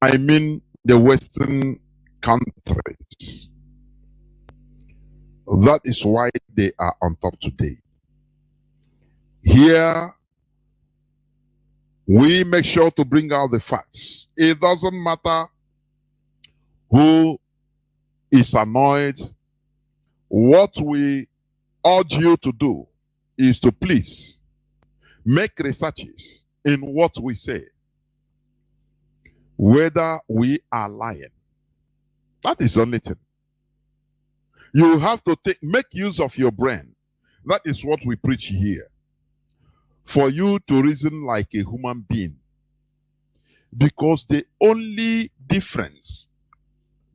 I mean the Western countries. That is why they are on top today. Here, we make sure to bring out the facts. It doesn't matter who is annoyed. What we urge you to do is to please make researches in what we say, whether we are lying. That is the only thing. You have to make use of your brain. That is what we preach here. For you to reason like a human being. Because the only difference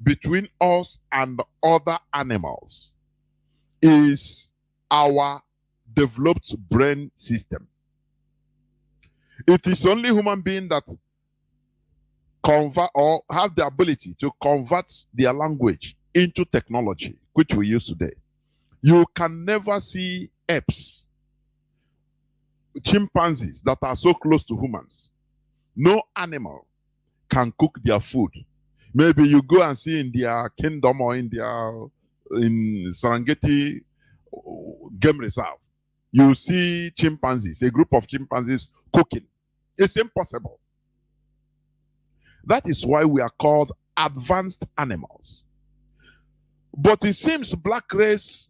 between us and other animals is our developed brain system. It is only human beings that convert or have the ability to convert their language into technology, which we use today. You can never see apes, chimpanzees that are so close to humans. No animal can cook their food. Maybe you go and see in their kingdom or in Serengeti game reserve, you see chimpanzees, a group of chimpanzees cooking. It's impossible. That is why we are called advanced animals. But it seems black race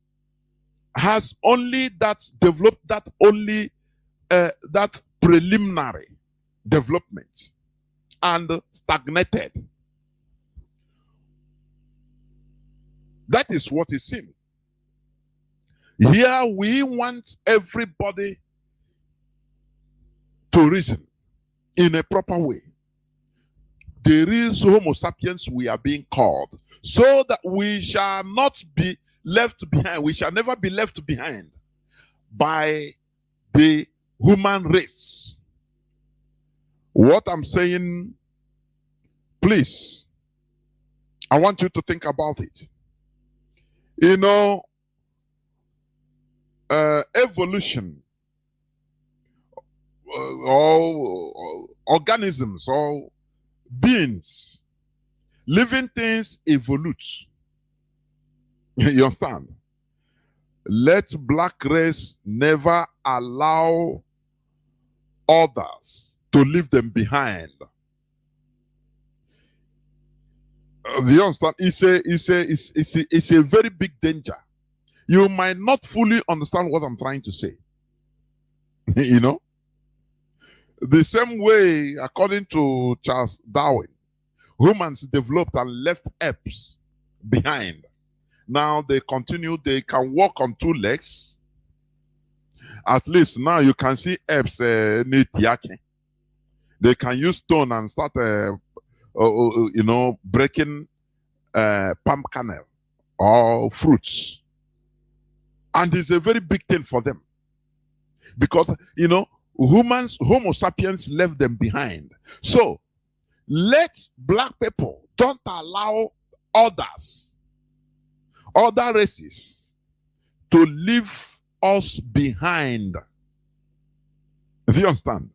has only that developed that only that preliminary development and stagnated. That is what it seems. Here we want everybody to reason in a proper way. The real Homo sapiens we are being called, so that we shall not be left behind. We shall never be left behind by the human race. What I'm saying, please, I want you to think about it. You know, evolution, or organisms, or beings, living things evolute. You understand? Let black race never allow others to leave them behind. Do you understand? It's a very big danger. You might not fully understand what I'm trying to say. You know? The same way, according to Charles Darwin, humans developed and left apes behind. Now they continue, they can walk on two legs. At least now you can see apes they can use stone and start breaking palm kernel or fruits. And it's a very big thing for them. Because, you know, Homo sapiens left them behind. So, let black people, don't allow others, other races, to leave us behind. If you understand?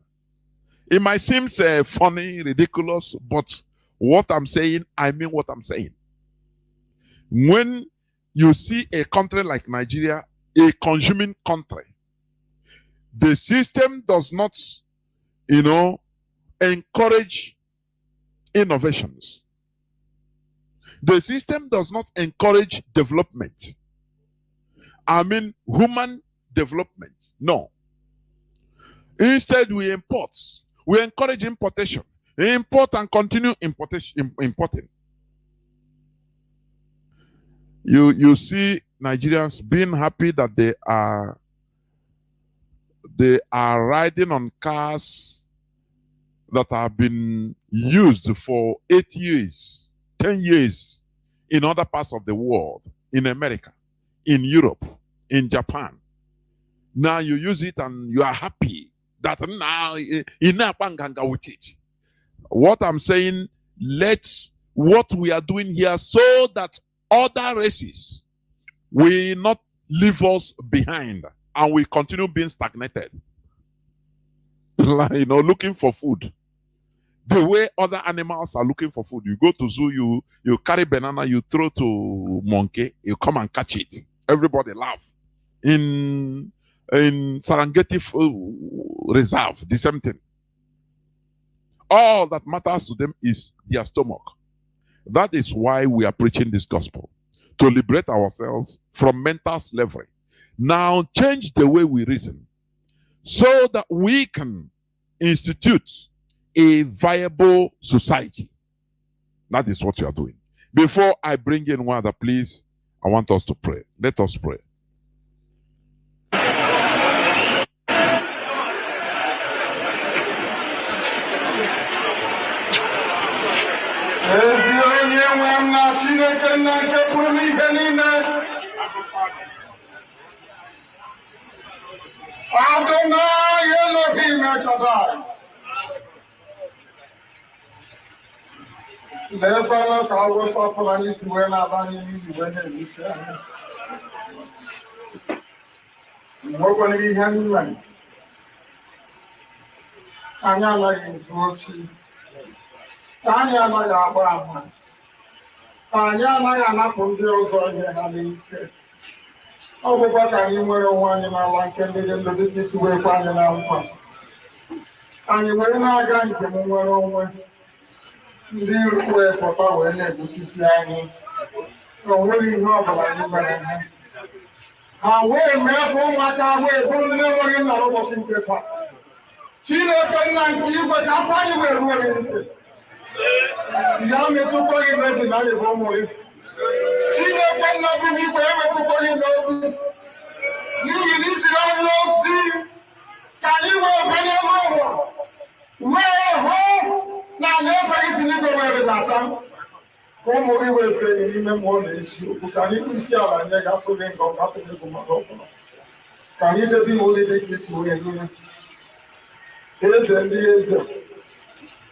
It might seem funny, ridiculous, but what I'm saying, I mean what I'm saying. When you see a country like Nigeria, a consuming country, the system does not, encourage innovations. The system does not encourage development. I mean, human development. No. Instead, we import. We encourage importation. We import and continue importing. You see Nigerians being happy that they are riding on cars that have been used for 8 years, 10 years in other parts of the world, in America, in Europe, in Japan. Now you use it and you are happy that now with it. What I'm saying, let's what we are doing here so that other races will not leave us behind and we continue being stagnated. Like, looking for food. The way other animals are looking for food. You go to zoo, you carry banana, you throw to monkey, you come and catch it. Everybody laugh. In Serengeti Reserve, the same thing. All that matters to them is their stomach. That is why we are preaching this gospel, to liberate ourselves from mental slavery. Now change the way we reason so that we can institute a viable society. That is what you are doing. Before I bring in one other, please, I want us to pray. Let us pray. Never ka awọ sọpụrụ anyị tiwe na-aba n'ime iwe na-ebisi anyị. Nwekwana ihe nna anyị anaghị ezu ochi, ka anyị anaghị agba ama, ka anyị anaghị anapụ ndị ọzọ ihe ha n'ike. Ọ bụkwa ka anyị nwere onwe anyị n'ala nke ndị dị ndụ dịka isi wee kwa anyị na nkwa. Anyị wee na-aga njem nwere onwe. Ndị wee pụta wee na-egosisi anyị na o nweghị ihe ọbụla anyị mere ha. Ha wee mee ka ụmụaka wee bụrụ ndị na-enweghị nna n'ụbọchị nke taa. Chineke nna nke igwe ka afọ anyị wee ruo gị ntị. Ya metụkwa gị n'obi na anyị bụ ụmụ gị. Chineke nna bụ n'igwe emetụkwa gị n'obi. N'ihi na iziri anyị ozi ka anyị wee banye n'ụwa wee hụ na alaeze gị si n'igwe wee rịdata. Ka ụmụ gị wee fee n'ime mmụọ na eziokwu ka anyị kpụ isi ala nye ga-asụ gị nke ọka tụrụ egwu maka ọbụla. Ka anyị debe iwu gị dị ka isi wee ruru. Eze ndị eze,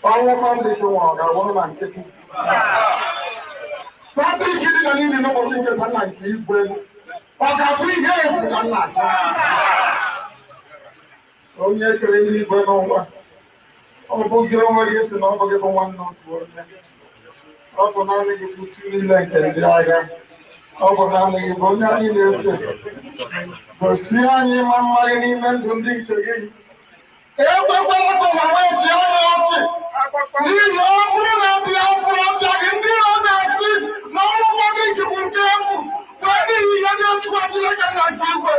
ọnwụ ndị gị nwụrụ ga-awụrụ na nkịtị. Patrik dị na niile n'ụbọchị nke nna nke igwe, ọ ga-abụ ihe efu na nna gị. Onye kere n'igwe n'ụwa, ọ bụghị onwe gị si na ọ bụghị bụ nwanne otu onye. Ọ bụ naanị gị bụ chi niile nke ndị agha. Ọ bụ naanị gị bụ onye anyị na-efe. Gosi anyị ịma mma gị n'ime ndụ ndị nke gị. Ekwekwala ka ụwa wee chịa anya ọchị. N'ihi ọ bụrụ na Biafra abịaghị, ndị ọ ga-asị na ọnwụkwọ gị nke bụ nke efu. Wee n'ihi ihe na-echukwu adịla ka nna nke igwe.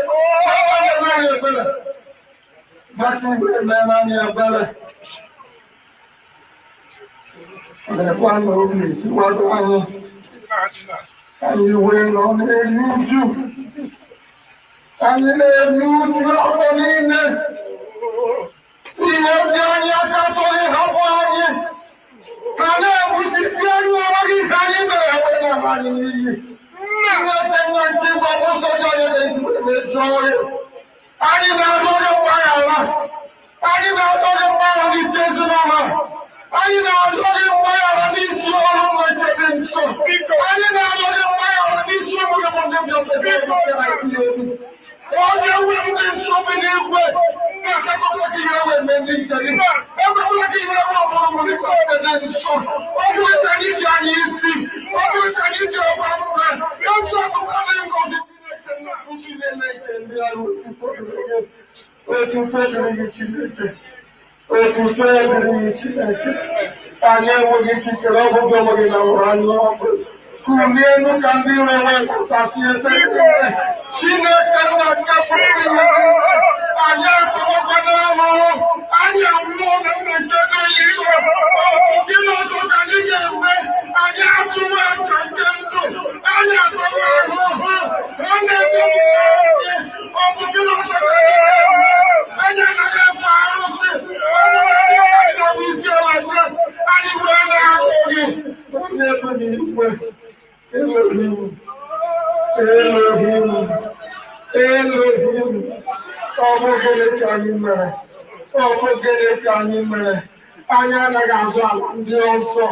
Anyị ebere. Maka igwe emere anyị ebere. Lekwa na obi etiwado anyị. Anyị wee nọ na-eri uju. Anyị na-eri uju afọ niile. Ihe dị anyị aka atọghị hapụ anyị. Ha na-egbusisi anyị ọrụ ihe anyị mere ewe na anyị n'iyi. Nnete nna nke igwe bụ soja onye na-esi mejọ ọrụ. Anyị na-adọghị mgbaghara. Anyị na-adọghị mgbaghara n'isi ezinụlọ. Anyị na-adọghị mgbaghara n'isi ọrụ nke dị nsọ. Anyị na-adọghị mgbaghara n'isi obodo ndị dị ofesi nke na-ebi ebi. Onye nwe ndị nsọ bi n'igwe na-akakọkwa ka ihe wee mee ndị nke gị. Ekwekwala ka ihe wee ọmụrụ ndị nke dị nsọ. Ọ bụghị ka anyị ji anyị isi. Ọ bụghị ka anyị ji ọgba mkpe. Ezi ọkụkọ na ngozi Chineke na-akụzi na-eme nke ndị ahụ otuto dịrị gị Chineke. Otuto dịrị gị Chineke. Anyị enweghị ikikere ọgwụgwọ onweghị na nwụrụ anyị ọgwụ. Kulie elu ka ndị ire wee kwụsasị ebe niile. Chineke na-akapụ ihe anyị akọwakwa n'ahụhụ. Anyị abụọ na mmeke na-eso. Gị n'ọzọ ka anyị ga-eme. Anyị atụrụ aja nke ndụ. Anyị akọwa ahụhụ. Ọ na-edepụta anyị. Ọ bụ gị n'ọzọ ka anyị ga-eme. Anyị anaghị efe arụsị. Ọ bụrụ ndị anyị na-abụ isi ala gị. Anyị wee na-ahụ gị. Onye ebe n'igwe. Elohim, Elohim, Elohim, ọ bụ gịnị ka anyị mere? Ọ bụ gịnị ka anyị mere? Anyị anaghị azụ ala ndị ọzọ.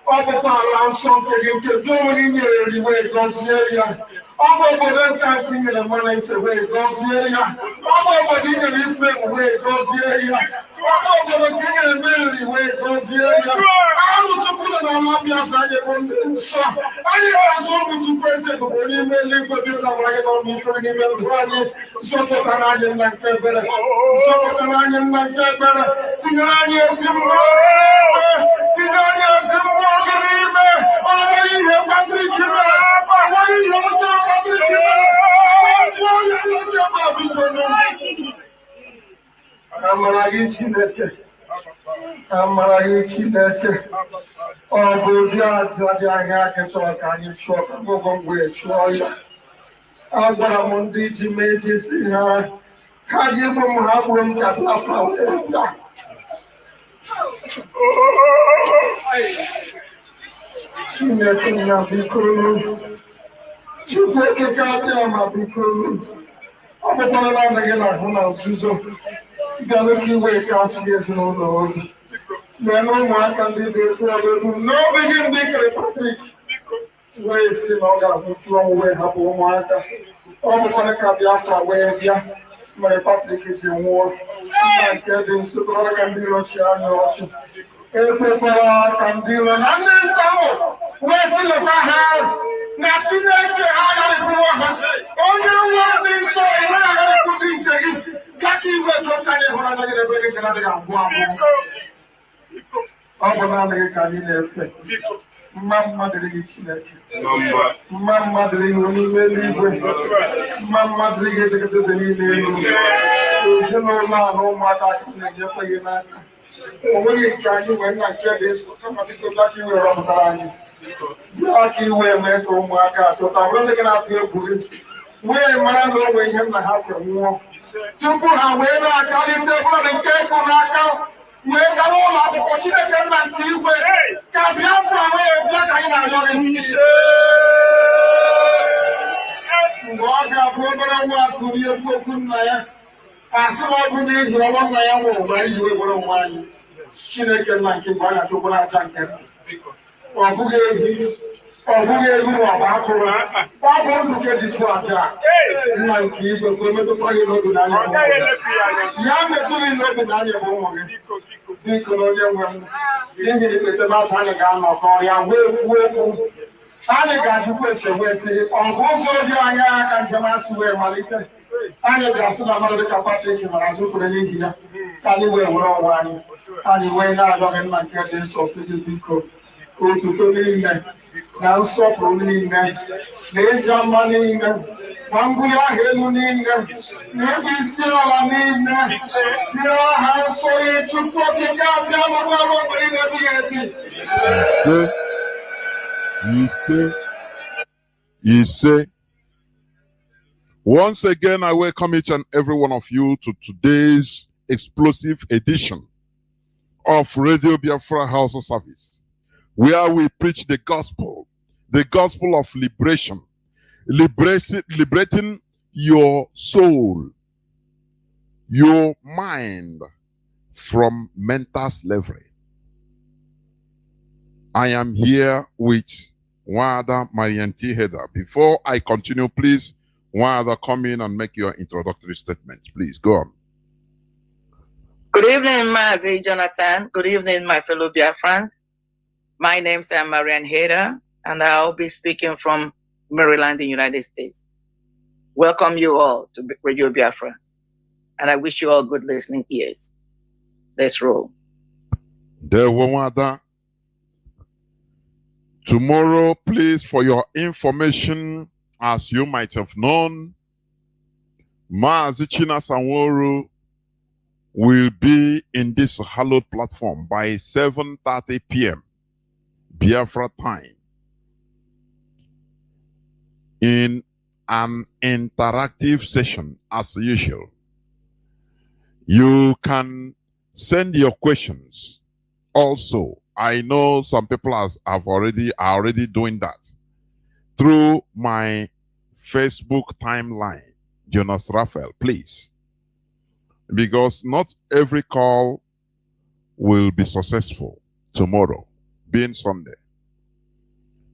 Ọ bụkwa ala nsọ nke gị nke gị onwe gị nyere eri wee gọzie ya. Ọ bụ obodo nke nke nyere mmanụ ise wee gọzie ya. Ọ bụ obodo i nyere Ifrem wee gọzie ya. He say, once again, I welcome each and every one of you to today's explosive edition of Radio Biafra Hausa service, where we preach the gospel of liberation, liberating your soul, your mind from mental slavery. I am here with Wada Marianti Heather. Before I continue, please, Wada, come in and make your introductory statement. Please, go on. Good evening, Mazi, Jonathan. Good evening, my fellow Biafrans. My name is Marian Heather, and I'll be speaking from Maryland, in the United States. Welcome you all to Radio Biafra, and I wish you all good listening ears. Let's roll. There, Wada. Tomorrow, please, for your information, as you might have known, Mazi China Sanworu will be in this hallowed platform by 7:30 p.m. Biafra time in an interactive session as usual. You can send your questions. Also, I know some people are already doing that through my Facebook timeline. Jonas Raphael, please. Because not every call will be successful tomorrow, being Sunday.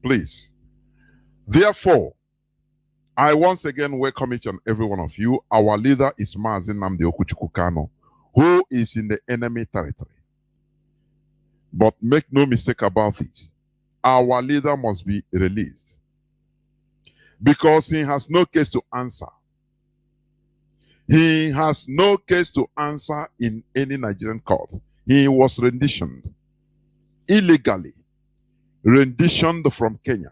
Please. Therefore, I once again welcome each and every one of you. Our leader is Mazi Nnamdi Okuchukwu Kanu, who is in the enemy territory. But make no mistake about this. Our leader must be released because he has no case to answer. He has no case to answer in any Nigerian court. He was renditioned illegally, renditioned from Kenya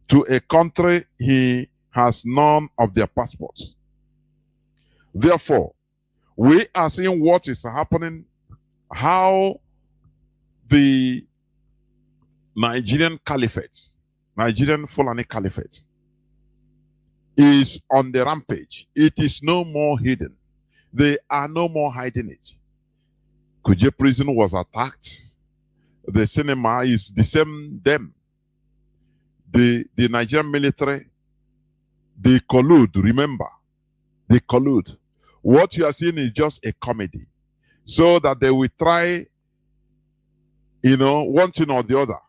to a country he has none of their passports. Therefore, we are seeing what is happening, how the Nigerian Caliphate, Nigerian Fulani Caliphate, is on the rampage. It is no more hidden. They are no more hiding it. Kuje prison was attacked. The cinema is the same them. The Nigerian military, they collude, remember. They collude. What you are seeing is just a comedy. So that they will try, one thing or the other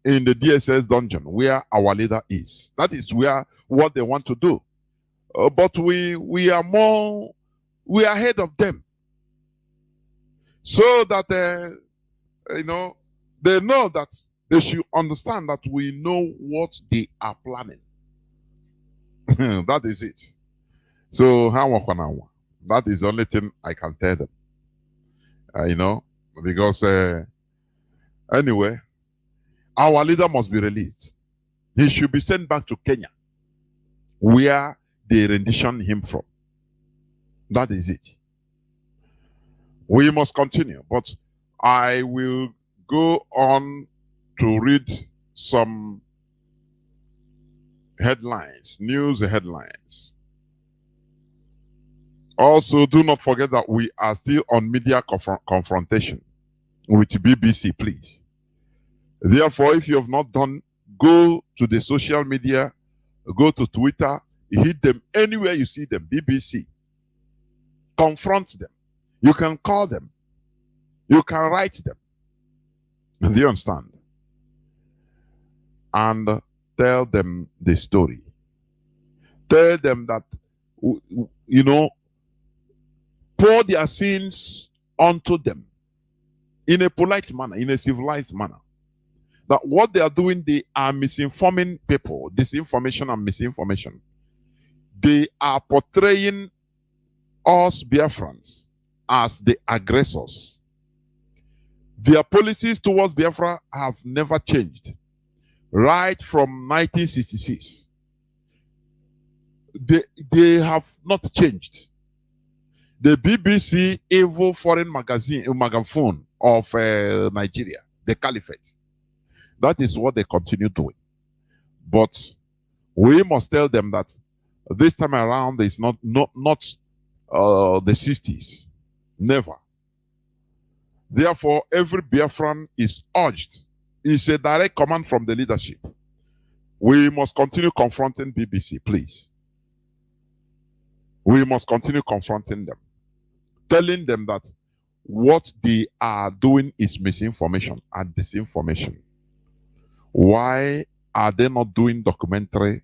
in the DSS dungeon where our leader is. That is where what they want to do. But we are ahead of them. So that they know that they should understand that we know what they are planning. That is it. So that is the only thing I can tell them. Because anyway, our leader must be released. He should be sent back to Kenya, where they rendition him from. That is it. We must continue, but I will go on to read some headlines, news headlines. Also, do not forget that we are still on media confrontation with BBC, please. Therefore, if you have not done, go to the social media, go to Twitter, hit them anywhere you see them, BBC. Confront them. You can call them. You can write them. Do you understand? And tell them the story. Tell them that, pour their sins onto them in a polite manner, in a civilized manner. That what they are doing, they are misinforming people, disinformation and misinformation. They are portraying us Biafrans as the aggressors. Their policies towards Biafra have never changed. Right from 1966. They have not changed. The BBC evil foreign magaphone of Nigeria, the Caliphate. That is what they continue doing. But we must tell them that this time around is not the 60s. Never. Therefore, every Biafran is urged. It's a direct command from the leadership. We must continue confronting BBC, please. We must continue confronting them. Telling them that what they are doing is misinformation and disinformation. Why are they not doing documentary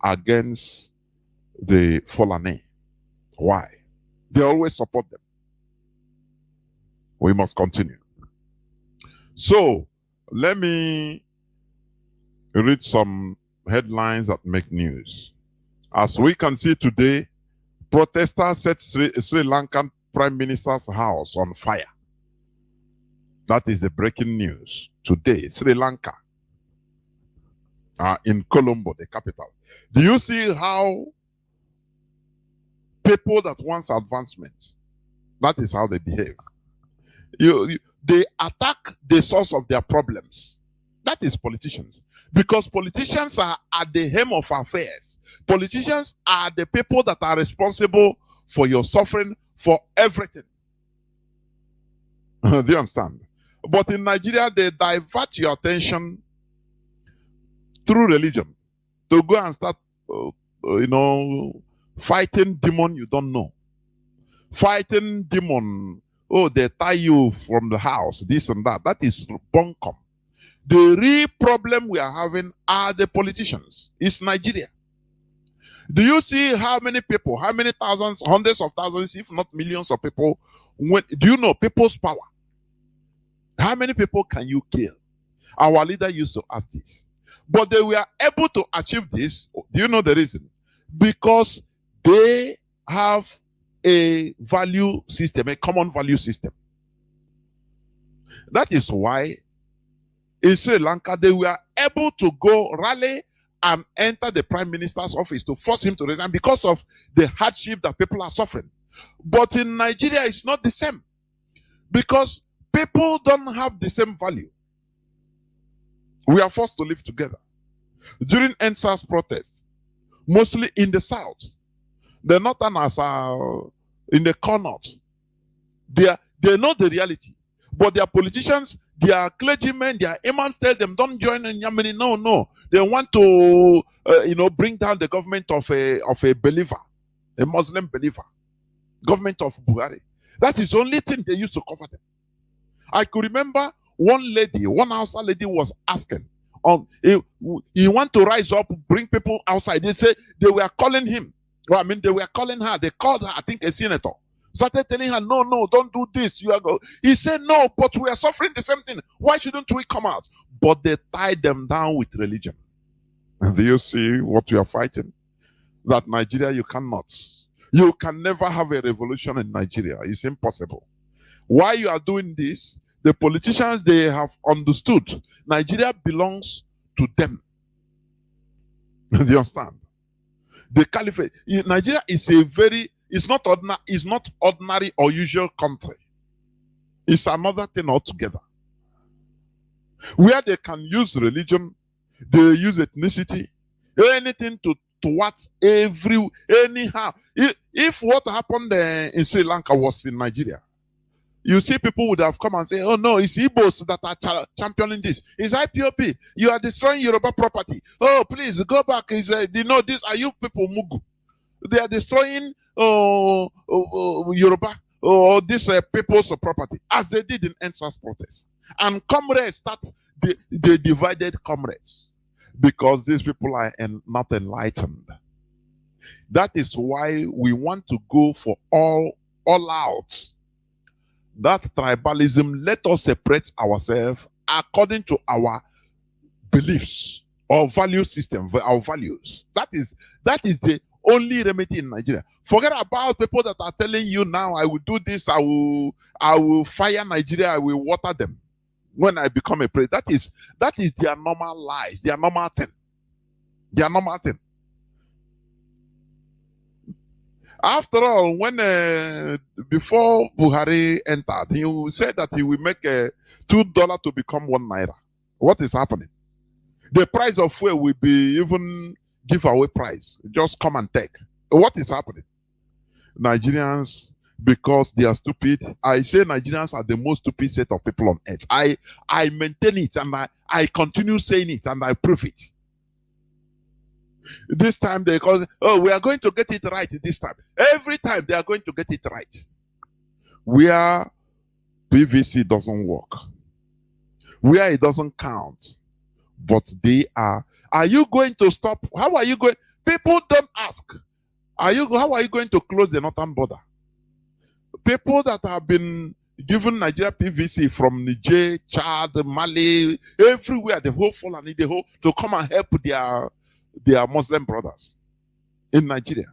against the Fulani? Why? They always support them. We must continue. So, let me read some headlines that make news. As we can see today, protesters set Sri Lankan Prime Minister's house on fire. That is the breaking news today. Sri Lanka, in Colombo, the capital. Do you see how people that want advancement, that is how they behave? They attack the source of their problems. That is politicians. Because politicians are at the helm of affairs. Politicians are the people that are responsible for your suffering, for everything. Do you understand? But in Nigeria, they divert your attention through religion to go and start, fighting demon you don't know. Fighting demon, they tie you from the house, this and that. That is bunkum. The real problem we are having are the politicians. It's Nigeria. Do you see how many people, how many thousands, hundreds of thousands, if not millions of people do you know people's power? How many people can you kill? Our leader used to ask this. But they were able to achieve this. Do you know the reason? Because they have a value system, a common value system. That is why in Sri Lanka they were able to go rally and enter the prime minister's office to force him to resign because of the hardship that people are suffering. But in Nigeria, it's not the same because people don't have the same value. We are forced to live together. During NSAS protests, mostly in the south, the northerners are in the corner. They know the reality, but their politicians, their clergymen, their imams tell them, don't join in Yamini. No. They want to, bring down the government of a believer, a Muslim believer, government of Buhari. That is the only thing they used to cover them. I could remember one Hausa lady was asking, he want to rise up, bring people outside. They say they were calling him. Well, they were calling her. They called her, I think, a senator. Started telling her, no, don't do this. He said, no, but we are suffering the same thing. Why shouldn't we come out? But they tied them down with religion. And do you see what we are fighting? That Nigeria, you cannot. You can never have a revolution in Nigeria. It's impossible. Why you are doing this? The politicians, they have understood Nigeria belongs to them. Do you understand? The caliphate. Nigeria is it's not ordinary or usual country. It's another thing altogether. Where they can use religion, they use ethnicity, anything towards anyhow. If what happened in Sri Lanka was in Nigeria, you see people would have come and say, oh no, it's Igbos that are championing this. It's IPOP. You are destroying Yoruba property. Oh, please go back. These are you people Mugu. They are destroying Yoruba or this people's property, as they did in NSAS protests. And comrades they divided comrades because these people are not enlightened. That is why we want to go for all out. That tribalism, let us separate ourselves according to our beliefs or value system, our values. That is the only remedy in Nigeria. Forget about people that are telling you now, I will do this, I will fire Nigeria, I will water them when I become a president. That is their normal lies, their normal thing. Their normal thing. After all, when before Buhari entered, he said that he will make $2 to become $1. What is happening? The price of fuel will be even giveaway price. Just come and take. What is happening? Nigerians, because they are stupid. I say Nigerians are the most stupid set of people on earth. I maintain it and I continue saying it and I prove it. This time they call, we are going to get it right this time. Every time they are going to get it right. Where PVC doesn't work, where it doesn't count, but they are you going to stop? How are you going? People don't ask. How are you going to close the northern border? People that have been given Nigeria PVC from Niger, Chad, Mali, everywhere, the whole Fulani, to come and help their Muslim brothers in Nigeria.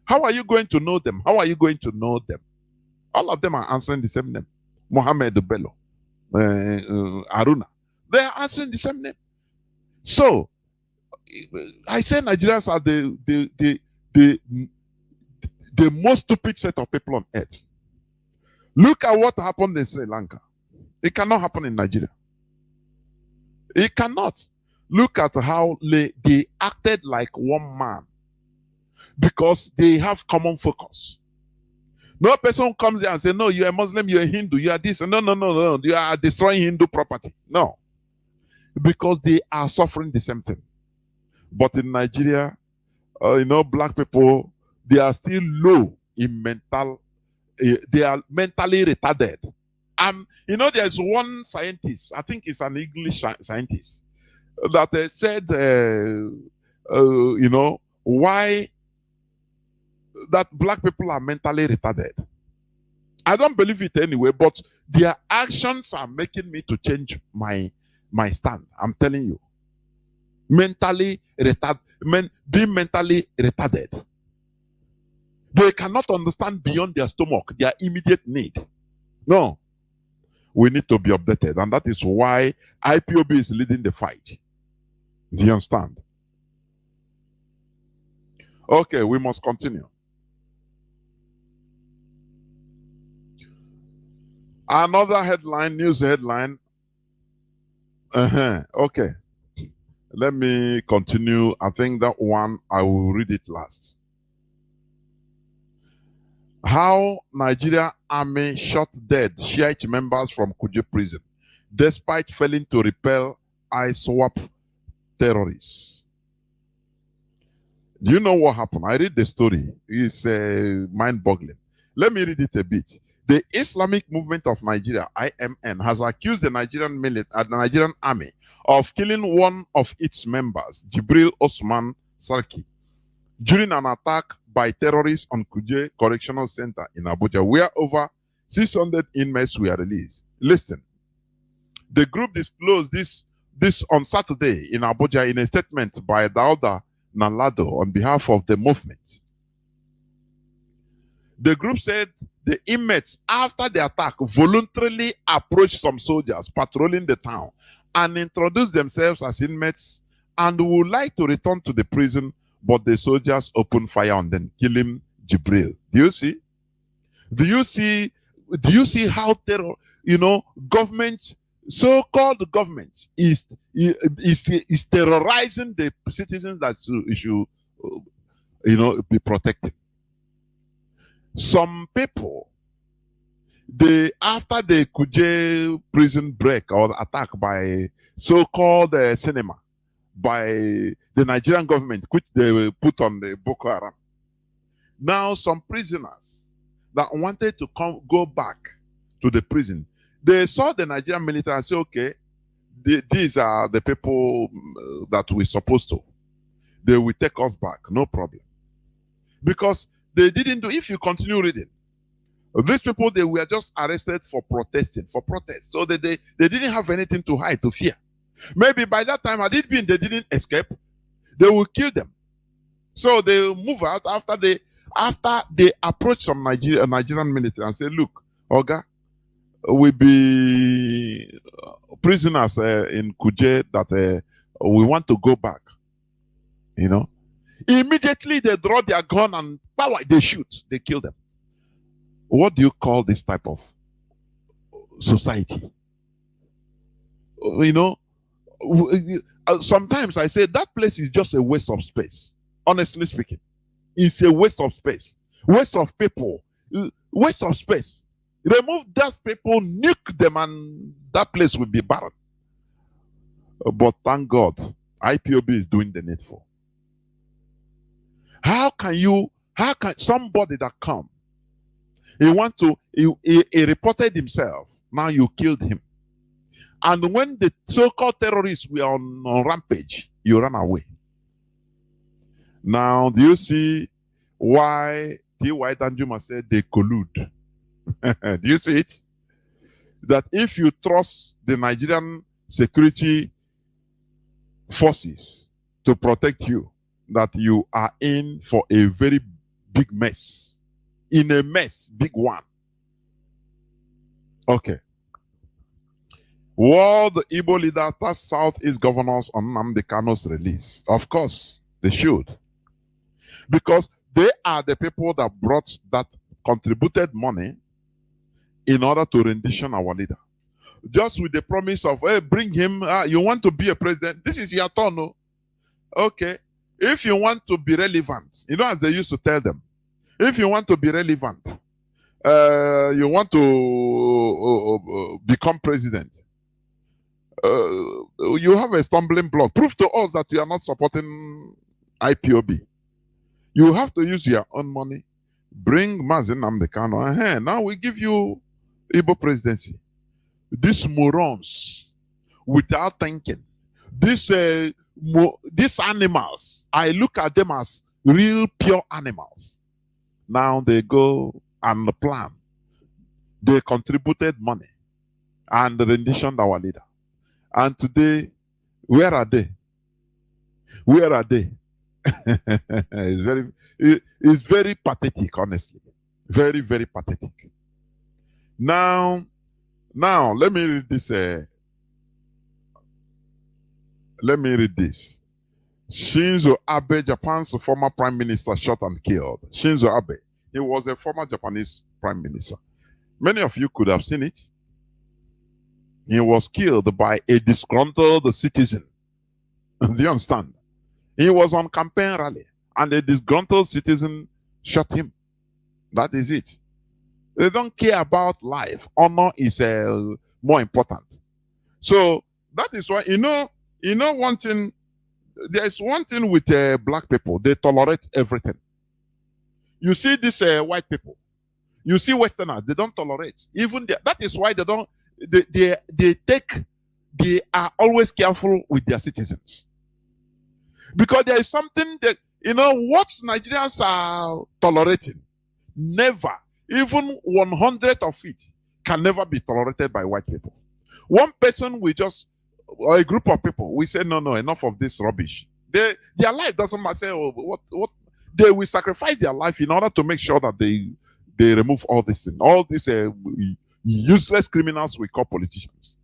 How are you going to know them? How are you going to know them? All of them are answering the same name. Mohammed Bello, Aruna. They are answering the same name. So, I say Nigerians are the most stupid set of people on earth. Look at what happened in Sri Lanka. It cannot happen in Nigeria. It cannot. Look at how they acted like one man because they have common focus. No person comes here and says, no, you're a Muslim, you're a Hindu, you are this. No, you are destroying Hindu property. No. Because they are suffering the same thing. But in Nigeria, black people, they are still low in mental, they are mentally retarded. There's one scientist, I think it's an English scientist, that said, why that black people are mentally retarded. I don't believe it anyway, but their actions are making me to change my stand. I'm telling you. Mentally retarded, being mentally retarded. They cannot understand beyond their stomach, their immediate need. No. We need to be updated, and that is why IPOB is leading the fight. Do you understand? Okay, we must continue. Another headline, news headline. Okay. Let me continue. I think that one, I will read it last. How Nigeria army shot dead Shiite members from Kuje prison, despite failing to repel ISWAP terrorists. Do you know what happened? I read the story. It's mind-boggling. Let me read it a bit. The Islamic Movement of Nigeria, IMN, has accused the Nigerian army of killing one of its members, Jibril Osman Sarki, during an attack by terrorists on Kuje Correctional Center in Abuja, where over 600 inmates were released. Listen, the group disclosed this on Saturday in Abuja in a statement by Dauda Nalado on behalf of the movement. The group said the inmates, after the attack, voluntarily approached some soldiers patrolling the town and introduced themselves as inmates and would like to return to the prison, but the soldiers opened fire on them, killing Jibril. Do you see? Do you see how government, so-called government, is terrorizing the citizens that should be protected? Some people, after the Kuje prison break or attack by so-called cinema by the Nigerian government, which they put on the Boko Haram. Now some prisoners that wanted to go back to the prison, they saw the Nigerian military and say, okay, these are the people that we're supposed to. They will take us back, no problem. Because they didn't do, if you continue reading, these people, they were just arrested for protesting, for protest. So they didn't have anything to hide, to fear. Maybe by that time, had it been they didn't escape, they will kill them. So they move out after they approach some Nigerian military and say, look, Oga, we be prisoners in Kuje that we want to go back. Immediately they draw their gun and power, they shoot, they kill them. What do you call this type of society? Sometimes I say that place is just a waste of space. Honestly speaking, it's a waste of space, waste of people, waste of space. Remove those people, nuke them, and that place will be barren. But thank God, IPOB is doing the needful. How can somebody that come, he reported himself, now you killed him. And when the so-called terrorists were on rampage, you ran away. Now, do you see why T.Y. Danjuma said they collude? Do you see it? That if you trust the Nigerian security forces to protect you, that you are in for a very big mess. In a mess, big one. Okay. World Igbo leader task Southeast governors on Nnamdi Kanu's release. Of course, they should. Because they are the people that contributed money in order to rendition our leader. Just with the promise of, hey, bring him, you want to be a president, this is your turn, no? Okay. If you want to be relevant, as they used to tell them, if you want to be relevant, you want to become president, you have a stumbling block. Prove to us that you are not supporting IPOB. You have to use your own money. Bring Mazi Nnamdi Kanu. Now we give you Igbo presidency. These morons, without thinking, these animals, I look at them as real pure animals. Now they go and plan. They contributed money and renditioned our leader. And today, where are they? Where are they? It's very pathetic, honestly. Very, very pathetic. Now, let me read this. Let me read this. Shinzo Abe, Japan's former prime minister, shot and killed. Shinzo Abe, he was a former Japanese prime minister. Many of you could have seen it. He was killed by a disgruntled citizen. Do you understand? He was on campaign rally and a disgruntled citizen shot him. That is it. They don't care about life. Honor is more important. So that is why, one thing, there's one thing with black people, they tolerate everything. You see these white people, you see Westerners, they don't tolerate. Even that is why they are always careful with their citizens. Because there is something that, what Nigerians are tolerating, never, even 100 of it, can never be tolerated by white people. One person will just, or a group of people, we say, no, enough of this rubbish. Their life doesn't matter. What they will sacrifice their life in order to make sure that they remove all this thing. All these useless criminals we call politicians.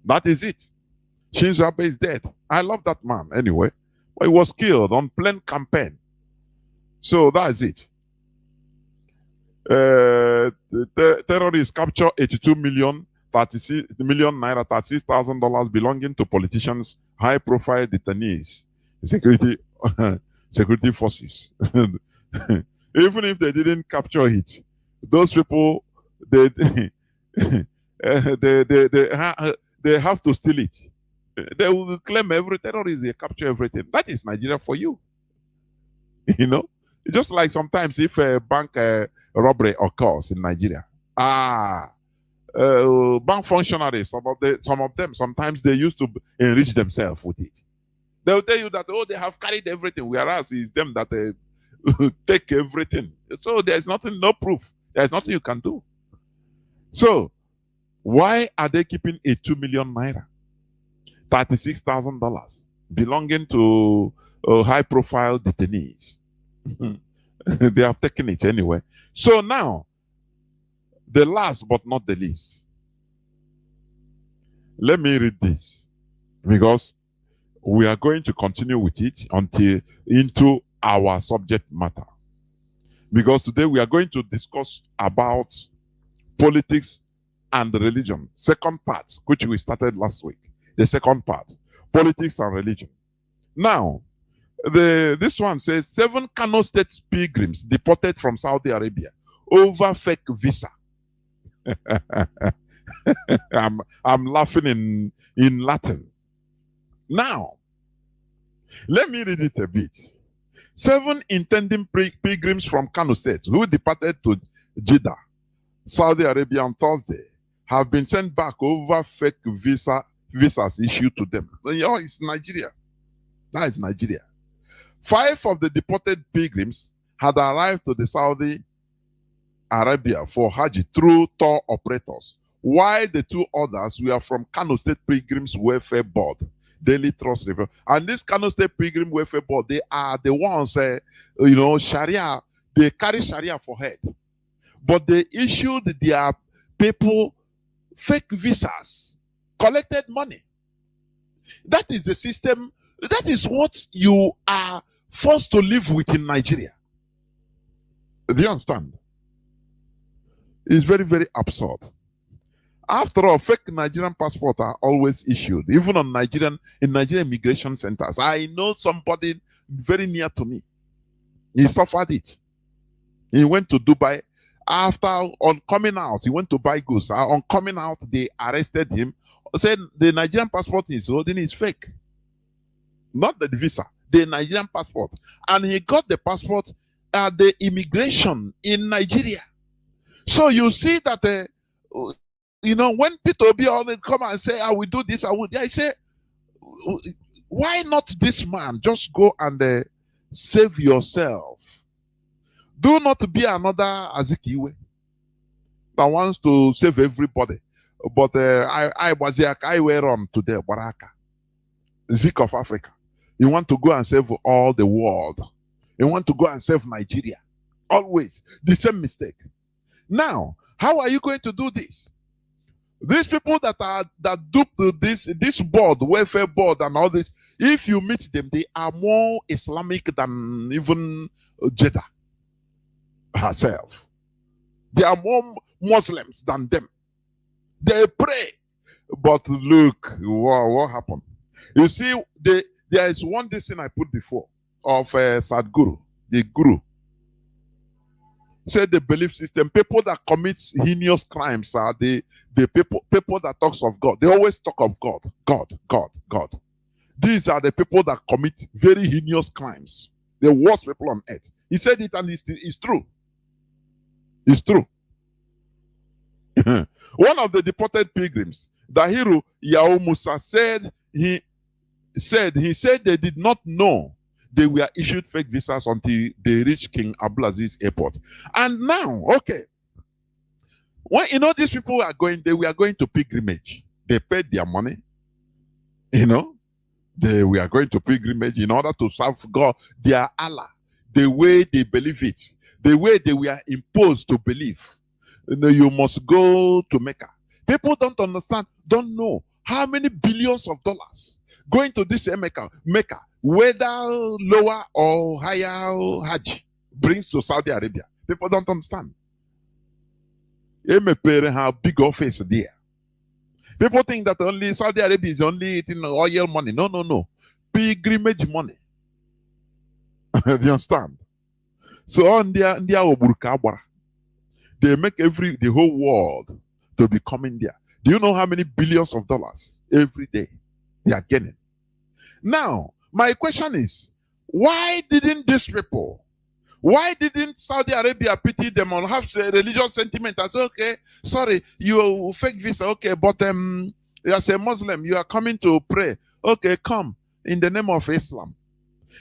That is it. Shinzo Abe is dead. I love that man anyway. But he was killed on plain campaign. So that is it. Terrorists capture 82 million, 36 million naira, $36,000 belonging to politicians, high-profile detainees, security forces. Even if they didn't capture it, those people they have to steal it. They will claim every terrorist, they capture everything. That is Nigeria for you. Just like sometimes if a bank robbery occurs in Nigeria, bank functionaries, some of them, sometimes they used to enrich themselves with it. They'll tell you that, they have carried everything, whereas it's them that take everything. So there's nothing, no proof. There's nothing you can do. So why are they keeping a 2 million naira? $36,000 belonging to high-profile detainees. They have taken it anyway. So now, the last but not the least. Let me read this because we are going to continue with it into our subject matter. Because today we are going to discuss about politics and religion. Second part, which we started last week. The second part, politics and religion. Now, this one says 7 Kano State pilgrims deported from Saudi Arabia over fake visa. I'm laughing in Latin. Now, let me read it a bit. 7 intending pilgrims from Kano State who departed to Jeddah, Saudi Arabia on Thursday have been sent back over fake visas issued to them. It's Nigeria. That is Nigeria. 5 of the deported pilgrims had arrived to the Saudi Arabia for Hajj through tour operators, while the 2 others were from Kano State Pilgrims Welfare Board, Daily Trust Review. And this Kano State Pilgrim Welfare Board, they are the ones, Sharia, they carry Sharia for head. But they issued their people fake visas, collected money. That is the system. That is what you are forced to live with in Nigeria. Do you understand? It's very, very absurd. After all, fake Nigerian passports are always issued, even on Nigerian immigration centers. I know somebody very near to me. He suffered it. He went to Dubai. After on coming out, he went to buy goods. On coming out, they arrested him. Said the Nigerian passport he's holding is fake. Not the visa, the Nigerian passport. And he got the passport at the immigration in Nigeria. So you see that, when Peter Obi come and say, I will do this, I say, why not this man? Just go and save yourself. Do not be another Azikiwe. that wants to save everybody. But I was here, I were on today, Baraka. Zik of Africa. You want to go and save all the world. You want to go and save Nigeria. Always the same mistake. Now, how are you going to do this? These people that duped this board, welfare board, and all this, if you meet them, they are more Islamic than even Jeddah herself. They are more Muslims than them. They pray. But look, what happened? You see, there is one thing I put before of Sadhguru, the Guru. Said the belief system, people that commit heinous crimes are the people that talks of God. They always talk of God, God, God, God. These are the people that commit very heinous crimes. The worst people on earth. He said it, and it's true. It's true. One of the deported pilgrims, Dahiru Yao Musa, said they did not know they were issued fake visas until they reached King Abdulaziz Airport. And now, okay, when these people are going, they were going to pilgrimage. They paid their money. They were going to pilgrimage in order to serve God, their Allah, the way they believe it, the way they were imposed to believe. You must go to Mecca. People don't understand, don't know how many billions of dollars going to this Mecca, whether lower or higher Hajj, brings to Saudi Arabia. People don't understand. Have big office there. People think that only Saudi Arabia is only eating oil money. No. Pilgrimage money. Do you understand? So on there, they make the whole world to be coming there. Do you know how many billions of dollars every day they are getting? Now, my question is, why didn't Saudi Arabia pity them or have a religious sentiment and say, okay, sorry, you fake visa, okay, but as a Muslim, you are coming to pray. Okay, come in the name of Islam.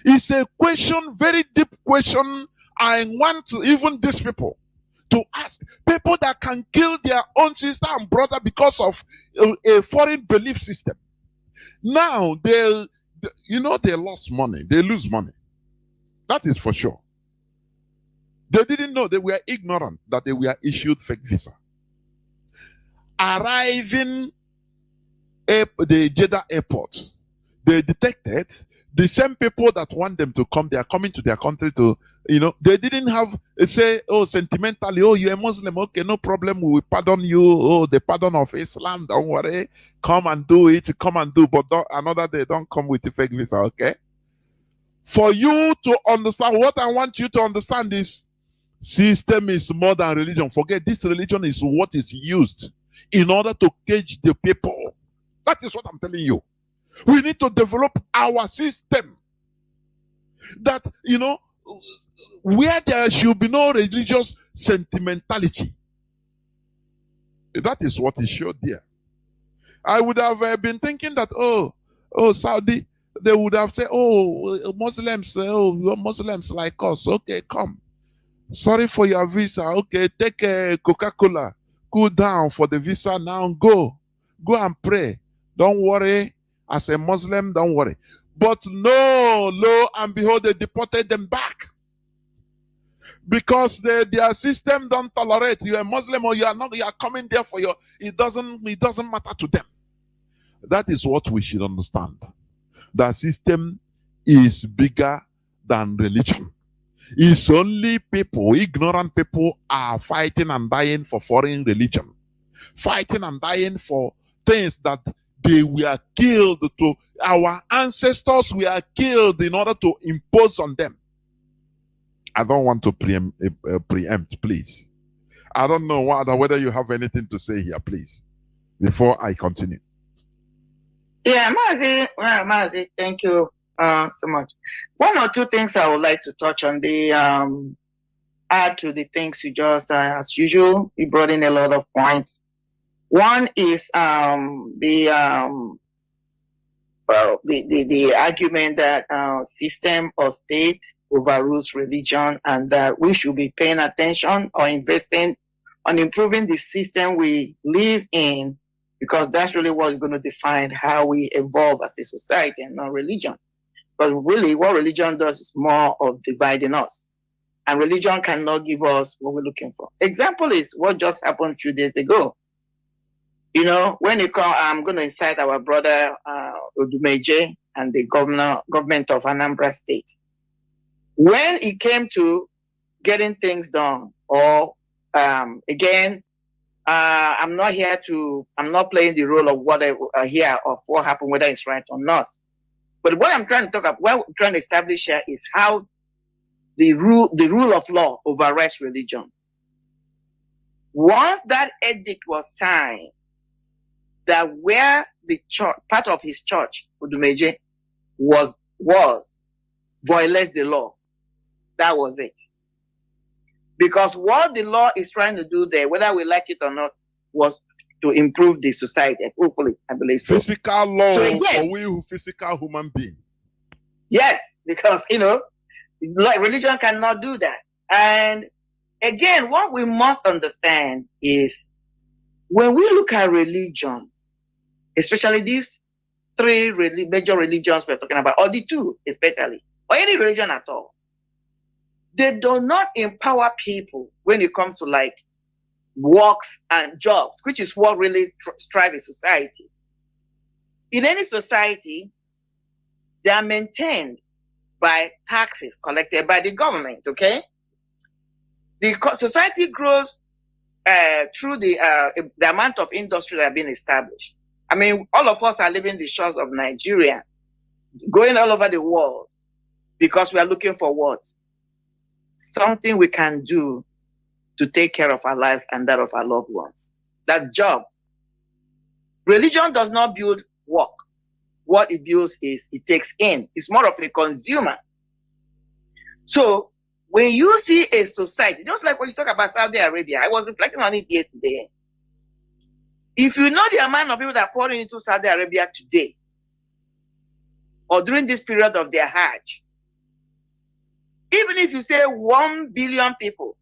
It's a question, very deep question. I want even these people to ask. People that can kill their own sister and brother because of a foreign belief system. Now, they lost money. They lose money. That is for sure. They didn't know. They were ignorant that they were issued fake visa. Arriving at the Jeddah airport, they detected the same people that want them to come. They are coming to their country to, they didn't have, say, sentimentally, you're a Muslim. Okay, no problem. We will pardon you. The pardon of Islam. Don't worry. Come and do it. Come and do. But another day, don't come with the fake visa. Okay. For you to understand, what I want you to understand is, system is more than religion. Forget this religion is what is used in order to cage the people. That is what I'm telling you. We need to develop our system that, where there should be no religious sentimentality. That is what he showed there. I would have been thinking that, Saudi, they would have said, Muslims, you're Muslims like us. Okay, come. Sorry for your visa. Okay, take a Coca-Cola. Cool down for the visa now. Go and pray. Don't worry. As a Muslim, don't worry. But no, lo and behold, they deported them back. Because their system don't tolerate. You're a Muslim or you are not, you are coming there for it doesn't matter to them. That is what we should understand. The system is bigger than religion. It's only people, ignorant people, are fighting and dying for foreign religion. Fighting and dying for things that they were killed to. Our ancestors were killed in order to impose on them. I don't want to preempt, please. I don't know whether you have anything to say here, please, before I continue. Yeah, Mazi, thank you so much. One or two things I would like to touch on. Add to the things you just, as usual, you brought in a lot of points. One is the argument that system or state overrules religion and that we should be paying attention or investing on improving the system we live in, because that's really what's going to define how we evolve as a society and not religion. But really, what religion does is more of dividing us. And religion cannot give us what we're looking for. Example is what just happened a few days ago. You know, when you come, I'm going to incite our brother Odumeje and the government of Anambra State. When it came to getting things done, or again, I'm not playing the role of what I hear of what happened, whether it's right or not. But what I'm trying to talk about, what I'm trying to establish here is how the rule of law overrides religion. Once that edict was signed, that where the church, part of his church, Odumeje, was violates the law, that was it. Because what the law is trying to do there, whether we like it or not, was to improve the society. Hopefully, I believe so. Physical law So again, for we who physical human being. Yes, because, you know, like religion cannot do that. And again, what we must understand is when we look at religion, especially these three major religions we're talking about, or the two especially, or any religion at all, they do not empower people when it comes to like works and jobs, which is what really strives a society. In any society, they are maintained by taxes collected by the government, okay? The society grows through the amount of industry that have been established. I mean, all of us are living the shores of Nigeria, going all over the world, because we are looking for what? Something we can do to take care of our lives and that of our loved ones. That job. Religion does not build work. What it builds is it takes in. It's more of a consumer. So when you see a society, just like when you talk about Saudi Arabia, I was reflecting on it yesterday. If you know the amount of people that are pouring into Saudi Arabia today, or during this period of their Hajj, even if you say 1 billion people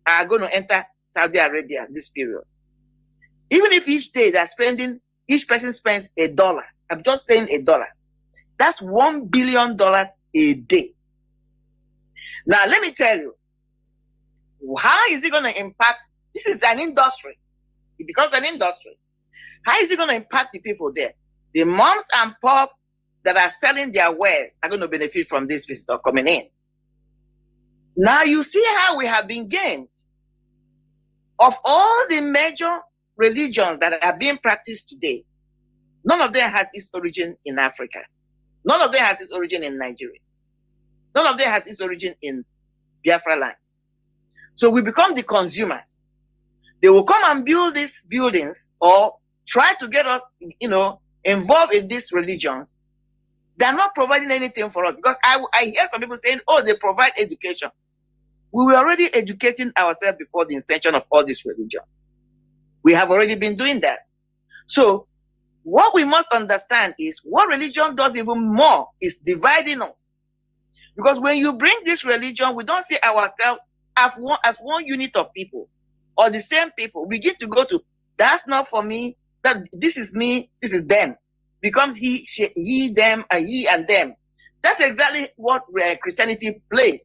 are going to enter Saudi Arabia this period, even if each day each person spends $1, I'm just saying $1, that's $1 billion a day. Now, let me tell you, how is it going to impact? This is an industry. It becomes an industry. How is it going to impact the people there? The moms and pop that are selling their wares are going to benefit from this visitor coming in. Now you see how we have been gained. Of all the major religions that are being practiced today, none of them has its origin in Africa. None of them has its origin in Nigeria. None of them has its origin in Biafra land. So we become the consumers. They will come and build these buildings or try to get us, involved in these religions. They're not providing anything for us, because I hear some people saying, oh, they provide education. We were already educating ourselves before the invention of all this religion. We have already been doing that. So what we must understand is what religion does even more is dividing us. Because when you bring this religion, we don't see ourselves as one unit of people or the same people. We get to go to, that's not for me, that this is me, this is them. Becomes he, she, he, them, he and them. That's exactly what Christianity played.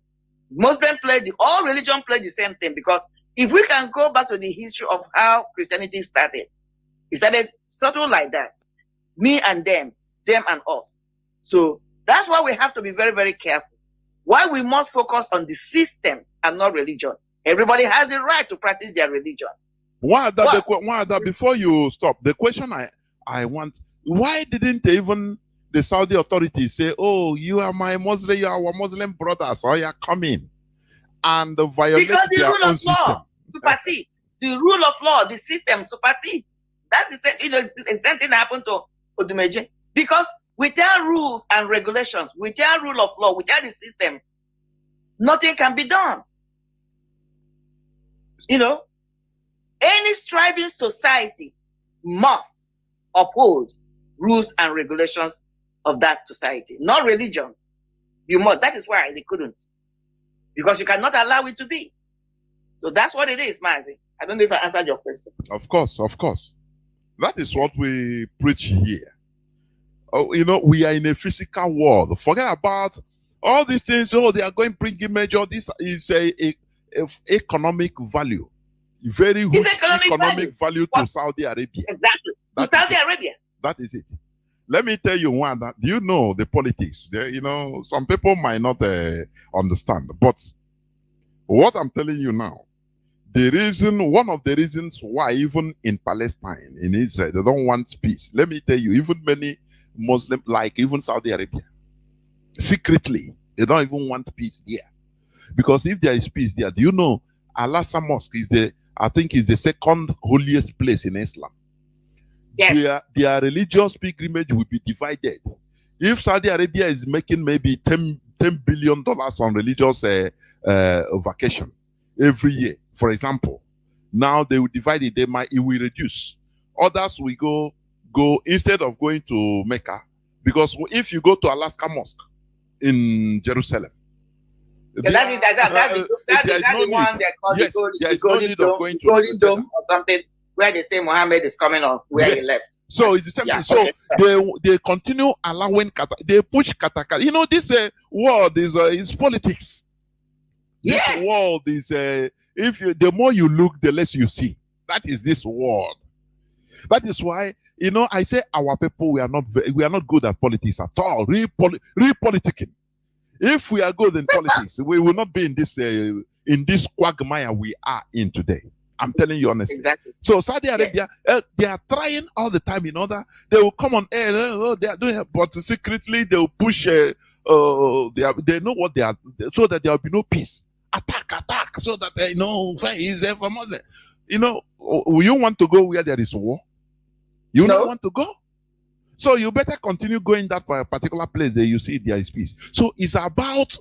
Muslim played, all religion played the same thing, because if we can go back to the history of how Christianity started, it started sort of like that. Me and them and us. So that's why we have to be very, very careful. Why we must focus on the system and not religion. Everybody has the right to practice their religion. Before you stop, the question I want, why didn't even the Saudi authorities say, oh, you are my Muslim, you are our Muslim brothers, or you are coming and violate their own system? Supersede. The rule of law, the system supersedes. That's the same thing happened to Odumeje. Because without rules and regulations, without rule of law, without the system, nothing can be done. Any striving society must uphold rules and regulations of that society, not religion. You must. That is why they couldn't. Because you cannot allow it to be. So that's what it is, Mazi. I don't know if I answered your question. Of course, of course. That is what we preach here. Oh, you know, we are in a physical world. Forget about all these things. Oh, they are going to bring image. All this is a economic value. Very huge It's economic value to Saudi Arabia. Exactly. To Saudi Arabia. That is it. Let me tell you one. Do you know the politics? You know, some people might not understand, but what I'm telling you now, one of the reasons why even in Palestine, in Israel, they don't want peace. Let me tell you, even many Muslims, like even Saudi Arabia, secretly, they don't even want peace there. Because if there is peace there, do you know, Al-Aqsa Mosque is I think is the second holiest place in Islam. Yes. Their religious pilgrimage will be divided. If Saudi Arabia is making maybe $10 billion on religious vacation every year, for example, now they will divide it. It will reduce. Others will go instead of going to Mecca, because if you go to Al-Aqsa Mosque in Jerusalem, that's the one they call the golden dome or something, where they say Muhammad is coming or where he left. So it's the same thing. So they continue allowing they push katakata. You know, this world is politics. This world is the more you look, the less you see. That is this world. That is why, you know, I say our people, we are not good at politics at all. Real politicking. If we are good in politics, we will not be in this quagmire we are in today. I'm telling you honestly. Exactly. So Saudi Arabia, they are trying all the time in order. They will come on air. They are doing it, but secretly they will push. They know what they are, so that there will be no peace. Attack, so that they know is for Muslim. You know, you want to go where there is war? You don't want to go. So you better continue going that particular place that you see there is peace. So it's about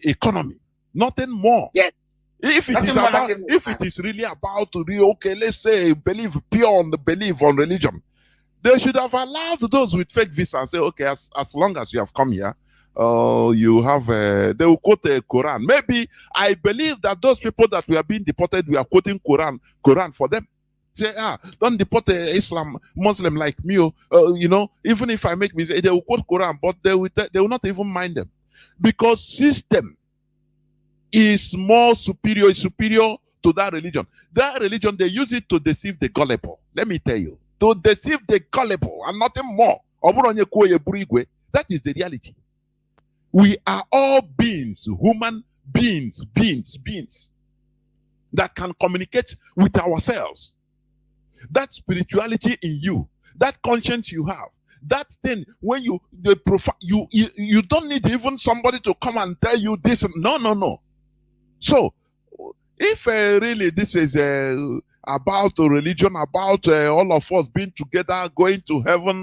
economy, nothing more. Yes. If it is really about let's say believe on religion, they should have allowed those with fake visa and say, okay, as long as you have come here, you have they will quote the Quran. Maybe I believe that those people that were being deported, we are quoting Quran for them. Say, don't deport Muslim like me. You know, even if I make mistake, they will quote Quran, but they will not even mind them, because system is more superior to that religion. That religion, they use it to deceive the gullible. Let me tell you, to deceive the gullible and nothing more. That is the reality. We are all beings, human beings that can communicate with ourselves. That spirituality in you, that conscience you have, that thing when you don't need even somebody to come and tell you this. No. So, if really this is about religion, about all of us being together, going to heaven,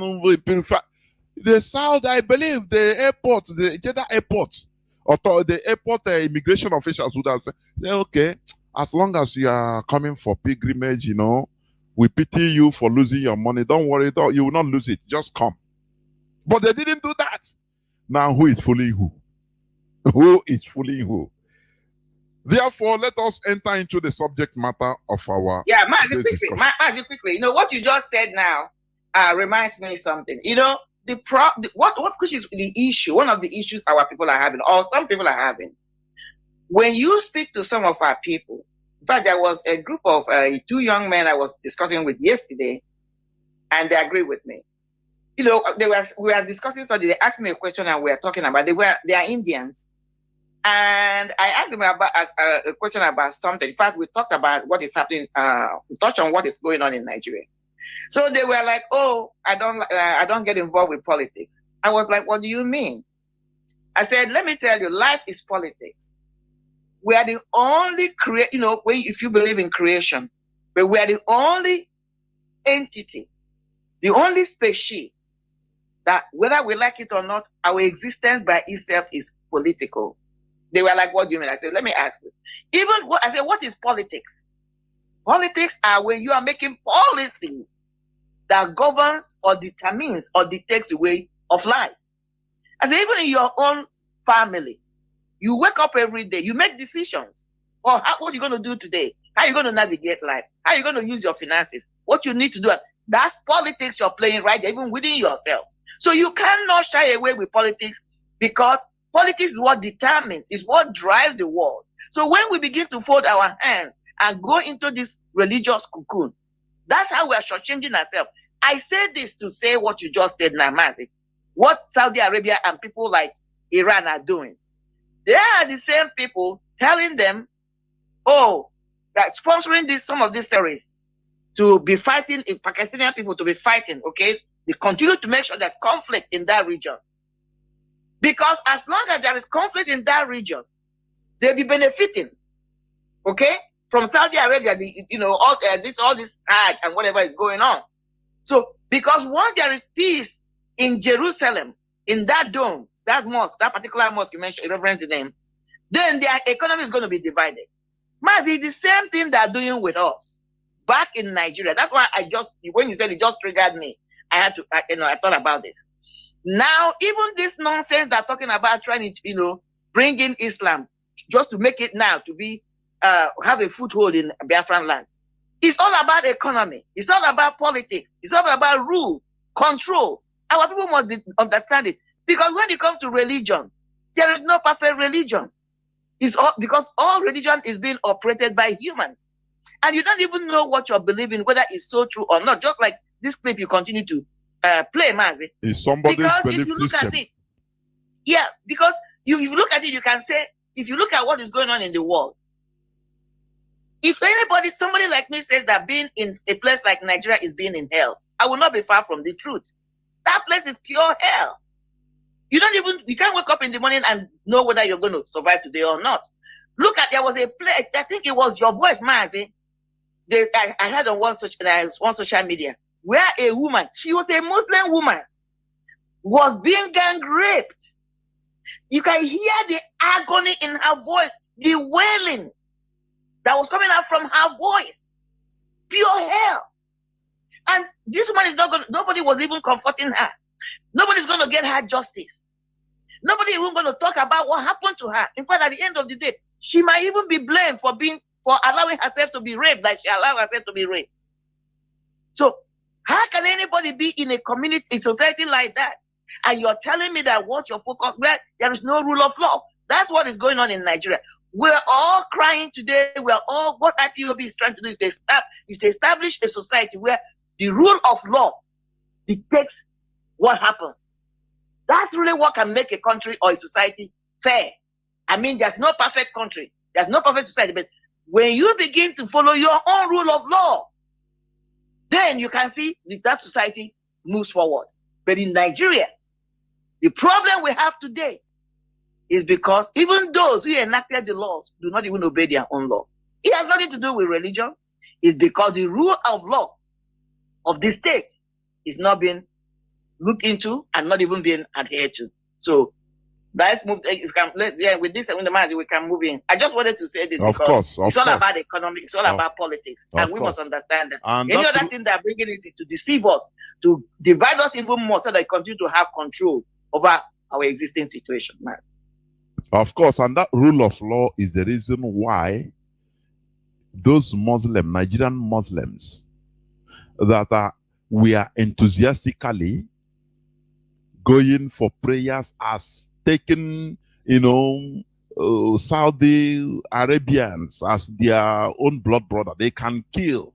the South, I believe the airport, the Jeddah airport, or the airport immigration officials would have said, okay, as long as you are coming for pilgrimage, you know, we pity you for losing your money. Don't worry, you will not lose it. Just come. But they didn't do that. Now, who is fooling who? Who is fooling who? Therefore, let us enter into the subject matter of our Mazi, quickly. You know what you just said now reminds me of something. You know which is the issue? One of the issues our people are having, or some people are having. When you speak to some of our people, in fact, there was a group of two young men I was discussing with yesterday, and they agree with me. You know, we were discussing. So they asked me a question, and we are talking about they are Indians. And I asked them about a question about something. In fact, we talked about what is happening. We touched on what is going on in Nigeria. So they were like, "Oh, I don't get involved with politics." I was like, "What do you mean?" I said, "Let me tell you, life is politics. We are the only if you believe in creation, but we are the only entity, the only species that, whether we like it or not, our existence by itself is political." They were like, "What do you mean?" I said, "Let me ask you. What is politics? Politics are when you are making policies that governs or determines or dictates the way of life. I said, even in your own family, you wake up every day, you make decisions. Or what you're going to do today? How are you going to navigate life? How are you going to use your finances? What you need to do? That's politics you're playing right there, even within yourselves. So you cannot shy away with politics, because politics is what determines, is what drives the world. So when we begin to fold our hands and go into this religious cocoon, that's how we are shortchanging ourselves. I say this to say what you just said now, Mazi. What Saudi Arabia and people like Iran are doing. They are the same people telling them, oh, that sponsoring some of these terrorists to be fighting, Pakistani people to be fighting, okay? They continue to make sure there's conflict in that region. Because as long as there is conflict in that region, they'll be benefiting, okay, from Saudi Arabia, all this Hajj and whatever is going on. So, because once there is peace in Jerusalem, in that dome, that mosque, that particular mosque you mentioned, reference the name, then their economy is going to be divided. Mazi, the same thing they're doing with us back in Nigeria. That's why when you said it just triggered me, I thought about this. Now, even this nonsense they're talking about trying to, bring in Islam just to make it now to be, have a foothold in Biafran land. It's all about economy. It's all about politics. It's all about rule, control. Our people must understand it. Because when it comes to religion, there is no perfect religion. It's all because all religion is being operated by humans. And you don't even know what you're believing, whether it's so true or not. Just like this clip you continue to play, Mazi. It's somebody's because belief if you look system. at it, yeah, because if you look at it, you can say, if you look at what is going on in the world, if somebody like me says that being in a place like Nigeria is being in hell, I will not be far from the truth. That place is pure hell. You can't wake up in the morning and know whether you're going to survive today or not. Look at, there was a place, I think it was Your Voice, Mazi. I heard on one social media, where a woman, she was a Muslim woman, was being gang raped. You can hear the agony in her voice, the wailing that was coming out from her voice. Pure hell. And this woman is nobody was even comforting her. Nobody's going to get her justice. Nobody even going to talk about what happened to her. In fact, at the end of the day, she might even be blamed for allowing herself to be raped, like she allowed herself to be raped. So how can anybody be in a community, a society like that? And you're telling me that what you're focused on, there is no rule of law. That's what is going on in Nigeria. We're all crying today. What IPOB is trying to do is to establish a society where the rule of law dictates what happens. That's really what can make a country or a society fair. I mean, there's no perfect country. There's no perfect society. But when you begin to follow your own rule of law, then you can see if that society moves forward. But in Nigeria, the problem we have today is because even those who enacted the laws do not even obey their own law. It has nothing to do with religion. It's because the rule of law of the state is not being looked into and not even being adhered to. So let's move. With this, we can move in. I just wanted to say this because it's all about economy. It's all about politics, and we must understand that. And any other thing that bringing it to deceive us, to divide us even more, so that we continue to have control over our existing situation, man. Of course, and that rule of law is the reason why those Nigerian Muslims, we are enthusiastically going for prayers as taking, Saudi Arabians as their own blood brother. They can kill.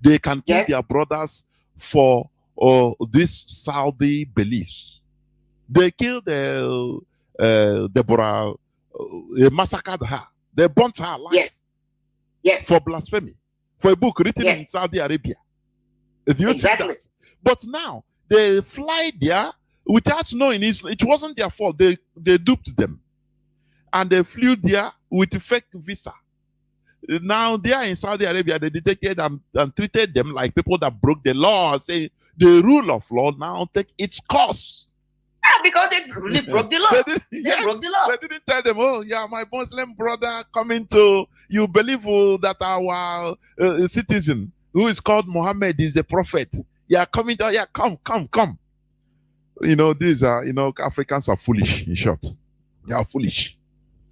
They can kill their brothers for these Saudi beliefs. They killed Deborah, they massacred her. They burnt her alive. Yes. For blasphemy. For a book written in Saudi Arabia. Do you see that? But now, they fly there without knowing it wasn't their fault. They duped them. And they flew there with a fake visa. Now, they are in Saudi Arabia. They detected and treated them like people that broke the law. Say the rule of law now take its course. Because they really broke the law. They broke the law. They didn't tell them, oh, yeah, my Muslim brother coming to, you believe that our citizen, who is called Muhammad, is a prophet. Yeah, coming to, yeah, come. These are, Africans are foolish, in short. They are foolish.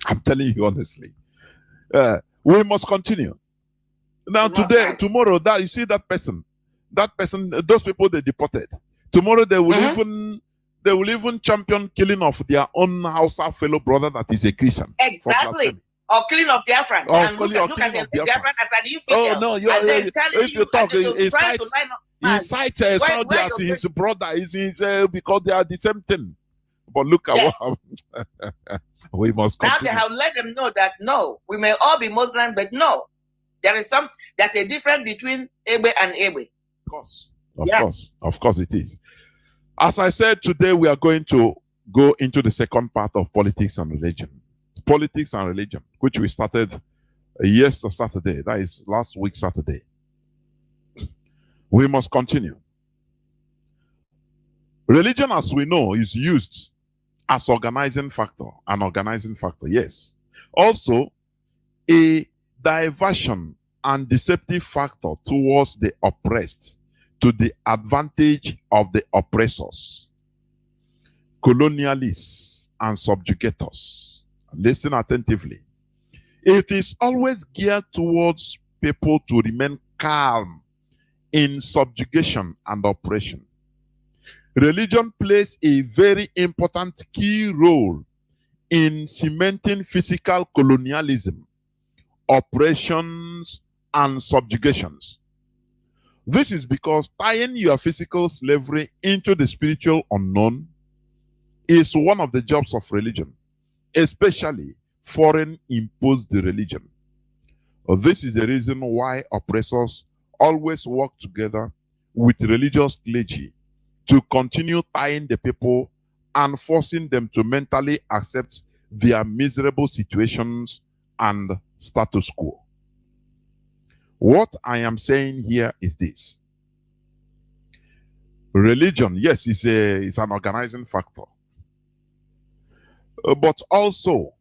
I'm telling you honestly. We must continue. Now, tomorrow, that you see that person, those people they deported. Tomorrow they will even champion killing of their own Hausa fellow brother that is a Christian. Exactly. Or killing of Biafra. And look at Biafra as an infidel. Oh no, if you talk, he cites Saudi as his brother, because they are the same thing. But look at what we must continue. Now they have let them know that no, we may all be Muslim, but no, there's a difference between Egbe and Egbe. Of course it is. As I said, today we are going to go into the second part of politics and religion. Politics and religion, which we started yesterday Saturday, that is last week Saturday. We must continue. Religion, as we know, is used as an organizing factor, yes. Also, a diversion and deceptive factor towards the oppressed to the advantage of the oppressors, colonialists, and subjugators. Listen attentively. It is always geared towards people to remain calm in subjugation and oppression. Religion plays a very important key role in cementing physical colonialism, oppressions, and subjugations. This is because tying your physical slavery into the spiritual unknown is one of the jobs of religion, especially foreign imposed religion. This is the reason why oppressors always work together with religious clergy to continue tying the people and forcing them to mentally accept their miserable situations and status quo. What I am saying here is this. Religion, yes, is an organizing factor. But also,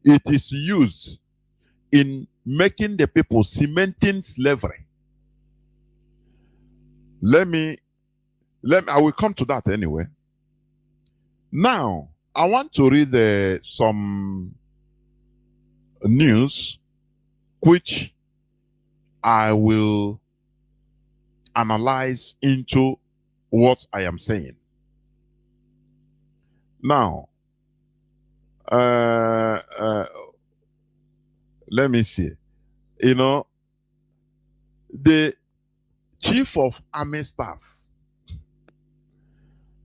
it is used in making the people cementing slavery. I will come to that anyway. Now, I want to read some news which I will analyze into what I am saying. Now, let me see. The Chief of Army Staff,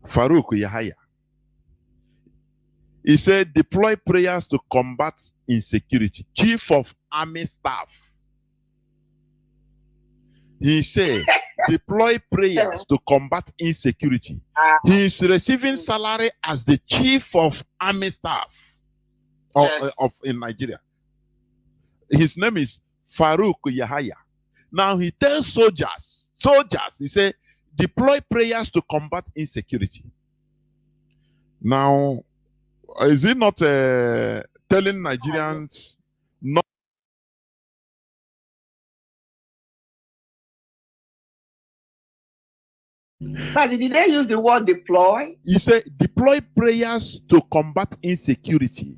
Farouk Yahaya, he said, deploy prayers to combat insecurity. Chief of Army Staff. He said, deploy prayers to combat insecurity. He is receiving salary as the Chief of Army Staff in Nigeria. His name is Farouk Yahaya. Now he tells soldiers, he said, deploy prayers to combat insecurity. Now, is he not telling Nigerians not? But did they use the word deploy? He said, deploy prayers to combat insecurity.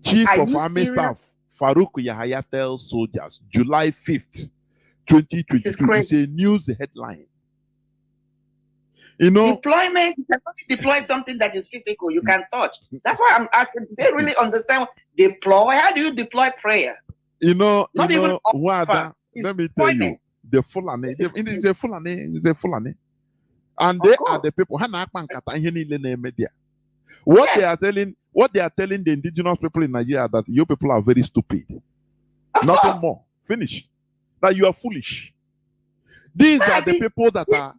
Chief of Army Staff Farouk Yahaya tells soldiers, July 5th, 2022. It's a news headline. Deployment, you can only deploy something that is physical, you can touch. That's why I'm asking, do they really understand deploy? How do you deploy prayer? Let me tell you, the Fulani, it's a Fulani. And they are the people. What they are telling the indigenous people in Nigeria that you people are very stupid. Nothing more. Finish. That you are foolish. These are the people that are.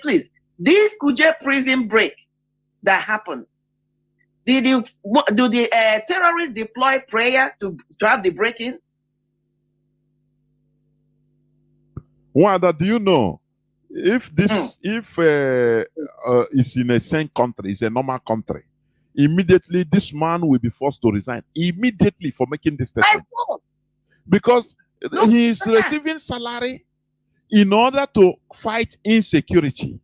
Please. This Kuje prison break that happened. Do the terrorists deploy prayer to have the break-in? Wanda, do you know if this is in a sane country, it's a normal country, immediately this man will be forced to resign immediately for making this statement, because he is receiving salary in order to fight insecurity.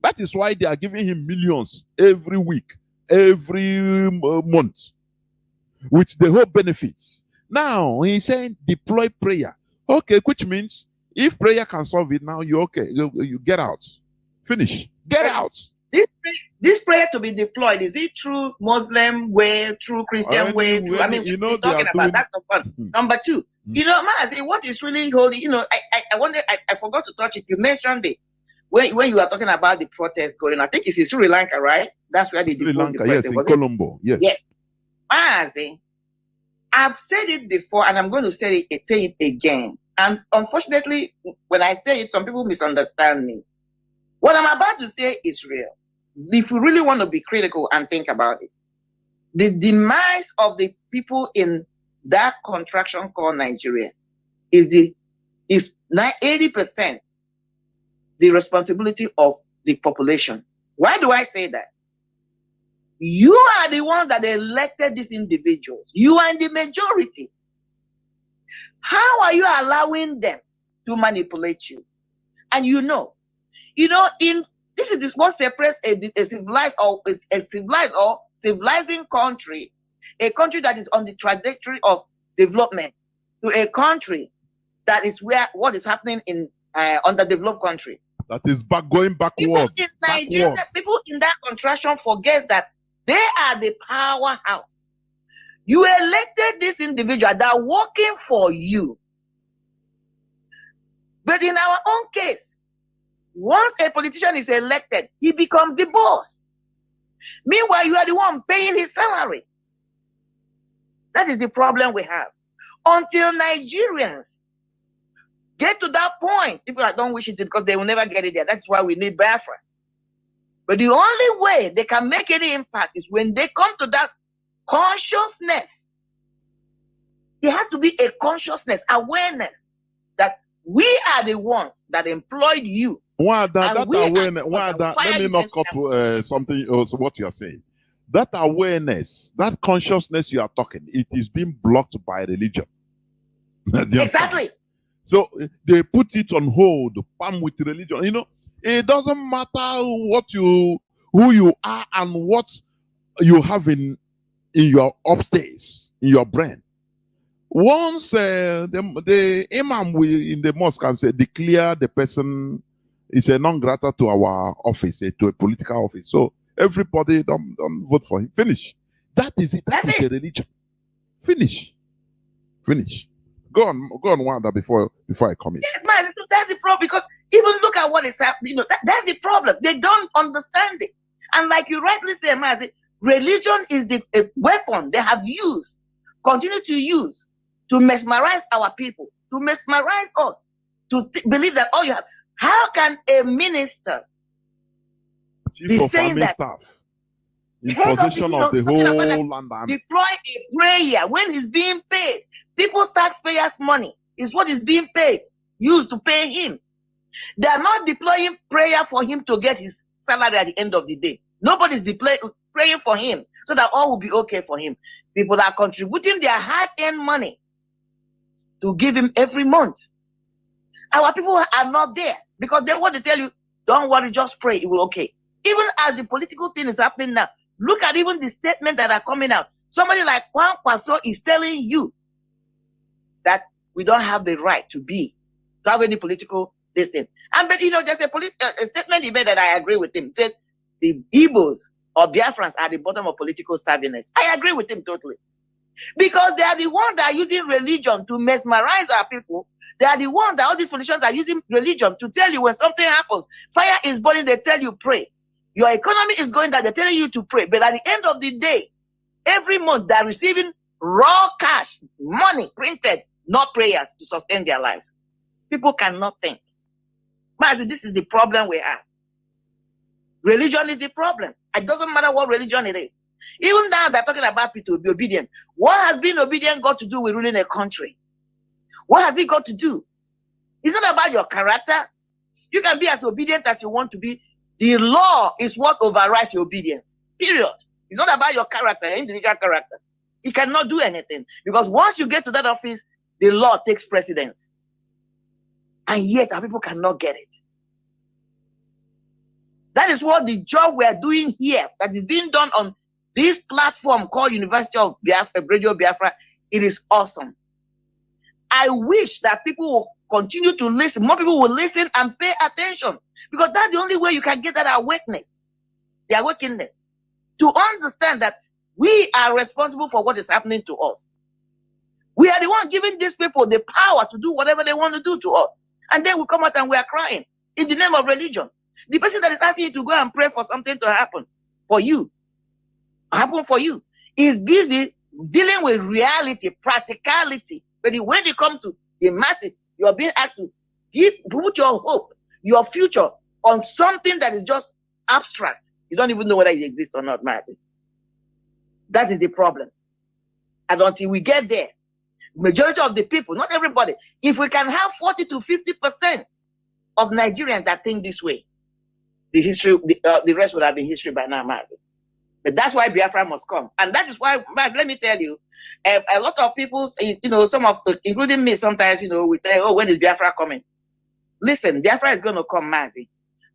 That is why they are giving him millions every week, every month, with the whole benefits. Now he's saying deploy prayer. Okay, which means if prayer can solve it, now you're okay. You get out. Finish. Get out. This prayer to be deployed, is it true Muslim way, true Christian way? True, I mean, you know, we're talking about that's the one. Number two, you know, Mazi, what is really holy? You know, I wonder. I forgot to touch it. You mentioned it when you were talking about the protest going. I think it's in Sri Lanka, right? That's where they deposed the president. Yes, in Colombo. Yes. Yes, Mazi, I've said it before, and I'm going to say it again. And unfortunately, when I say it, some people misunderstand me. What I'm about to say is real. If we really want to be critical and think about it, the demise of the people in that contraction called Nigeria is 80% the responsibility of the population. Why do I say that? You are the one that elected these individuals. You are in the majority. How are you allowing them to manipulate you? And this is what separates a civilized or civilizing country, a country that is on the trajectory of development, to a country that is where what is happening in underdeveloped country. That is going backwards. People in Nigeria, people in that contraction forget that they are the powerhouse. You elected this individual that are working for you. But in our own case, once a politician is elected, he becomes the boss. Meanwhile, you are the one paying his salary. That is the problem we have. Until Nigerians get to that point, people don't wish it because they will never get it there. That's why we need Biafra. But the only way they can make any impact is when they come to that consciousness. There has to be a consciousness, awareness that we are the ones that employed you. That awareness. Let me knock up something else. What you are saying, that awareness, that consciousness you are talking, it is being blocked by religion. Exactly. So they put it on hold, palm with religion. You know, it doesn't matter who you are and what you have in your upstairs, in your brain. Once the imam in the mosque can say, declare the person is a non-grata to our office, to a political office. So everybody don't vote for him. Finish. That is it. That is a religion. Finish. Go on, Wanda, before I come in. Yes, man, that's the problem, because even look at what is happening. That's the problem. They don't understand it. And like you rightly say, Mazi, religion is the weapon they have used, continue to use, to mesmerize our people, to mesmerize us, to believe that all you have. How can a minister be saying that staff in possession of the whole land deploy a prayer when he's being paid? People's taxpayers' money is what is being paid, used to pay him. They are not deploying prayer for him to get his salary at the end of the day. Nobody's praying for him so that all will be okay for him. People are contributing their hard-earned money to give him every month. Our people are not there because they want to tell you, don't worry, just pray, it will okay. Even as the political thing is happening now, look at even the statements that are coming out. Somebody like Juan Kwaso is telling you that we don't have the right to have any political distance. And but there's a statement he made that I agree with him. He said the Igbos or Biafrans are the bottom of political savviness. I agree with him totally. Because they are the ones that are using religion to mesmerize our people. They are the ones that all these politicians are using religion to tell you when something happens. Fire is burning, they tell you pray. Your economy is going down, they're telling you to pray. But at the end of the day, every month they're receiving raw cash, money printed, not prayers to sustain their lives. People cannot think. But this is the problem we have. Religion is the problem. It doesn't matter what religion it is. Even now they're talking about people to be obedient. What has being obedient got to do with ruling a country? What has it got to do? It's not about your character. You can be as obedient as you want to be. The law is what overrides your obedience. Period. It's not about your character, your individual character. It cannot do anything. Because once you get to that office, the law takes precedence. And yet our people cannot get it. That is what the job we are doing here, that is being done on this platform called University of Biafra, Radio Biafra. It is awesome. I wish that people will continue to listen. More people will listen and pay attention, because that's the only way you can get that awakeness, the awakeness, to understand that we are responsible for what is happening to us. We are the one giving these people the power to do whatever they want to do to us. And then we come out and we are crying in the name of religion. The person that is asking you to go and pray for something to happen for you, is busy dealing with reality, practicality. But when it comes to the masses, you are being asked to put your hope, your future on something that is just abstract. You don't even know whether it exists or not, Mazi. That is the problem. And until we get there, majority of the people, not everybody, if we can have 40 to 50% of Nigerians that think this way, the rest would have been history by now, Mazi. But that's why Biafra must come. And that is why, let me tell you, a lot of people, some of, including me, sometimes, we say, oh, when is Biafra coming? Listen, Biafra is going to come, Mazi.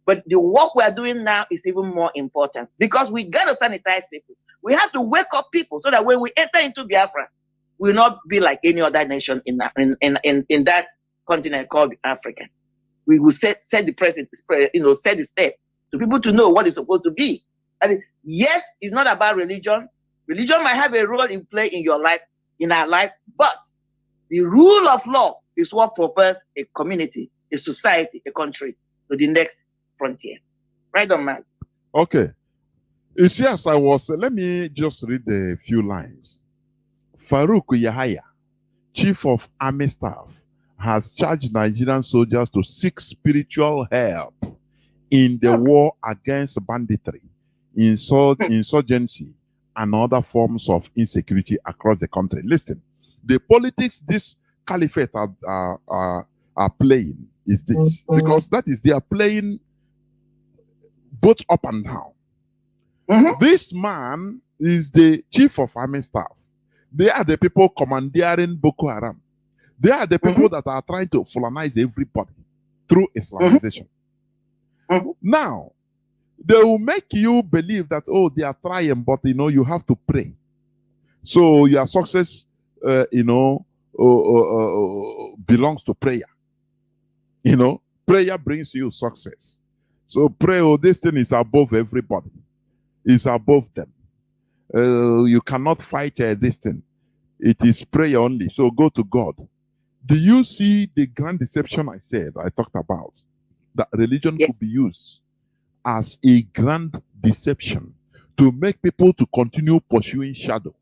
But the work we are doing now is even more important, because we got to sanitize people. We have to wake up people so that when we enter into Biafra, we will not be like any other nation in that continent called Africa. We will set the precedent, set the step to people to know what is supposed to be. And yes, it's not about religion. Religion might have a role in play in your life, in our life, but the rule of law is what propels a community, a society, a country to the next frontier. Right on, Matt. Okay. You see, as I was, let me just read a few lines. Farouk Yahaya, Chief of Army Staff, has charged Nigerian soldiers to seek spiritual help in the war against banditry, insurgency, and other forms of insecurity across the country. Listen, the politics this caliphate are playing is this, because that is, they are playing both up and down. This man is the Chief of Army Staff. They are the people commandeering Boko Haram. They are the people that are trying to Fulanize everybody through Islamization. Now, they will make you believe that, oh, they are trying, but you have to pray. So your success, belongs to prayer. Prayer brings you success. So pray, oh, this thing is above everybody. It's above them. You cannot fight this thing. It is prayer only. So go to God. Do you see the grand deception I talked about? That religion could be used as a grand deception to make people to continue pursuing shadow.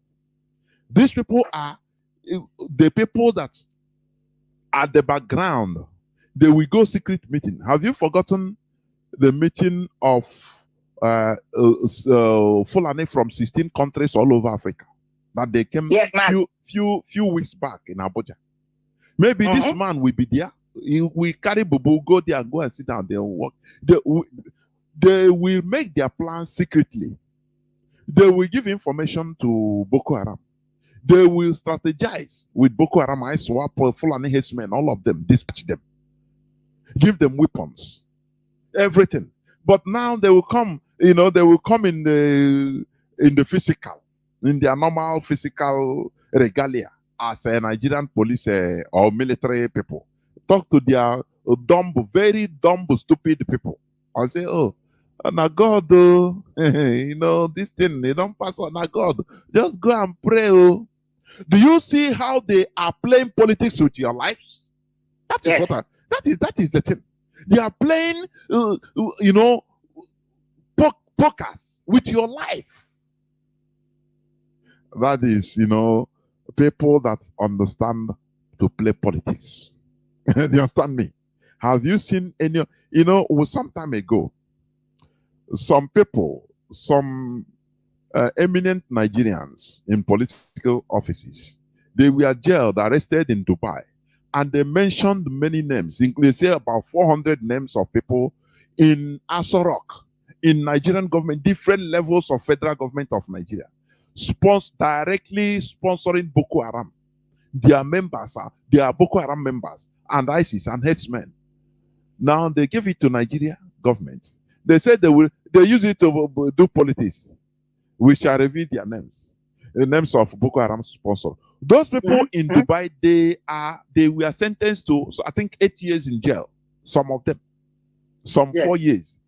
These people are the people that at the background, they will go secret meeting. Have you forgotten the meeting of Fulani from 16 countries all over Africa? That they came few weeks back in Abuja. Maybe this man will be there. He will carry Bubu, go there and go and sit down there and work. They will make their plans secretly. They will give information to Boko Haram. They will strategize with Boko Haram, ISWAP, Fulani Herdsmen, all of them, dispatch them, give them weapons, everything. But now they will come, they will come in the physical, in their normal physical regalia as a Nigerian police or military people. Talk to their dumb, very dumb, stupid people. I say, oh, now God, this thing, they don't pass on. Now God, just go and pray. Oh. Do you see how they are playing politics with your lives? That is that is the thing. They are playing, pokers with your life. That is, people that understand to play politics. Do you understand me? Have you seen any, some time ago, some people, some eminent Nigerians in political offices, they were jailed, arrested in Dubai, and they mentioned many names. They say about 400 names of people in Aso Rock, in Nigerian government, different levels of federal government of Nigeria, directly sponsoring Boko Haram. Their members they are Boko Haram members and ISIS and headsmen. Now they give it to Nigeria government. They said they use it to do politics. We shall reveal their names, the names of Boko Haram sponsor. Those people in Dubai, they were sentenced to, so I think, 8 years in jail. Some of them, some 4 years.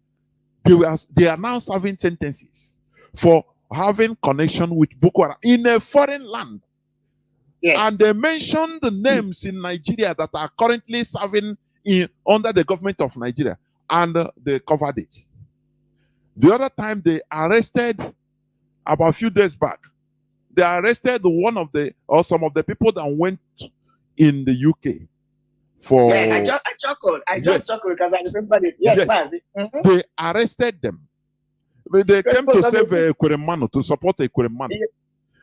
They are now serving sentences for having connection with Boko Haram in a foreign land. Yes. And they mentioned the names in Nigeria that are currently serving under the government of Nigeria, and they covered it. The other time they arrested, about a few days back, they arrested some of the people that went in the UK for. Yeah, I just chuckled because I remember it. Yes. They arrested them. They came to save Ekweremanu, to support Ekweremanu.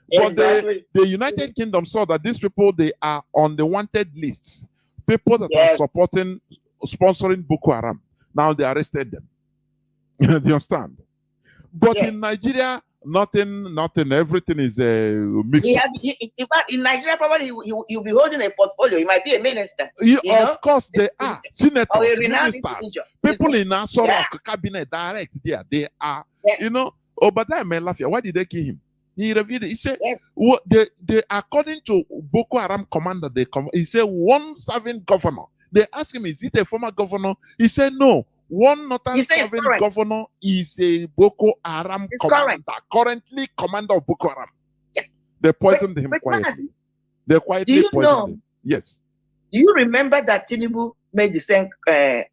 But exactly. the United Kingdom saw that these people, they are on the wanted list. People that are sponsoring Boko Haram. Now they arrested them. Do you understand? But in Nigeria, nothing. Everything is mixed. In fact, in Nigeria, probably you'll be holding a portfolio. You might be a minister. Of course, they are senators, or a ministers, people in our sort of cabinet direct. They are. You know, Obadiah Melafia. Why did they kill him? He revealed it. He said, they according to Boko Haram commander, he said one serving governor. They asked him, is it a former governor? He said, no. One not serving governor is a Boko Haram commander, currently commander of Boko Haram. Yeah. They poisoned him quietly. They quietly poisoned him. Yes. Do you remember that Tinubu made the same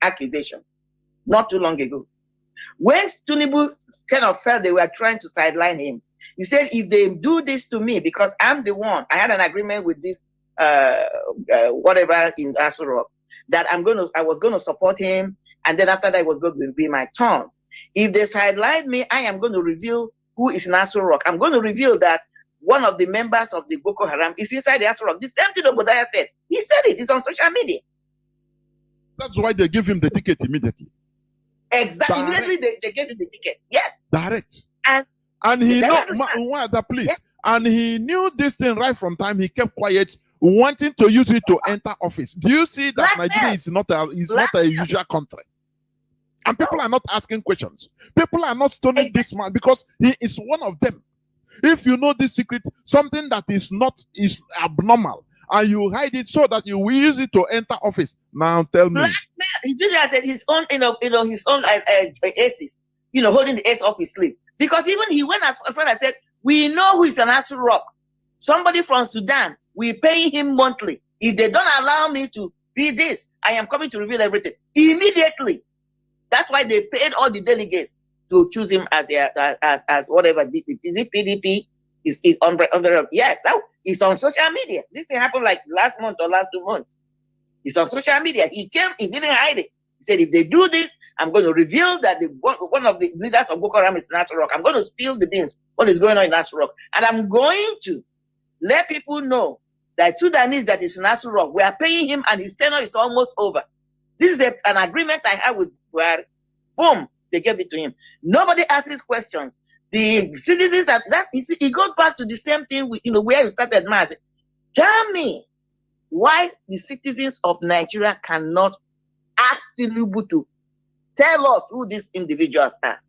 accusation not too long ago? When Tinubu kind of felt they were trying to sideline him, he said, if they do this to me, because I'm the one, I had an agreement with this whatever in Aso Rock, that I was going to support him, and then after that it was going to be my turn. If they sideline me, I am going to reveal who is in Aso Rock. I'm going to reveal that one of the members of the Boko Haram is inside the Aso Rock. The same thing Obadiah said. He said it. It's on social media. That's why they give him the ticket immediately. Exactly. Immediately they gave him the ticket. Yes. Direct. And he And he knew this thing right from time. He kept quiet, wanting to use it to enter office. Do you see that Nigeria is not a usual country? And people are not asking questions. People are not stoning this man because he is one of them. If you know this secret, something that is abnormal, and you hide it so that you will use it to enter office. Now tell me. He did that his own, his own aces, holding the ace up his sleeve. Because even he went as far as said, we know who is an Asu Rock. Somebody from Sudan. We pay him monthly. If they don't allow me to be this, I am coming to reveal everything immediately. That's why they paid all the delegates to choose him as as whatever. Is it PDP? Is on yes, that is on social media. This thing happened like last month or last 2 months. It's on social media. He didn't hide it. He said, if they do this, I'm going to reveal that one of the leaders of Boko Haram is in Aso Rock. I'm going to spill the beans, what is going on in Aso Rock. And I'm going to let people know that Sudanese that is in Aso Rock, we are paying him and his tenure is almost over. This is an agreement I have with Buhari. Boom, they gave it to him. Nobody asks questions. The citizens it goes back to the same thing where you started, Mazi. Tell me why the citizens of Nigeria cannot ask Tinubu to tell us who these individuals are.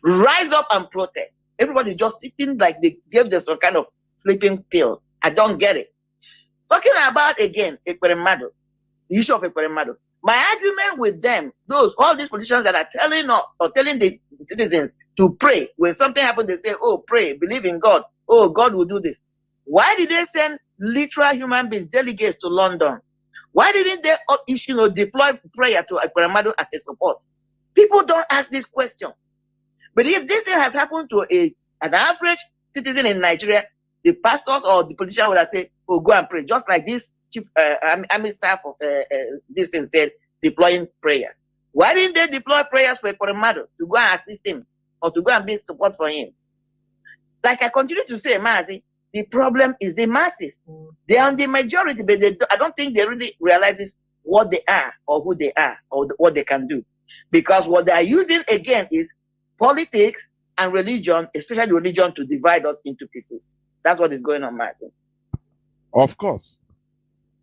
Rise up and protest. Everybody just sitting like they gave them some kind of sleeping pill. I don't get it. Talking about again Ekweremadu, the issue of Ekweremadu. My argument with them, all these politicians that are telling us or telling the citizens to pray. When something happens, they say, oh, pray, believe in God. Oh, God will do this. Why did they send literal human beings, delegates to London? Why didn't they deploy prayer to Ekweremadu as a support? People don't ask these questions. But if this thing has happened to an average citizen in Nigeria, the pastors or the politician would have said, oh, go and pray. Just like this chief army staff of this thing said, deploying prayers. Why didn't they deploy prayers for Ekweremadu to go and assist him or to go and be support for him? Like I continue to say, Mazi, the problem is the masses. They are the majority, but I don't think they really realize what they are or who they are or what they can do. Because what they are using, again, is politics and religion, especially religion, to divide us into pieces. That's what is going on, Mazi. Of course.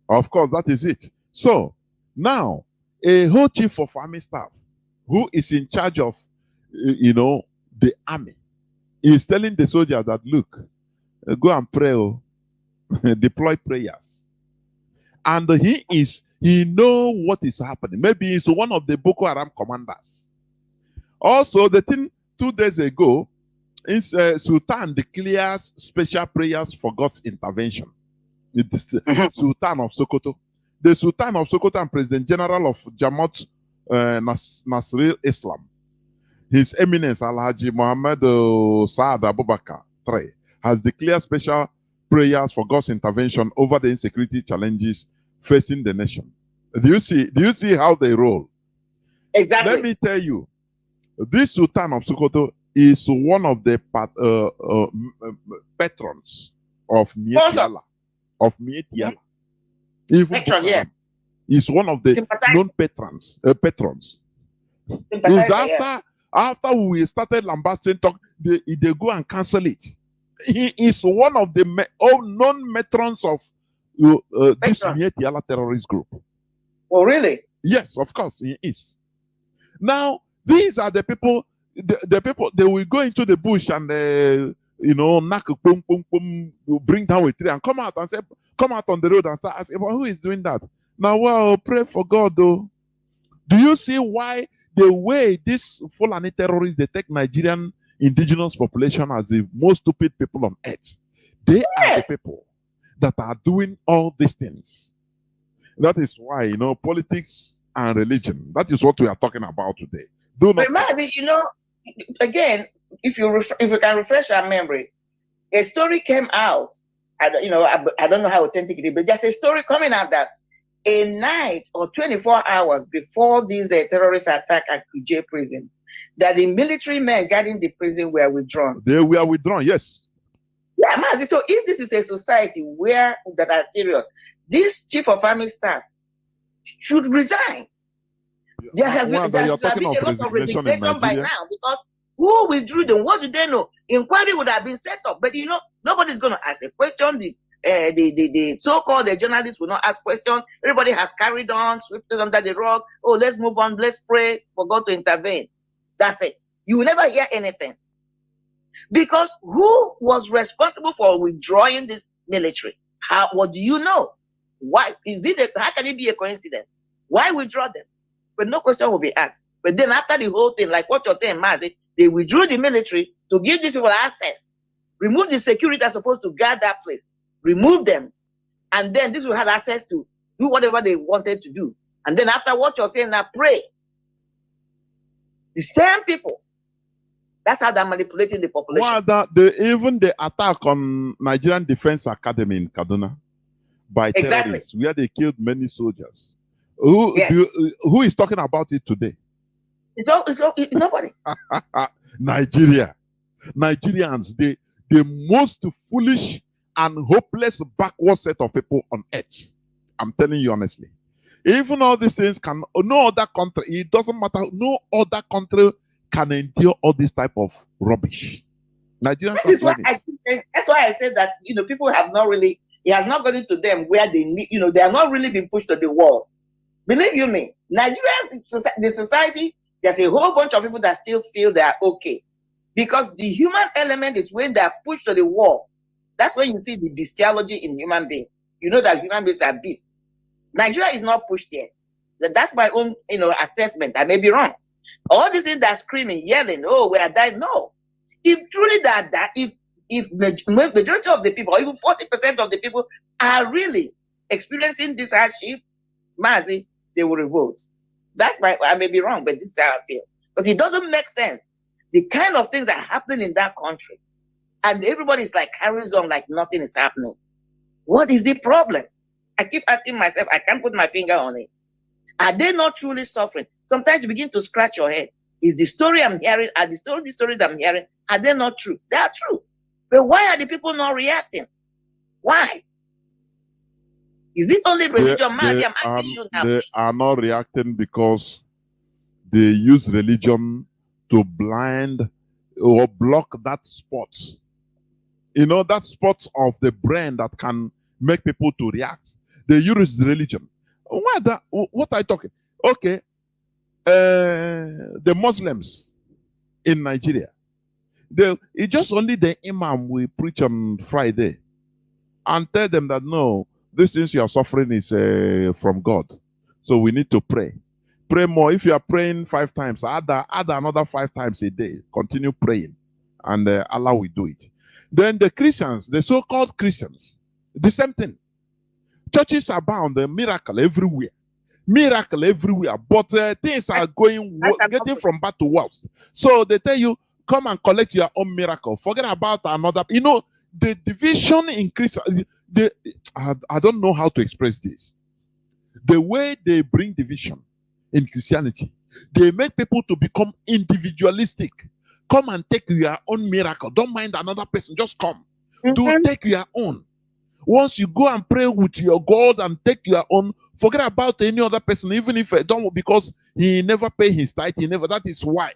Of course, that is it. So, now, a whole chief of army staff who is in charge of, the army is telling the soldiers that, look, go and pray. deploy prayers. And he know what is happening. Maybe he's one of the Boko Haram commanders. Also, the thing 2 days ago, is Sultan declares special prayers for God's intervention. It's Sultan of Sokoto. The Sultan of Sokoto and President General of Jamaat Nasril Islam, His Eminence Alhaji Muhammad Saad Abubakar III, has declared special prayers for God's intervention over the insecurity challenges facing the nation. Do you see how they roll? Exactly. Let me tell you, this Sultan of Sokoto is one of the patrons of Mietiala. Even Patron, yeah. He's one of the known patrons. It's after we started lambasting talk, they go and cancel it. He is one of the known matrons of this Mietiala terrorist group. Oh, really? Yes, of course, he is. Now, these are the people. The people, they will go into the bush and knock boom, boom, boom, bring down a tree and come out and say, come out on the road and start asking, well, who is doing that? Now, well, pray for God though. Do you see why the way these Fulani terrorists, they take Nigerian indigenous population as the most stupid people on earth? They are the people that are doing all these things. That is why, politics and religion, that is what we are talking about today. But Mazi, again, if you can refresh our memory, a story came out. I don't know how authentic it is, but just a story coming out that a night or 24 hours before these terrorist attack at Kuje prison, that the military men guarding the prison were withdrawn. They were withdrawn, yes. Yeah, Mazi. So if this is a society where that are serious, this chief of army staff should resign. There have been a lot of resignation by now, because who withdrew them? What do they know? Inquiry would have been set up, but nobody's going to ask a question. The so-called journalists will not ask questions. Everybody has carried on, swept it under the rug. Oh, let's move on. Let's pray for God to intervene. That's it. You will never hear anything, because who was responsible for withdrawing this military? What do you know? Why is it? How can it be a coincidence? Why withdraw them? But no question will be asked. But then after the whole thing, like what you're saying, Mazi, they withdrew the military to give these people access, remove the security that's supposed to guard that place, remove them, and then this will have access to do whatever they wanted to do. And then after what you're saying now, pray. The same people. That's how they're manipulating the population. Well, even the attack on Nigerian Defense Academy in Kaduna by terrorists, where they killed many soldiers. Who is talking about it today? It's nobody. Nigerians, the most foolish and hopeless backward set of people on earth. I'm telling you honestly. Even all these things no other country, it doesn't matter, no other country can endure all this type of rubbish. Nigerians that's why I said that people have not really, it has not gone into them where they need, they have not really been pushed to the walls. Believe you me, Nigeria, the society, there's a whole bunch of people that still feel they are okay. Because the human element is when they are pushed to the wall. That's when you see the bestiality in human beings. You know that human beings are beasts. Nigeria is not pushed there. That's my own, assessment. I may be wrong. All these things that are screaming, yelling, oh, we are dying. No. If truly if majority of the people, or even 40% of the people are really experiencing this hardship, Mazi, they will revolt. I may be wrong, but this is how I feel. Because it doesn't make sense. The kind of things that are happening in that country, and everybody's like carries on like nothing is happening. What is the problem? I keep asking myself, I can't put my finger on it. Are they not truly suffering? Sometimes you begin to scratch your head. Is the story I'm hearing, the stories I'm hearing, are they not true? They are true. But why are the people not reacting? Why? Is it only religion? I'm asking you now. They are not reacting because they use religion to blind or block that spot. That spot of the brain that can make people to react. They use religion. What are you talking? Okay. The Muslims in Nigeria, it's just only the Imam we preach on Friday and tell them that no, this things you are suffering is from God. So we need to pray. Pray more. If you are praying 5 times, add another 5 times a day. Continue praying, and Allah will do it. Then the Christians, the so-called Christians, the same thing. Churches abound, the miracle everywhere. Miracle everywhere, but things are getting from bad to worse. So they tell you, come and collect your own miracle. Forget about another. You know, the division in Christian, I don't know how to express this. The way they bring division in Christianity, they make people to become individualistic. Come and take your own miracle. Don't mind another person. Just come. Do take your own. Once you go and pray with your God and take your own, forget about any other person, even if don't, because he never pay his tithe, that is why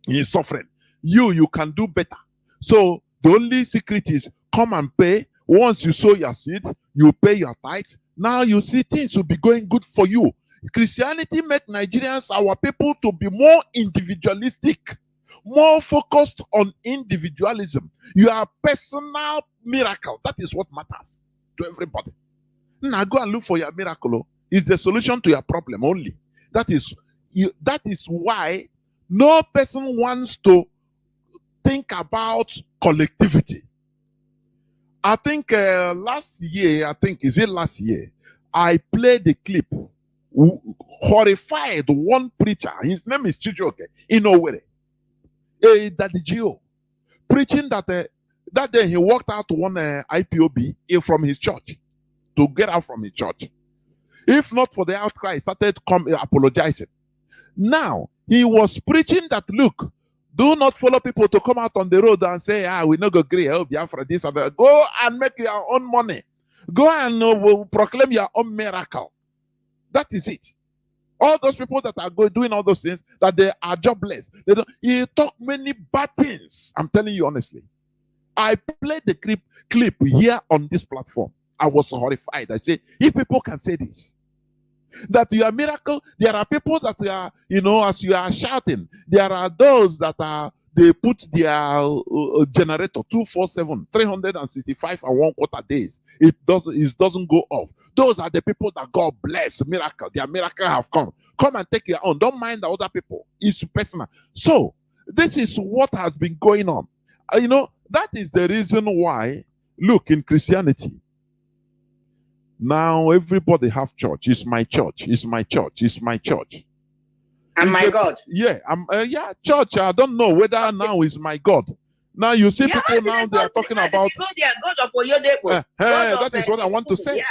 he is suffering. You can do better. So the only secret is come and pay. Once you sow your seed, you pay your tithe. Now you see things will be going good for you. Christianity make Nigerians, our people, to be more individualistic, more focused on individualism. Your personal miracle, that is what matters to everybody. Now go and look for your miracle. It's the solution to your problem only. That is why no person wants to think about collectivity. I think last year, I played the clip, horrified one preacher. His name is Chijoke in Owerri. Daddy Gio, preaching that that day he walked out to one IPOB from his church, to get out from his church. If not for the outcry, he started apologizing. Now, he was preaching that, look, do not follow people to come out on the road and say, we no go agree, Biafra, this and that. Go and make your own money. Go and proclaim your own miracle. That is it. All those people that are doing all those things, that they are jobless. He talk many bad things. I'm telling you honestly. I played the clip here on this platform. I was horrified. I say, if people can say this, that you are miracle, there are people that you are, as you are shouting, there are those that are, they put their generator 247, 365 and 1/4 days. It doesn't go off. Those are the people that God bless, miracle. Their miracle have come. Come and take your own. Don't mind the other people. It's personal. So this is what has been going on. That is the reason why, look, in Christianity, now everybody have church. It's my church. It's my church. It's my church. And my God. Yeah, church. I don't know whether now is my God. Now you see people now they are talking about God of Oyedepo. That is what I want to say.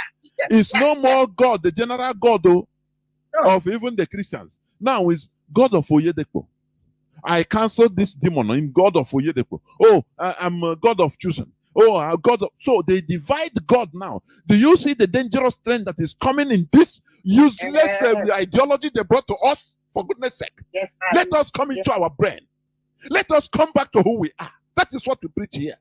It's no more God, the general God of even the Christians. Now is God of Oyedepo. I cancel this demon in God of Oyedepo. Oh, I'm God of chosen. Oh, God. So they divide God now. Do you see the dangerous trend that is coming in this useless ideology they brought to us? For goodness sake. Yes, let us come into our brain. Let us come back to who we are. That is what we preach here.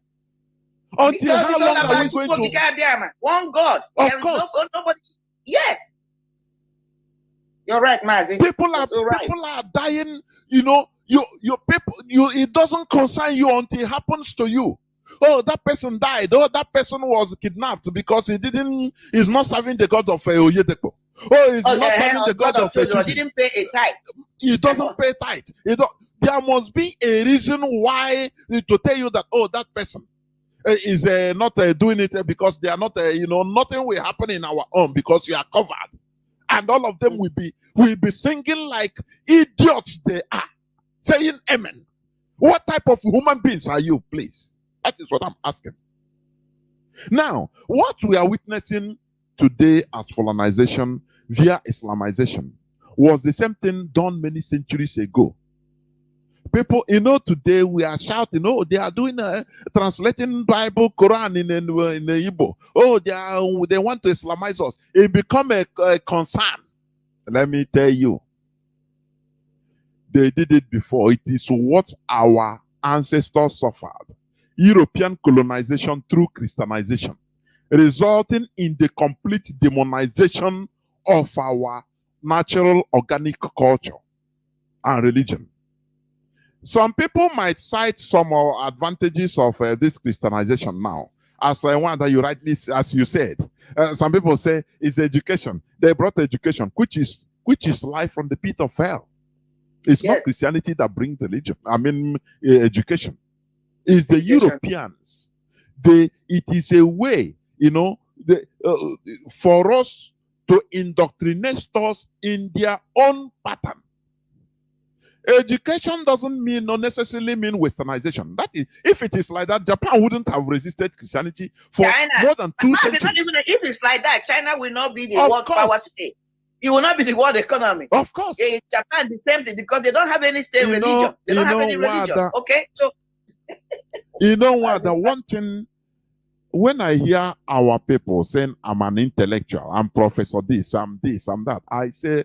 Until how long are we going to? One God. Of course. Nobody. Yes. You're right, Mazi. People are dying. Your people. It doesn't concern you until it happens to you. Oh, that person died. Oh, that person was kidnapped because he's not serving the God of Oyedepo. Oh, he's not serving the God of Chosen. He didn't pay a tithe. He doesn't pay tithe. There must be a reason why to tell you that, oh, that person is not doing it because they are not, nothing will happen in our own because you are covered. And all of them will be singing like idiots they are, saying amen. What type of human beings are you, please? That is what I'm asking. Now, what we are witnessing today as colonization via Islamization was the same thing done many centuries ago. People, today we are shouting, oh, they are doing translating Bible, Quran in the Igbo. Oh, they want to Islamize us. It become a concern. Let me tell you, they did it before. It is what our ancestors suffered. European colonization through Christianization, resulting in the complete demonization of our natural organic culture and religion. Some people might cite some advantages of this Christianization now as one that you rightly, as you said, some people say it's education. They brought education, which is life from the pit of hell. It's not Christianity that brings religion. I mean, education. It's the Europeans. It is a way, for us to indoctrinate us in their own pattern. Education doesn't necessarily mean westernization. That is, if it is like that, Japan wouldn't have resisted Christianity for more than 2 centuries. Not even if it's like that, China will not be the world power today. It will not be the world economy. Of course. In Japan, the same thing, because they don't have any state religion. They don't have any religion. Okay? So you know what? The one thing, when I hear our people saying I'm an intellectual, I'm professor this, I'm that, I say,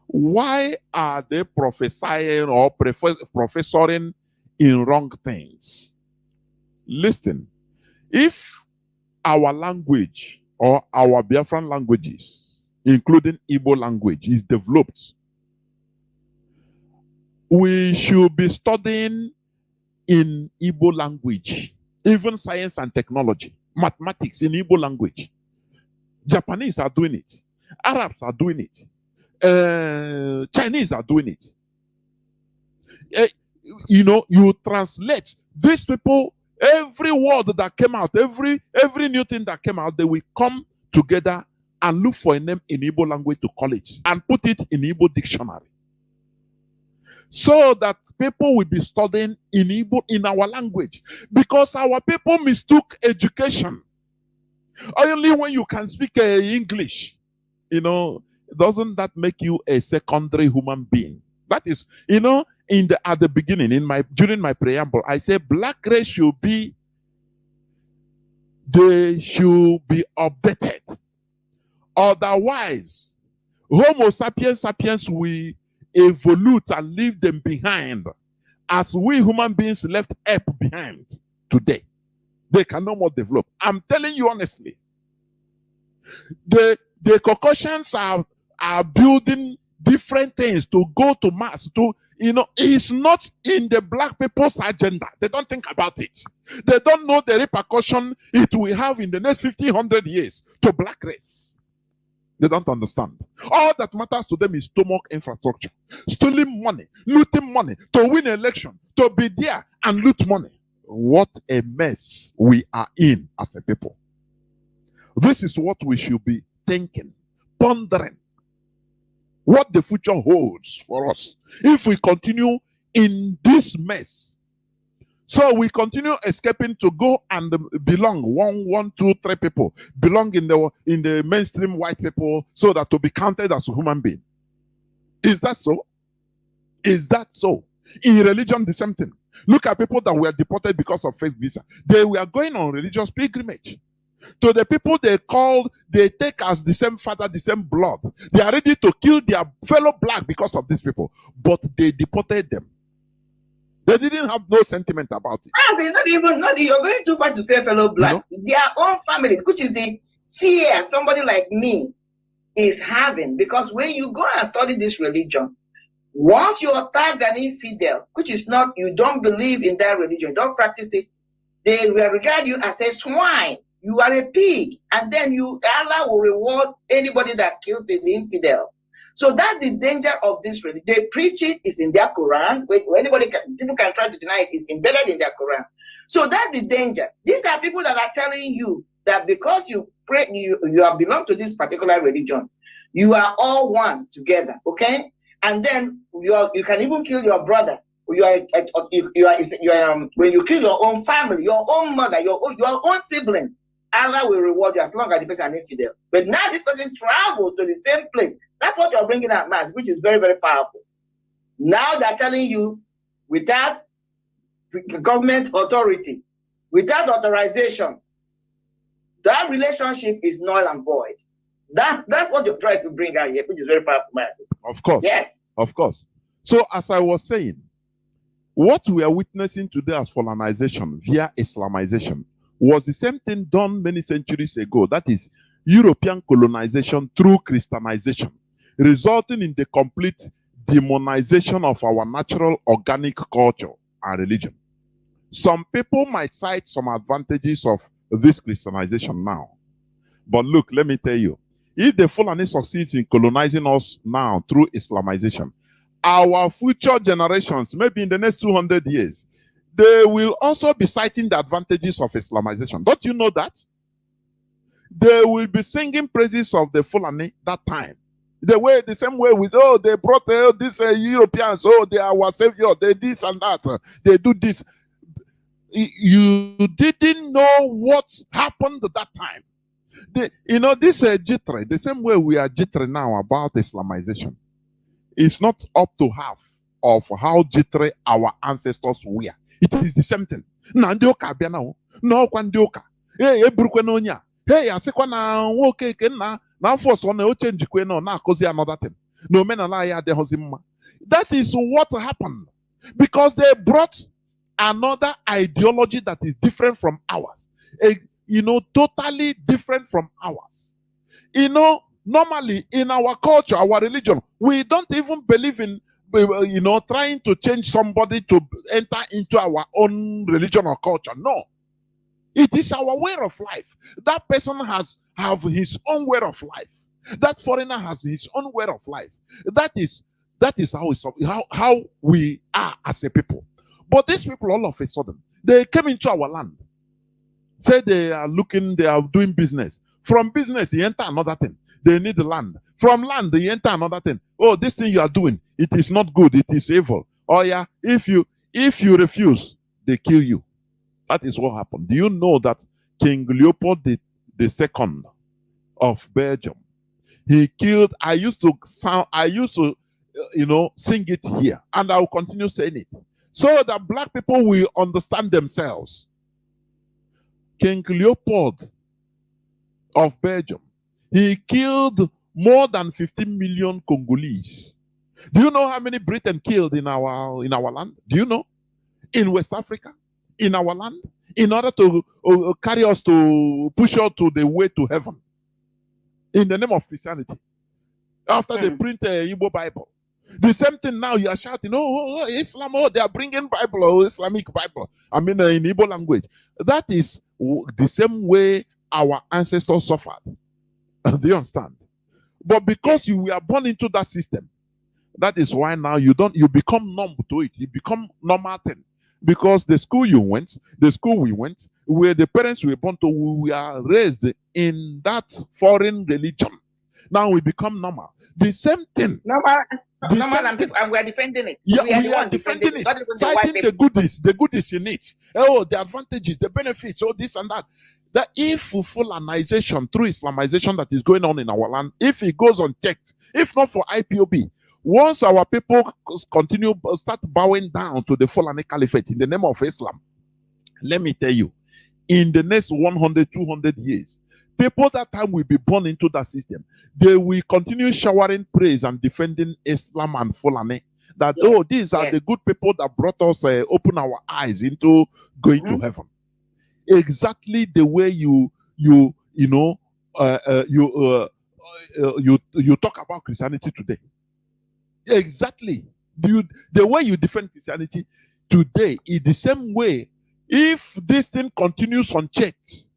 why are they prophesying or professoring in wrong things? Listen, if our language or our Biafran languages, including Igbo language, is developed, we should be studying in Igbo language, even science and technology, mathematics in Igbo language. Japanese are doing it. Arabs are doing it. Chinese are doing it. You translate these people, every word that came out, every new thing that came out, they will come together and look for a name in Igbo language to call it and put it in Igbo dictionary, so that people will be studying in Igbo, in our language, because our people mistook education. Only when you can speak English, doesn't that make you a secondary human being? That is, at the beginning, during my preamble, I say black race should be updated. Otherwise, Homo sapiens will evolve and leave them behind, as we human beings left Earth behind today. They can no more develop. I'm telling you honestly, the Caucasians are building different things to go to Mars. It's not in the black people's agenda. They don't think about it. They don't know the repercussion it will have in the next 1,500 years to black race. They don't understand. All that matters to them is stomach infrastructure, stealing money, looting money, to win election, to be there and loot money. What a mess we are in as a people. This is what we should be thinking, pondering, what the future holds for us if we continue in this mess. So we continue escaping to go and belong, one, two, three people belong in the mainstream white people, so that to be counted as a human being. Is that so? Is that so? In religion, the same thing. Look at people that were deported because of fake visa. They were going on religious pilgrimage. To the people they take as the same father, the same blood. They are ready to kill their fellow black because of these people, but they deported them. They didn't have no sentiment about it. You're going too far to say fellow blacks. Their own family, which is the fear somebody like me is having, because when you go and study this religion, once you are tagged an infidel, which is not, you don't believe in that religion, don't practice it, they will regard you as a swine. You are a pig, and then Allah will reward anybody that kills the infidel. So that's the danger of this religion. They preach it, it's in their Quran. People can try to deny it, it's embedded in their Quran. So that's the danger. These are people that are telling you that because you pray, you belong to this particular religion, you are all one together, okay? And then you can even kill your brother. When you kill your own family, your own mother, your own sibling, Allah will reward you as long as the person is infidel. But now this person travels to the same place. That's what you're bringing out, Mazi, which is very, very powerful. Now they're telling you, without government authority, without authorization, that relationship is null and void. That's what you're trying to bring out here, which is very powerful, Mazi. Of course. Yes. Of course. So as I was saying, what we are witnessing today as colonization via Islamization was the same thing done many centuries ago. That is European colonization through Christianization, resulting in the complete demonization of our natural organic culture and religion. Some people might cite some advantages of this Christianization now. But look, let me tell you, if the Fulani succeeds in colonizing us now through Islamization, our future generations, maybe in the next 200 years, they will also be citing the advantages of Islamization. Don't you know that? They will be singing praises of the Fulani that time. The same way with, oh, they brought these Europeans, oh, they are our savior, they this and that, they do this. You didn't know what happened at that time. This jitre, the same way we are jitre now about Islamization, is not up to half of how jitre our ancestors were. It is the same thing. Na ndị ụka abịa na no kwa ndị ụka. Eburukwe na onye a. Asịkwa na nwoke ke na afọ ọsọ na oche njikwe na na-akụzi another thing. Na omenala ya adịghịzi mma. That is what happened. Because they brought another ideology that is different from ours. Totally different from ours. Normally in our culture, our religion, we don't even believe in, trying to change somebody to enter into our own religion or culture. No. It is our way of life. That person have his own way of life. That foreigner has his own way of life. That is how we are as a people. But these people, all of a sudden, they came into our land. Say they are doing business. From business, you enter another thing. They need the land. From land, they enter another thing. Oh, this thing you are doing, it is not good. It is evil. Oh yeah, if you refuse, they kill you. That is what happened. Do you know that King Leopold II of Belgium, he killed? I used to sing it here, and I will continue saying it so that black people will understand themselves. King Leopold of Belgium, he killed more than 15 million Congolese. Do you know how many Britain killed in our land? Do you know? In West Africa, in our land, in order to carry us to push us to the way to heaven, in the name of Christianity. After they print a Igbo Bible, the same thing now you are shouting, oh, Islam, oh, they are bringing Bible, oh, Islamic Bible. I mean, in Igbo language. That is the same way our ancestors suffered. Do you understand? But because you were born into that system, that is why now you become numb to it. You become normal thing. Because the school you went, the school we went, where the parents were born to, we are raised in that foreign religion. Now we become normal. The same thing. Normal, and we are defending it. Yeah, we are defending it. Citing the goodies in it. Oh, the advantages, the benefits, all this and that. That if Fulanization through Islamization that is going on in our land, if it goes unchecked, if not for IPOB, once our people start bowing down to the Fulani Caliphate in the name of Islam, let me tell you, in the next 100, 200 years, people that time will be born into that system. They will continue showering praise and defending Islam and Fulani. That, oh, these are the good people that brought us, open our eyes into going to heaven. Exactly the way you talk about Christianity today. Exactly. The way you defend Christianity today is the same way. If this thing continues unchecked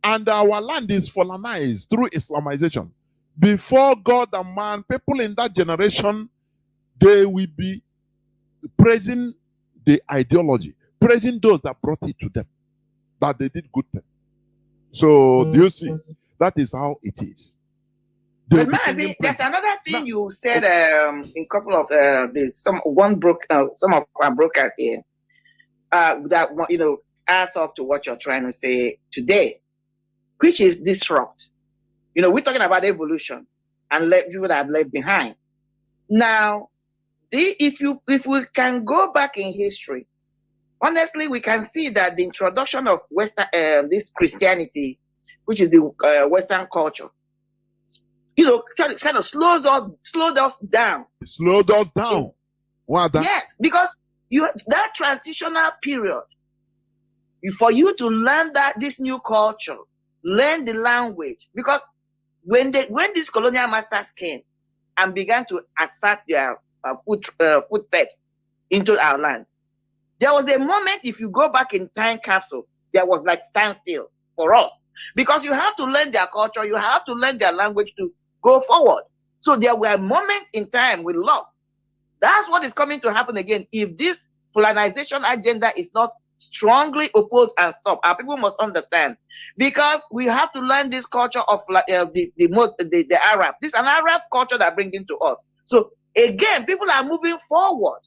and our land is Fulanized through Islamization, before God and man, people in that generation, they will be praising the ideology, praising those that brought it to them, that they did good things. So, do you see? That is how it is. But Mazi, there's another thing you said in a couple of some of our brokers here that adds up to what you're trying to say today, which is disrupt. We're talking about evolution and people that have left behind. Now, if we can go back in history, honestly, we can see that the introduction of Western this Christianity, which is the Western culture, kind of slowed us down. Slowed us down. Why that? Yes, because that transitional period, for you to learn this new culture, learn the language, because when these colonial masters came and began to assert their footsteps into our land, there was a moment, if you go back in time capsule, there was like standstill. for us, because you have to learn their culture, you have to learn their language to go forward. So there were moments in time we lost. That's what is coming to happen again if this Fulanization agenda is not strongly opposed and stopped. Our people must understand, because we have to learn this culture of the Arab. This is an Arab culture that brings into us. So again, people are moving forward.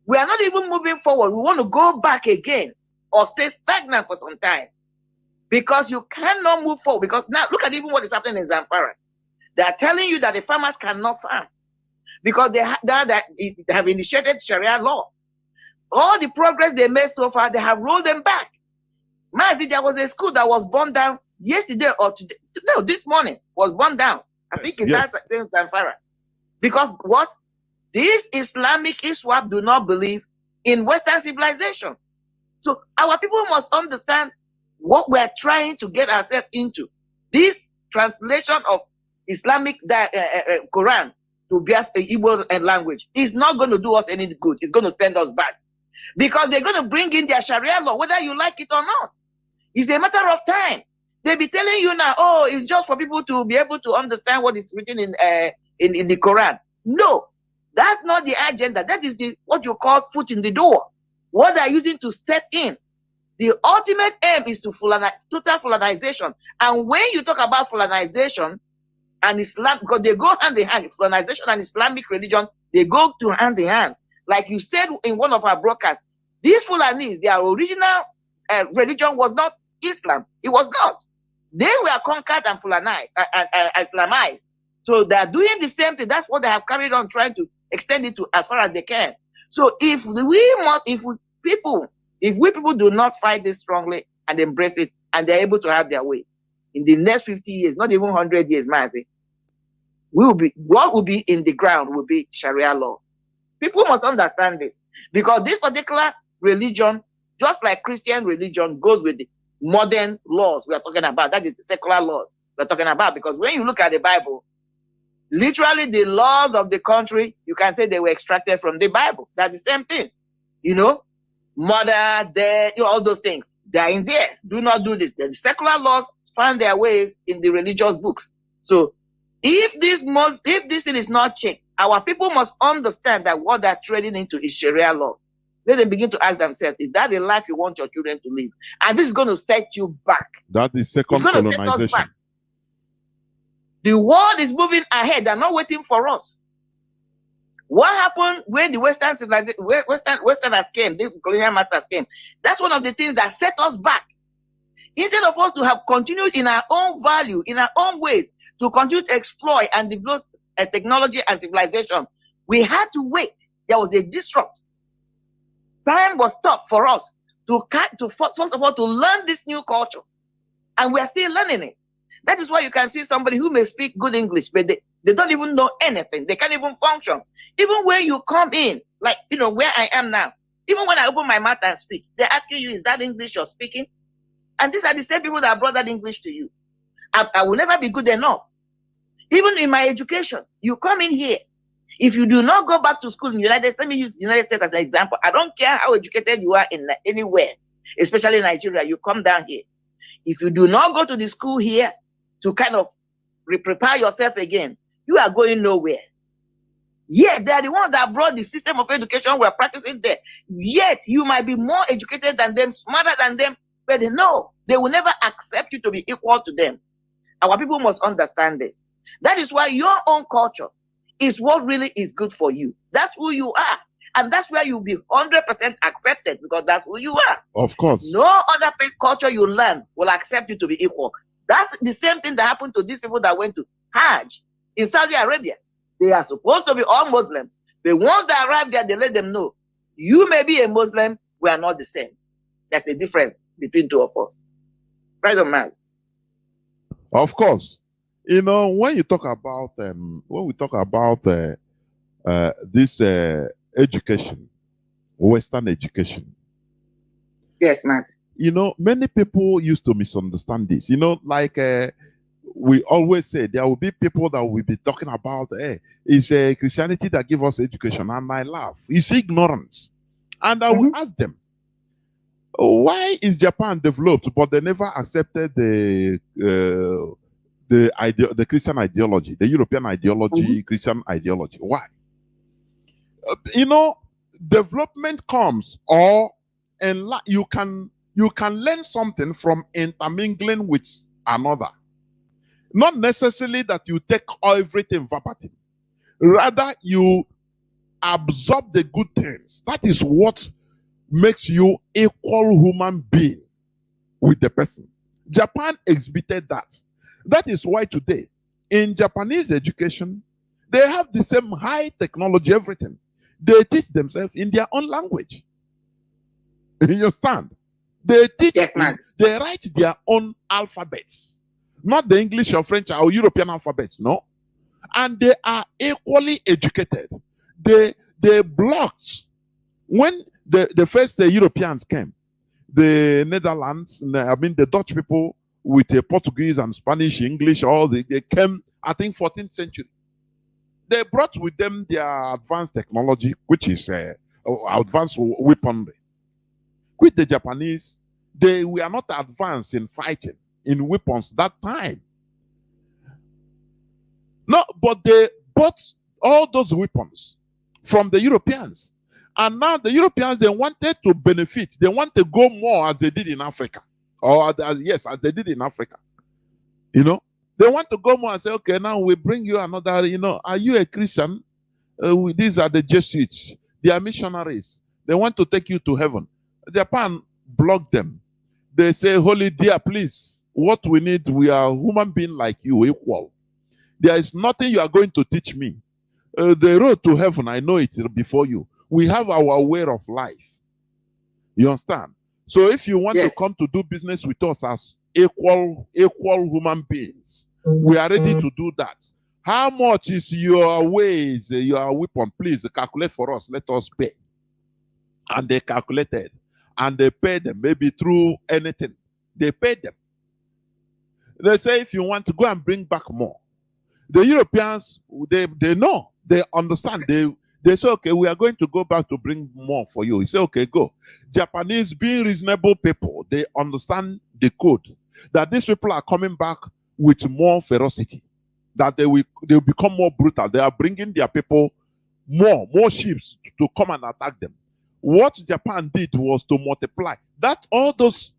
We are not even moving forward. We want to go back again or stay stagnant for some time, because you cannot move forward. Because now look at even what is happening in Zamfara. They are telling you that the farmers cannot farm because they have initiated Sharia law. All the progress they made so far, they have rolled them back. Mazi, there was a school that was burned down yesterday or today. No, this morning was burned down. I think in that same Zamfara. Because what? These Islamic ISWAP do not believe in Western civilization. So our people must understand what we're trying to get ourselves into. This translation of Islamic Quran to Biafra Igbo language is not going to do us any good. It's going to send us back. Because they're going to bring in their Sharia law, whether you like it or not. It's a matter of time. They'll be telling you now, oh, it's just for people to be able to understand what is written in the Quran. No, that's not the agenda. That is what you call foot in the door. What they're using to step in. The ultimate aim is to total Fulanization. And when you talk about Fulanization and Islam, because they go hand in hand, Fulanization and Islamic religion, they go to hand in hand. Like you said in one of our broadcasts, these Fulanis, their original religion was not Islam. It was not. They were conquered and Fulanized, Islamized. So they are doing the same thing. That's what they have carried on, trying to extend it to as far as they can. So if we people do not fight this strongly and embrace it, and they're able to have their ways, in the next 50 years, not even 100 years, Mazi, what will be in the ground will be Sharia law. People must understand this, because this particular religion, just like Christian religion, goes with the modern laws we are talking about. That is the secular laws we're talking about. Because when you look at the Bible, literally the laws of the country, you can say they were extracted from the Bible. That's the same thing. You know, murder, death, all those things. They are in there. Do not do this. The secular laws find their ways in the religious books. So if this thing is not checked, our people must understand that what they're trading into is Sharia law. Let them begin to ask themselves, is that the life you want your children to live? And this is going to set you back. That is second colonization. The world is moving ahead. They're not waiting for us. What happened when the Westerners came, the colonial masters came? That's one of the things that set us back. Instead of us to have continued in our own value, in our own ways, to continue to exploit and develop technology and civilization, we had to wait. There was a disrupt. Time was stopped for us to first of all to learn this new culture, and we are still learning it. That is why you can see somebody who may speak good English, but they don't even know anything. They can't even function. Even when you come in, like where I am now, even when I open my mouth and speak, they're asking you, is that English you're speaking? And these are the same people that brought that English to you. I will never be good enough. Even in my education, you come in here. If you do not go back to school in the United States, let me use the United States as an example. I don't care how educated you are in anywhere, especially Nigeria, you come down here. If you do not go to the school here to kind of prepare yourself again, you are going nowhere. Yet they are the ones that brought the system of education we're practicing there. Yet you might be more educated than them, smarter than them, but no, they will never accept you to be equal to them. Our people must understand this. That is why your own culture is what really is good for you. That's who you are. And that's where you'll be 100% accepted, because that's who you are. Of course. No other culture you learn will accept you to be equal. That's the same thing that happened to these people that went to Hajj in Saudi Arabia. They are supposed to be all Muslims. But once they arrive there, they let them know, you may be a Muslim, we are not the same. There's a difference between two of us. Right on, man. Of course. When you talk about this education, Western education. Yes, Mazi. Many people used to misunderstand this. We always say there will be people that will be talking about, it's Christianity that gives us education, and I laugh. It's ignorance. And I will ask them, Why is Japan developed, but they never accepted the Christian ideology, the European ideology, Christian ideology? Why? Development comes, or you can learn something from intermingling with another. Not necessarily that you take everything verbatim. Rather, you absorb the good things. That is what makes you equal human being with the person. Japan exhibited that. That is why today, in Japanese education, they have the same high technology, everything. They teach themselves in their own language. You understand? They teach, they write their own alphabets. Not the English or French or European alphabets, no. And they are equally educated. They blocked, when the first Europeans came, the Netherlands, the Dutch people with the Portuguese and Spanish, English, they came, I think, 14th century. They brought with them their advanced technology, which is advanced weaponry. With the Japanese, they were not advanced in fighting, in weapons that time. No, but they bought all those weapons from the Europeans. And now the Europeans, they wanted to benefit. They want to go more as they did in Africa. Or as they did in Africa. They want to go more and say, okay, now we bring you another, are you a Christian? These are the Jesuits. They are missionaries. They want to take you to heaven. Japan blocked them. They say, holy dear, please, what we need, we are human beings like you, equal. There is nothing you are going to teach me. The road to heaven, I know it before you. We have our way of life. You understand? So if you want to come to do business with us as equal human beings, we are ready to do that. How much is your ways, your weapon? Please calculate for us. Let us pay. And they calculated. And they paid them, maybe through anything. They paid them. They say, if you want to go and bring back more. The Europeans, they know. They understand. They say, okay, we are going to go back to bring more for you. You say, okay, go. Japanese, being reasonable people, they understand the code. That these people are coming back with more ferocity. That they will become more brutal. They are bringing their people more ships to come and attack them. What Japan did was to multiply. That all those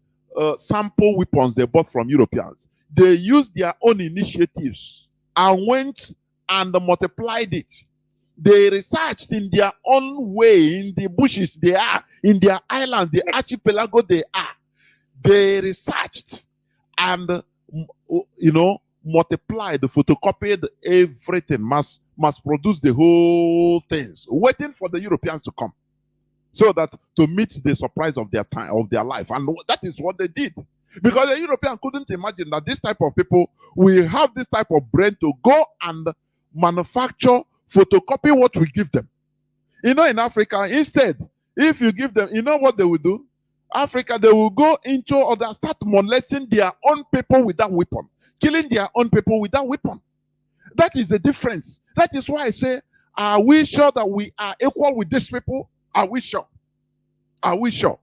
sample weapons they bought from Europeans, they used their own initiatives and went and multiplied it. They researched in their own way, in the bushes they are, in their islands, the archipelago they are. They researched and, multiplied, photocopied everything, mass produced the whole things, waiting for the Europeans to come. So that to meet the surprise of their time, of their life. And that is what they did. Because the European couldn't imagine that this type of people will have this type of brain to go and manufacture, photocopy what we give them. In Africa, instead, if you give them, what they will do? Africa, they will go into or start molesting their own people with that weapon, killing their own people with that weapon. That is the difference. That is why I say, are we sure that we are equal with these people? Are we sure? Are we sure?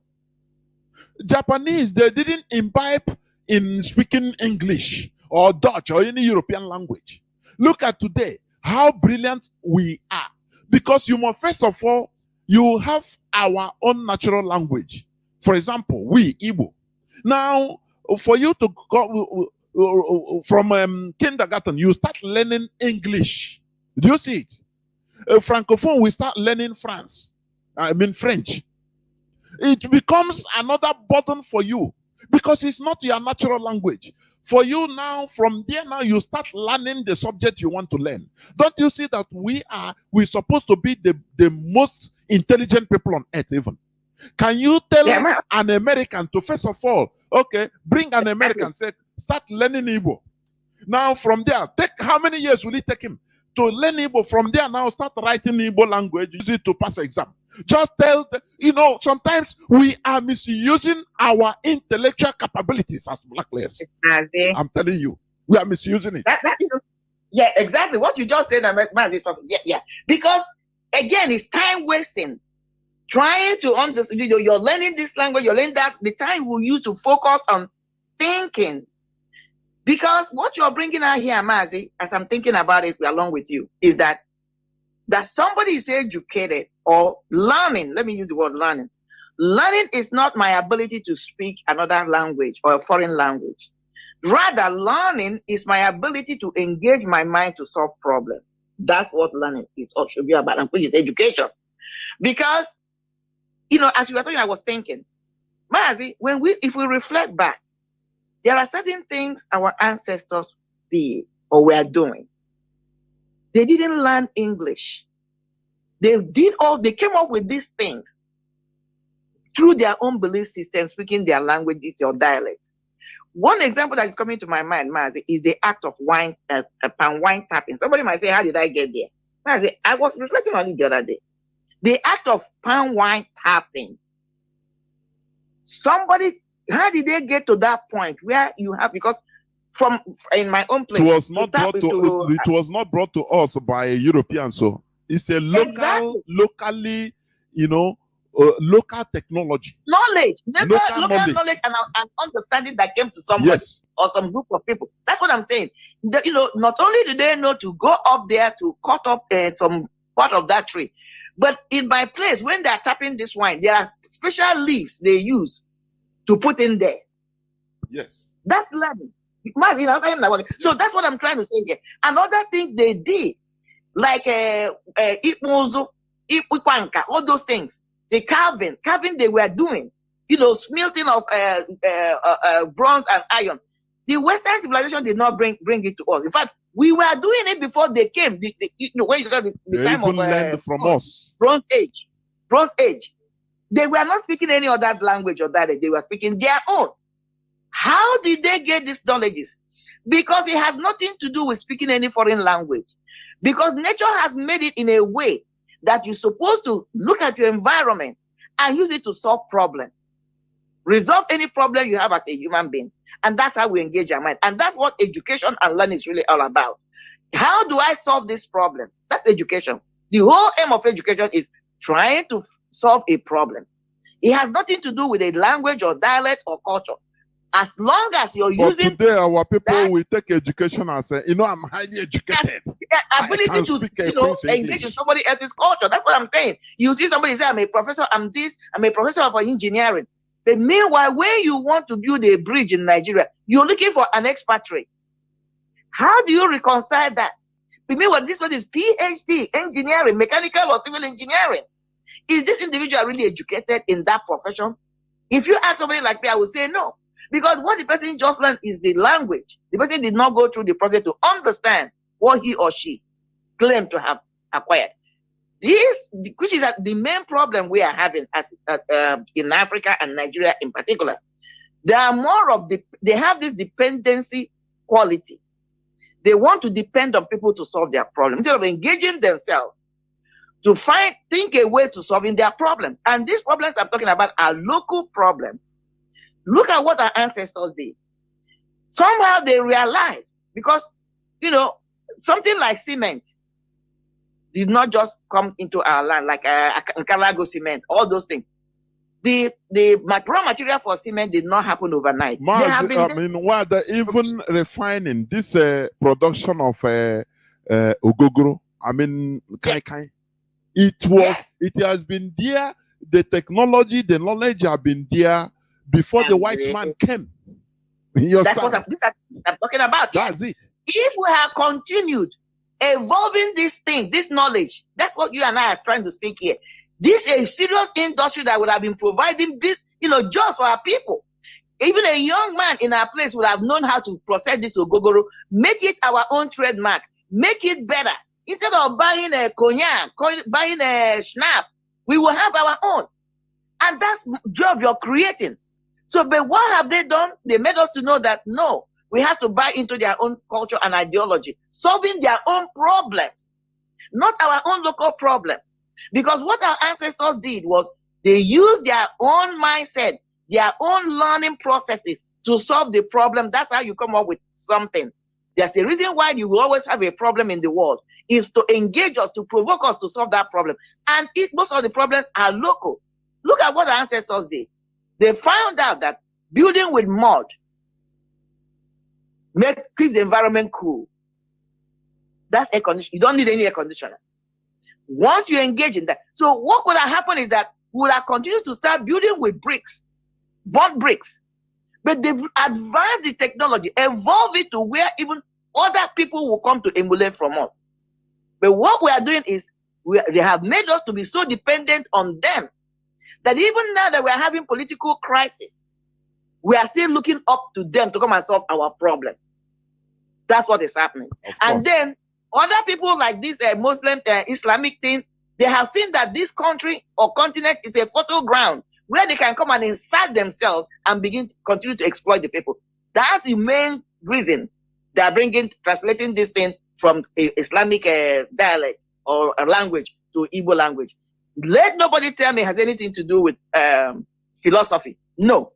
Japanese, they didn't imbibe in speaking English or Dutch or any European language. Look at today, how brilliant we are. Because you must, first of all, you have our own natural language. For example, we, Igbo. Now, for you to go from kindergarten, you start learning English. Do you see it? Francophone, we start learning French. It becomes another burden for you because it's not your natural language. For you now, from there now, you start learning the subject you want to learn. Don't you see that we're supposed to be the most intelligent people on earth even? Can you tell an American to, first of all, okay, bring an American, say, start learning Igbo. Now from there, how many years will it take him to learn Igbo? From there now, start writing Igbo language, use it to pass exam. Just tell, sometimes we are misusing our intellectual capabilities as black players. I'm telling you, we are misusing it. Yeah, exactly. What you just said, Mazi, yeah. Because, again, it's time wasting. trying to understand, you're learning this language, you're learning that, the time you will use to focus on thinking. Because what you're bringing out here, Mazi, as I'm thinking about it along with you, is that somebody is educated or learning. Let me use the word learning. Learning is not my ability to speak another language or a foreign language. Rather, learning is my ability to engage my mind to solve problems. That's what learning is or should be about, and which is education. Because, as you were talking, I was thinking, Mazi, if we reflect back, there are certain things our ancestors did or were doing. They didn't learn English. They came up with these things through their own belief system, speaking their languages or dialects. One example that is coming to my mind, Mazi, is the act of palm wine tapping. Somebody might say, how did I get there? Mazi, I was reflecting on it the other day. The act of palm wine tapping. How did they get to that point where you have, because in my own place, it was not brought to us by a European, so it's a locally, local technology, local knowledge and understanding that came to somebody or some group of people. That's what I'm saying. Not only do they know to go up there to cut up some part of that tree, but in my place, when they are tapping this wine, there are special leaves they use to put in there. Yes, that's learning. So that's what I'm trying to say here. And other things they did, like all those things. The carving they were doing, smelting of bronze and iron. The Western civilization did not bring it to us. In fact, we were doing it before they came. When you got the time of learned from us. Bronze Age. They were not speaking any other language or that. They were speaking their own. How did they get these knowledges? Because it has nothing to do with speaking any foreign language. Because nature has made it in a way that you're supposed to look at your environment and use it to solve problems. Resolve any problem you have as a human being. And that's how we engage our mind. And that's what education and learning is really all about. How do I solve this problem? That's education. The whole aim of education is trying to solve a problem. It has nothing to do with a language or dialect or culture. As long as you're using today, our people will take education as I'm highly educated. Ability to engage in somebody else's culture. That's what I'm saying. You see somebody say, I'm a professor, I'm a professor for engineering. But meanwhile, when you want to build a bridge in Nigeria, you're looking for an expatriate. How do you reconcile that? But meanwhile, this one is PhD, engineering, mechanical or civil engineering. Is this individual really educated in that profession? If you ask somebody like me, I would say no. Because what the person just learned is the language. The person did not go through the process to understand what he or she claimed to have acquired. Which is the main problem we are having in Africa and Nigeria in particular. They have this dependency quality. They want to depend on people to solve their problems instead of engaging themselves to think a way to solving their problems. And these problems I'm talking about are local problems. Look at what our ancestors did. Somehow they realized, because, something like cement did not just come into our land, like Nkalago cement, all those things. The raw material for cement did not happen overnight. Even refining this production of ogogoro, kai. It has been there. The technology, the knowledge have been there before the white man came. That's what I'm talking about. That's it. If we have continued evolving this thing, this knowledge, that's what you and I are trying to speak here. This is a serious industry that would have been providing this, jobs for our people. Even a young man in our place would have known how to process this ogogoro, make it our own trademark, make it better. Instead of buying a cognac, buying a schnapp, we will have our own. And that's the job you're creating. So, but what have they done? They made us to know that, no, we have to buy into their own culture and ideology, solving their own problems, not our own local problems. Because what our ancestors did was they used their own mindset, their own learning processes to solve the problem. That's how you come up with something. There's a reason why you will always have a problem in the world, is to engage us, to provoke us to solve that problem. And most of the problems are local. Look at what our ancestors did. They found out that building with mud keeps the environment cool. That's air conditioning. You don't need any air conditioner. Once you engage in that. So what would have happened is that we would have continued to start building with bricks, burnt bricks. But they've advanced the technology, evolved it to where even other people will come to emulate from us. But what we are doing is they have made us to be so dependent on them that even now that we are having political crisis, we are still looking up to them to come and solve our problems. That's what is happening. And then other people like this Muslim Islamic thing, they have seen that this country or continent is a fertile ground where they can come and insert themselves and begin to continue to exploit the people. That's the main reason they are translating this thing from Islamic dialect or language to Igbo language. Let nobody tell me it has anything to do with philosophy. No.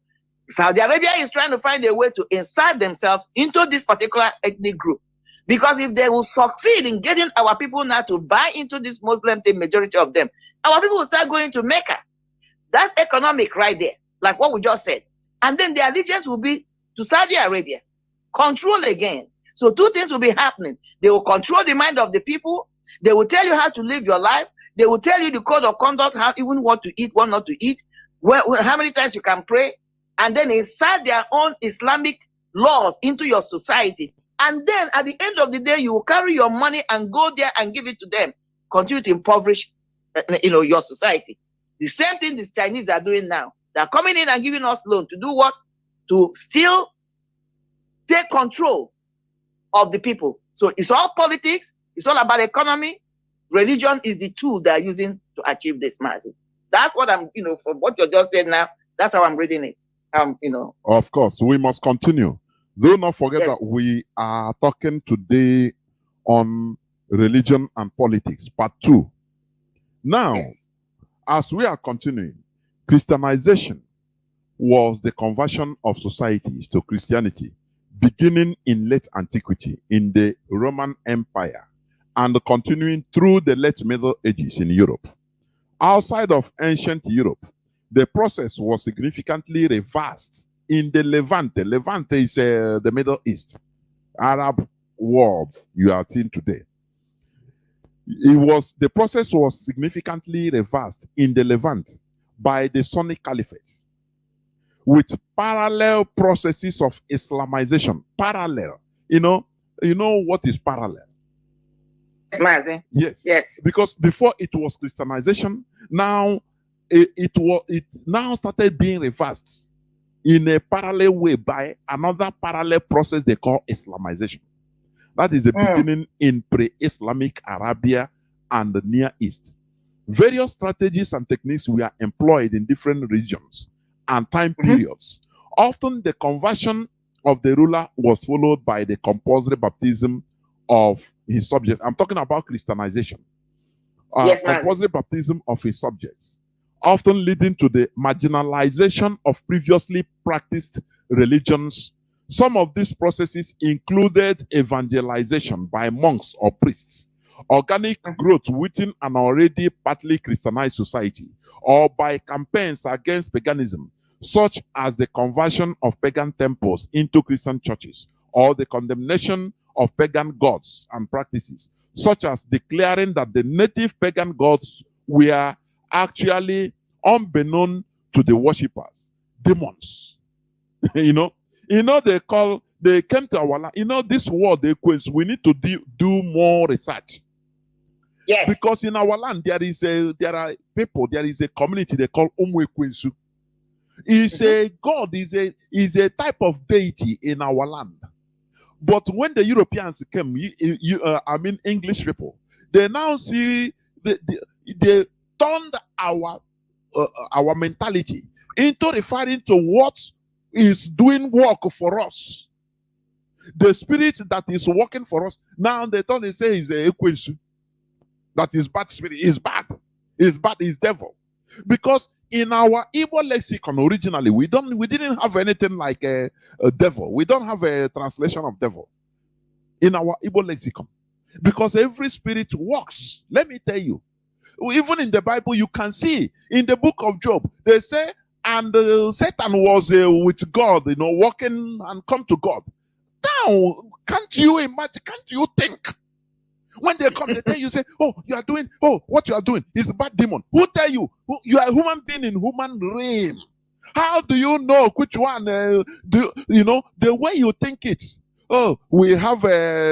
Saudi Arabia is trying to find a way to insert themselves into this particular ethnic group. Because if they will succeed in getting our people now to buy into this Muslim thing, majority of them, our people will start going to Mecca. That's economic right there, like what we just said. And then the allegiance will be to Saudi Arabia. Control again. So two things will be happening. They will control the mind of the people. They will tell you how to live your life. They will tell you the code of conduct, how even what to eat, what not to eat, how many times you can pray, and then insert their own Islamic laws into your society. And then at the end of the day, you will carry your money and go there and give it to them. Continue to impoverish your society. The same thing the Chinese are doing now. They're coming in and giving us loan to do what? To still take control of the people. So it's all politics. It's all about economy. Religion is the tool they're using to achieve this, Mazi. That's what I'm, from what you just said now, that's how I'm reading it. Of course, we must continue. Do not forget that we are talking today on religion and politics, part 2. Now, as we are continuing, Christianization was the conversion of societies to Christianity, beginning in late antiquity in the Roman Empire and continuing through the late Middle Ages in Europe. Outside of ancient Europe, the process was significantly reversed in the Levante. Levante is the Middle East, Arab world you are seeing today. The process was significantly reversed in the Levant by the Sunni Caliphate, with parallel processes of Islamization. Parallel. You know what is parallel? Mazi. Yes. Because before it was Christianization, now it now started being reversed in a parallel way by another parallel process they call Islamization. That is the beginning in pre-Islamic Arabia and the Near East. Various strategies and techniques were employed in different regions and time periods. Often the conversion of the ruler was followed by the compulsory baptism of his subjects. I'm talking about Christianization. Compulsory baptism of his subjects, often leading to the marginalization of previously practiced religions. Some of these processes included evangelization by monks or priests, organic growth within an already partly Christianized society, or by campaigns against paganism, such as the conversion of pagan temples into Christian churches, or the condemnation of pagan gods and practices, such as declaring that the native pagan gods were actually unbeknown to the worshippers, demons. They came to our land. This word, we need to do more research. Yes. Because in our land, there is a community they call Umwekwensu. It's a god, is a type of deity in our land. But when the Europeans came, English people, they now see they turned our mentality into referring to what is doing work for us. The spirit that is working for us. Now they turn and say is a Ekwensu. That is bad spirit. Is bad. Is bad. Is devil. Because in our Igbo lexicon originally, we didn't have anything like a devil. We don't have a translation of devil. in our Igbo lexicon. Because every spirit works. Let me tell you. Even in the Bible, you can see in the book of Job, they say, and Satan was with God, walking and come to God. Now, can't you imagine? Can't you think? When they come, they tell you, say, oh, what you are doing is a bad demon. Who tell you? You are a human being in human realm. How do you know which one? The way you think it. Oh, we have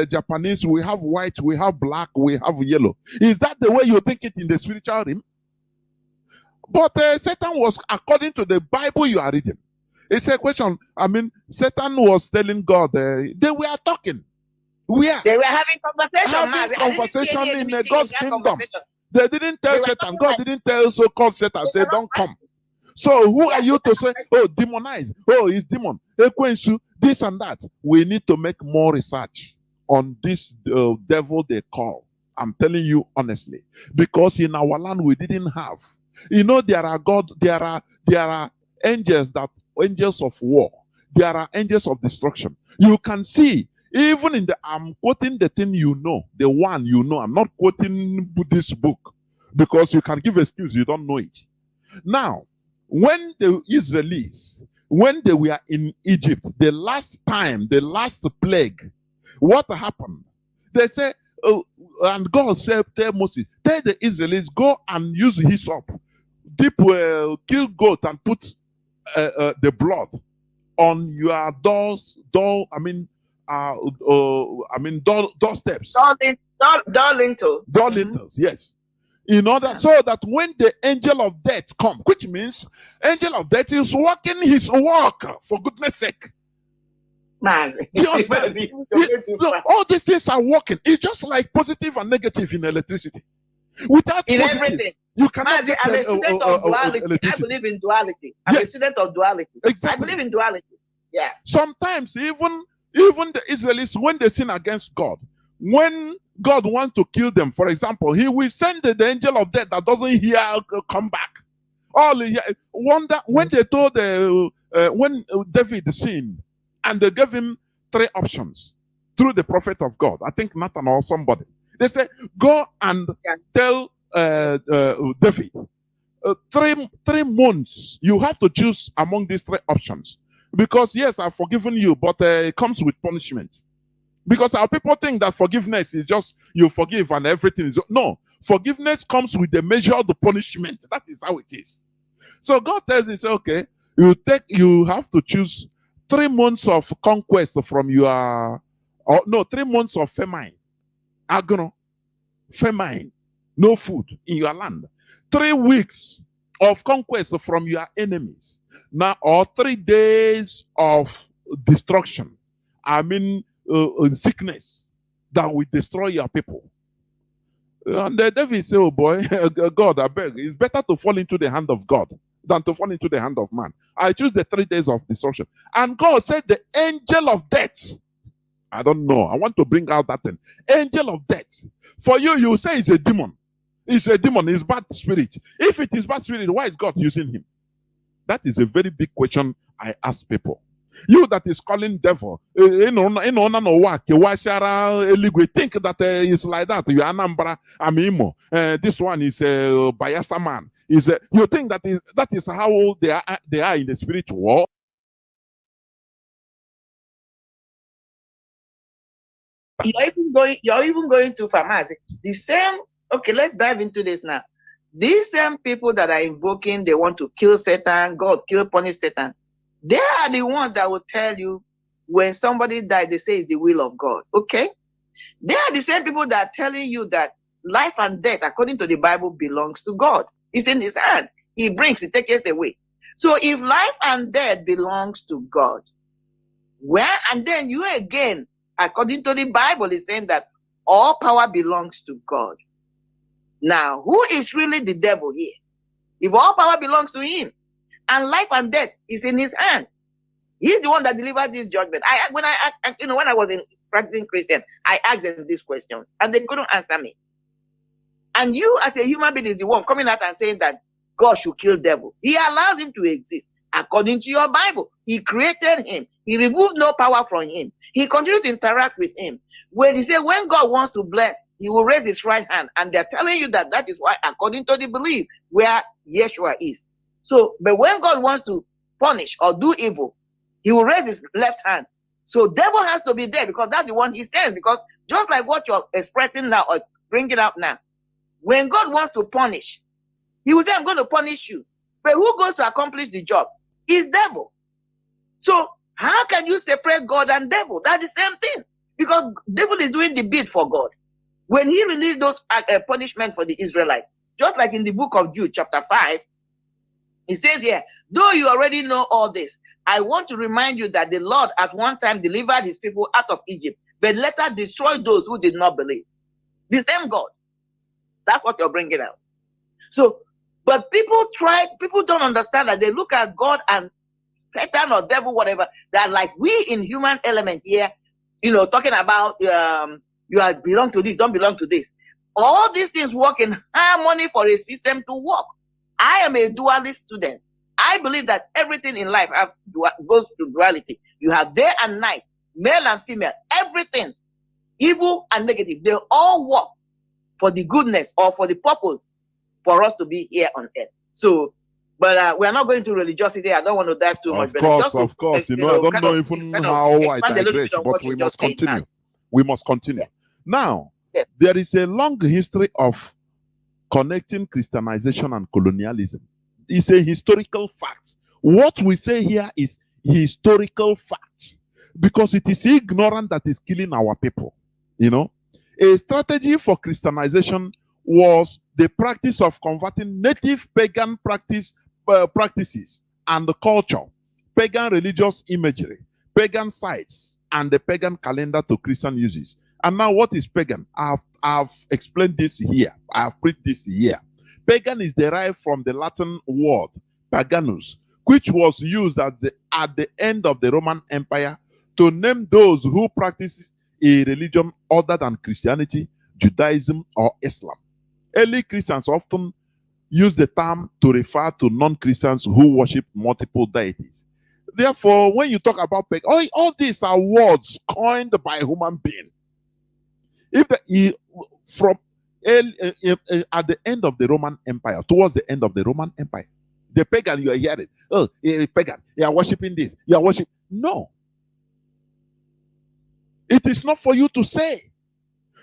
Japanese, we have white, we have black, we have yellow. Is that the way you think it in the spiritual realm? But Satan was, according to the Bible you are reading, it's a question. I mean, Satan was telling God, they were talking. They were having conversation, conversation in God's kingdom. They didn't tell Satan. God didn't tell so-called Satan, say, don't come. So who are you to say, oh, demonize? Oh, it's demon. This and that. We need to make more research on this devil they call. I'm telling you honestly. Because in our land, we didn't have. There are angels of war. There are angels of destruction. You can see, even I'm quoting the thing the one I'm not quoting this book. Because you can give excuse, you don't know it. Now, when the Israelis, when they were in Egypt, the last plague, what happened? They say, and God said, tell Moses, tell the Israelis, go and use hyssop, kill goat and put the blood on your doorsteps. Door lintels, yes. In order so that when the angel of death comes, which means angel of death is working his work, for goodness sake. Mazi. All these things are working. It's just like positive and negative in electricity. Without in positive, everything. You cannot Mazi, I'm a student of duality. I believe in duality. I'm a student of duality. Exactly. I believe in duality. Yeah. Sometimes even the Israelis, when they sin against God, when God wants to kill them, for example, he will send the angel of death that doesn't hear come back. Wonder when they told when David sinned, and they gave him 3 options through the prophet of God. I think Nathan or somebody. They said, go and tell David, 3 months you have to choose among these 3 options. Because yes, I've forgiven you, but it comes with punishment. Because our people think that forgiveness is just you forgive and everything is no. Forgiveness comes with the measure of the punishment. That is how it is. So God tells you, okay, you have to choose 3 months of conquest from your 3 months of famine. Agro, famine, no food in your land. 3 weeks of conquest from your enemies. Now, or 3 days of destruction. Sickness that will destroy your people. And the devil say, oh boy, God, I beg, it's better to fall into the hand of God than to fall into the hand of man. I choose the 3 days of destruction. And God said the angel of death. I don't know. I want to bring out that thing. Angel of death. For you say it's a demon. It's a demon. It's bad spirit. If it is bad spirit, why is God using him? That is a very big question I ask people. You that is calling devil, think that it's like that. You are Anambra, Amimo. This one is a Bayasa man. You think that is how they are in the spiritual world? You're even going to Mazi. The same. Okay, let's dive into this now. These same people that are invoking, they want to kill Satan, God punish Satan. They are the ones that will tell you when somebody died, they say it's the will of God. Okay? They are the same people that are telling you that life and death, according to the Bible, belongs to God. It's in his hand. He brings, he takes it away. So if life and death belongs to God, and then you again, according to the Bible, is saying that all power belongs to God. Now, who is really the devil here? If all power belongs to him, and life and death is in his hands, he's the one that delivered this judgment. When I was practicing Christian, I asked them these questions, and they couldn't answer me. And you, as a human being, is the one coming out and saying that God should kill devil. He allows him to exist. according to your Bible. He created him. He removed no power from him. He continued to interact with him. When he said, when God wants to bless, he will raise his right hand. And they're telling you that that is why, according to the belief, where Yeshua is. So, but when God wants to punish or do evil, he will raise his left hand. So devil has to be there because that's the one he sends. Because just like what you're expressing now or bringing out now, when God wants to punish, he will say, I'm going to punish you. But who goes to accomplish the job? Is devil. So how can you separate God and devil? That's the same thing. Because devil is doing the bid for God. When he released those punishment for the Israelites, just like in the book of Jude, chapter 5, he says here, though you already know all this, I want to remind you that the Lord at one time delivered his people out of Egypt, but later destroyed those who did not believe. The same God. That's what you're bringing out. So, but people don't understand that. They look at God and Satan or devil, whatever, that like we in human element here, talking about you are belong to this, don't belong to this. All these things work in harmony for a system to work. I am a dualist student. I believe that everything in life goes to duality. You have day and night, male and female, everything, evil and negative, they all work for the goodness or for the purpose for us to be here on earth. So, but we're not going to religiosity. I don't want to dive too much. Of course. I don't know even how I digress, but we must continue. We must continue. Yes. Now, yes, there is a long history of connecting Christianization and colonialism. It's a historical fact. What we say here is historical fact because it is ignorance that is killing our people. A strategy for Christianization was the practice of converting native pagan practices and the culture, pagan religious imagery, pagan sites, and the pagan calendar to Christian uses. And now, what is pagan? I've explained this here. I've preached this here. Pagan is derived from the Latin word paganus, which was used at the end of the Roman Empire to name those who practice a religion other than Christianity, Judaism, or Islam. Early Christians often use the term to refer to non-Christians who worship multiple deities. Therefore, when you talk about pagan, all these are words coined by a human being. At the end of the Roman Empire, towards the end of the Roman Empire, the pagan you are hearing, pagan, you are worshiping this, you are worshiping. No. It is not for you to say.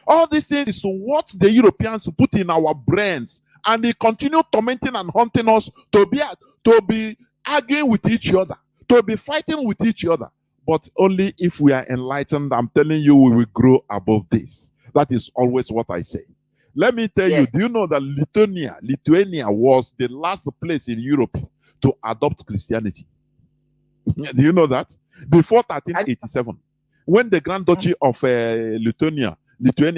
All these things is what the Europeans put in our brains, and they continue tormenting and haunting us to be arguing with each other, to be fighting with each other. But only if we are enlightened, I'm telling you, we will grow above this. That is always what I say. Let me tell you, do you know that Lithuania was the last place in Europe to adopt Christianity? Do you know that? Before 1387, when the Grand Duchy of Lithuania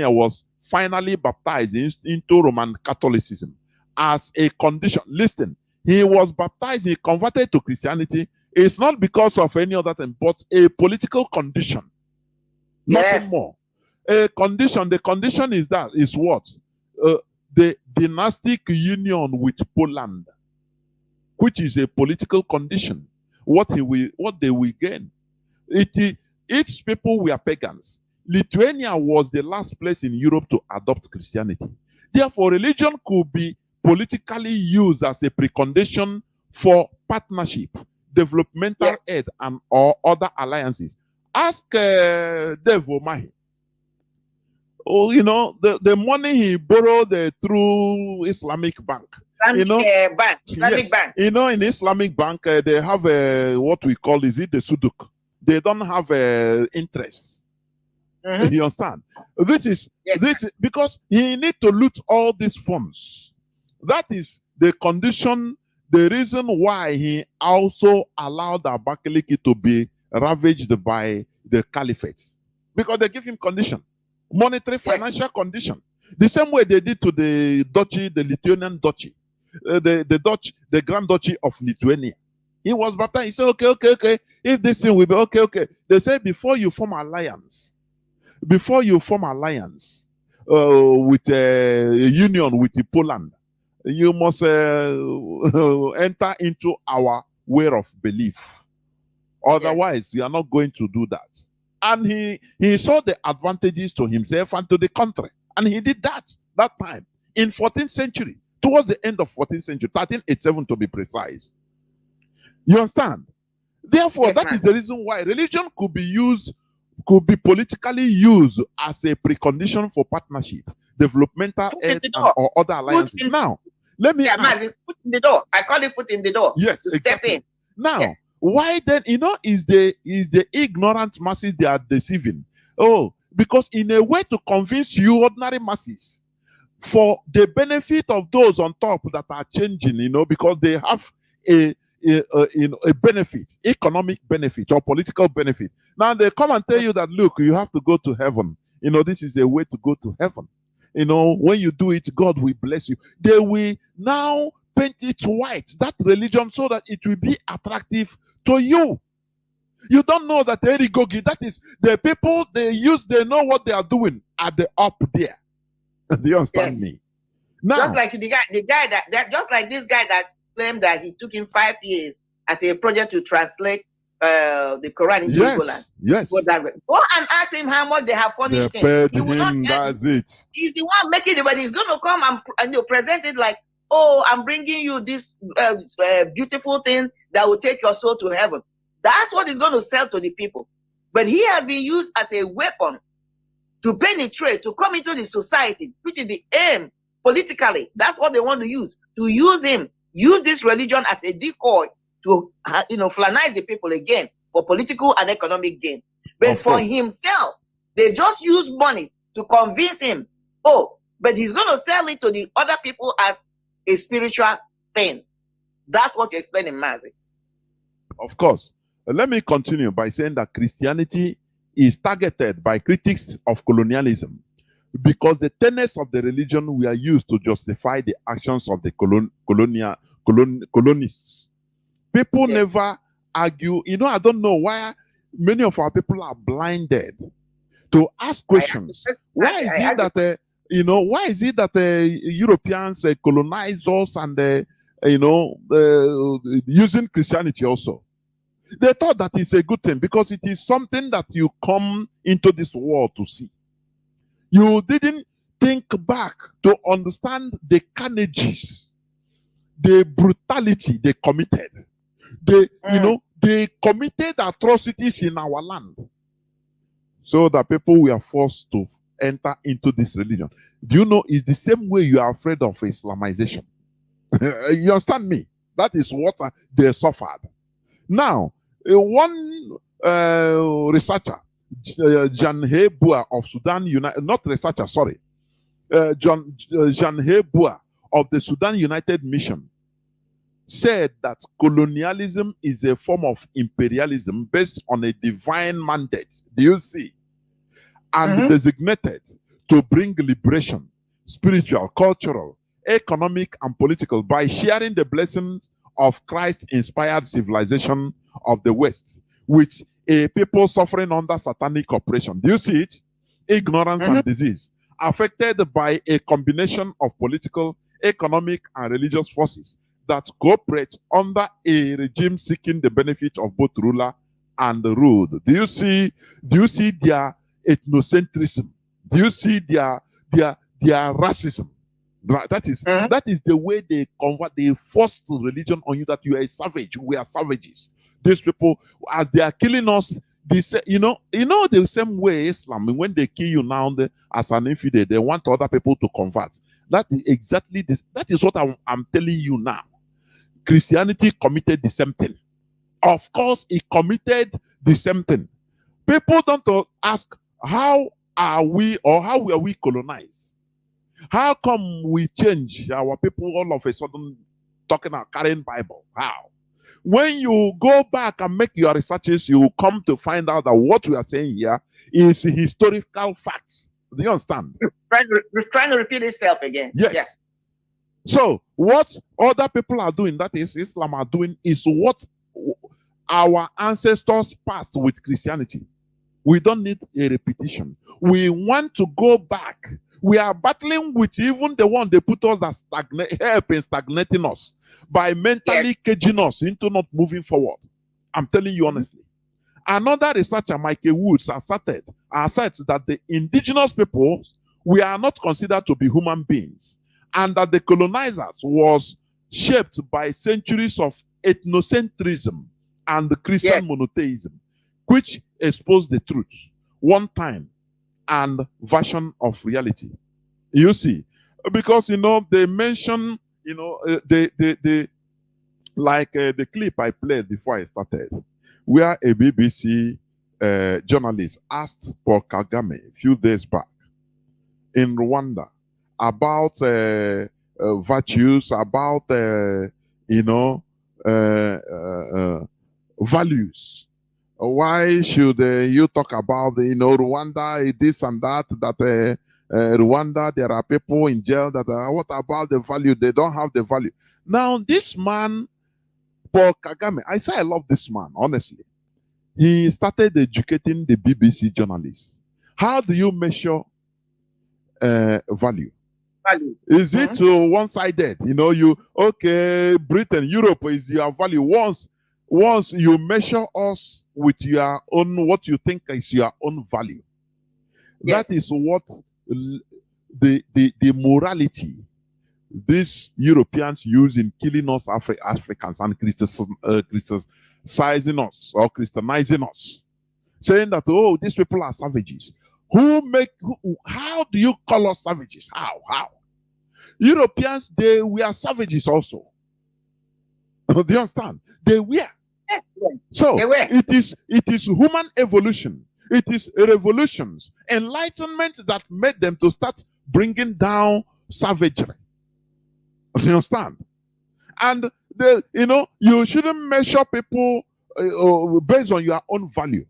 was finally baptized into Roman Catholicism as a condition. Listen, he was baptized, he converted to Christianity. It's not because of any other thing, but a political condition. Nothing more. A condition. The condition is what? The dynastic union with Poland, which is a political condition. What they will gain. Its people were pagans. Lithuania was the last place in Europe to adopt Christianity. Therefore, religion could be politically used as a precondition for partnership, developmental aid, and or other alliances. Ask Dave Omahi. Oh, the money he borrowed through Islamic Bank. Islamic bank. In Islamic Bank, they have what we call, is it the Suduk? They don't have interest. Mm-hmm. You understand? This is because he need to loot all these funds. That is the condition, the reason why he also allowed Abakaliki to be ravaged by the caliphate. Because they give him condition. Monetary, financial condition. The same way they did to the duchy, the Lithuanian duchy, the Grand Duchy of Lithuania. He was baptized. He said, okay. If this thing will be okay. They say before you form alliance with a union with Poland, you must enter into our way of belief. Otherwise, you are not going to do that. And he saw the advantages to himself and to the country. And he did that time in 14th century, towards the end of 14th century, 1387 to be precise. You understand? Therefore, Yes, that is the reason why religion could be politically used as a precondition for partnership, developmental aid, or other alliances. Now, let me ask. Mazi, foot in the door. I call it foot in the door. Yes, to exactly. Step in. Now, yes. Why then, is the ignorant masses they are deceiving? Oh, because in a way to convince you ordinary masses for the benefit of those on top that are changing, because they have a benefit, economic benefit or political benefit. Now they come and tell you that, look, you have to go to heaven. This is a way to go to heaven. When you do it, God will bless you. They will now paint it white, that religion, so that it will be attractive to you. You don't know that Erigogi, that is the people they know what they are doing at the up there. Do you understand me? Now, just like the guy that just like this guy that claimed that he took him 5 years as a project to translate the Quran into Igbo. Yes. Go and ask him how much they have furnished him. He will not tell that's it. He's the one making it, but he's going to come and present it like, oh, I'm bringing you this beautiful thing that will take your soul to heaven. That's what he's going to sell to the people. But he has been used as a weapon to penetrate, to come into the society, which is the aim politically. That's what they want to use. To use him, use this religion as a decoy to flannize the people again for political and economic gain. But for himself, they just use money to convince him, but he's going to sell it to the other people as a spiritual thing. That's what you're explaining, Mazi. Of course. Let me continue by saying that Christianity is targeted by critics of colonialism because the tenets of the religion were used to justify the actions of the colonists. People never argue. I don't know why many of our people are blinded to ask questions. Why is it that Europeans colonize us and using Christianity also? They thought that it's a good thing because it is something that you come into this world to see. You didn't think back to understand the carnages, the brutality they committed. They committed atrocities in our land. So that people were forced to enter into this religion. Do you know it's the same way you are afraid of Islamization? You understand me? That is what they suffered. Now, one researcher, Jan Hebua of Sudan United, not researcher, sorry, Jan Hebua of the Sudan United Mission said that colonialism is a form of imperialism based on a divine mandate. Do you see? And designated to bring liberation, spiritual, cultural, economic, and political by sharing the blessings of Christ-inspired civilization of the West with a people suffering under satanic oppression. Do you see it? Ignorance and disease, affected by a combination of political, economic, and religious forces that cooperate under a regime seeking the benefit of both ruler and the ruled. Do you see their ethnocentrism? Do you see their racism? That is the way they convert. They force religion on you that you are a savage. We are savages. These people, as they are killing us, they say, the same way Islam, when they kill you now as an infidel, they want other people to convert. That is exactly this. That is what I'm telling you now. Christianity committed the same thing. Of course, it committed the same thing. People don't ask, how were we colonized? How come we change our people all of a sudden carrying Bible? How? When you go back and make your researches, you will come to find out that what we are saying here is historical facts. Do you understand? It's trying to repeat itself again. Yes. Yeah. So what other people are doing, that is Islam are doing, is what our ancestors passed with Christianity. We don't need a repetition. We want to go back. we are battling with even the one they put us that stagnate, help in stagnating us by mentally caging us into not moving forward. I'm telling you honestly. Another researcher, Michael Woods, asserts that the indigenous peoples, we are not considered to be human beings, and that the colonizers was shaped by centuries of ethnocentrism and Christian monotheism, which exposed the truth, one time, and version of reality. You see, because they mention, the clip I played before I started, where a BBC journalist asked Paul Kagame a few days back in Rwanda about virtues, about values. Why should you talk about Rwanda, this and that? That Rwanda, there are people in jail that what about the value? They don't have the value. Now, this man, Paul Kagame, I say I love this man, honestly. He started educating the BBC journalists. How do you measure value? Is it one-sided? Britain, Europe is your value. Once you measure us with your own, what you think is your own value. That is what the morality these Europeans use in killing us Africans and criticizing us or Christianizing us, saying that these people are savages. How do you call us savages? How? Europeans, they were savages also. Do you understand? They were. Yes. So it is human evolution. It is revolutions, enlightenment that made them to start bringing down savagery. You understand? And you shouldn't measure people based on your own value.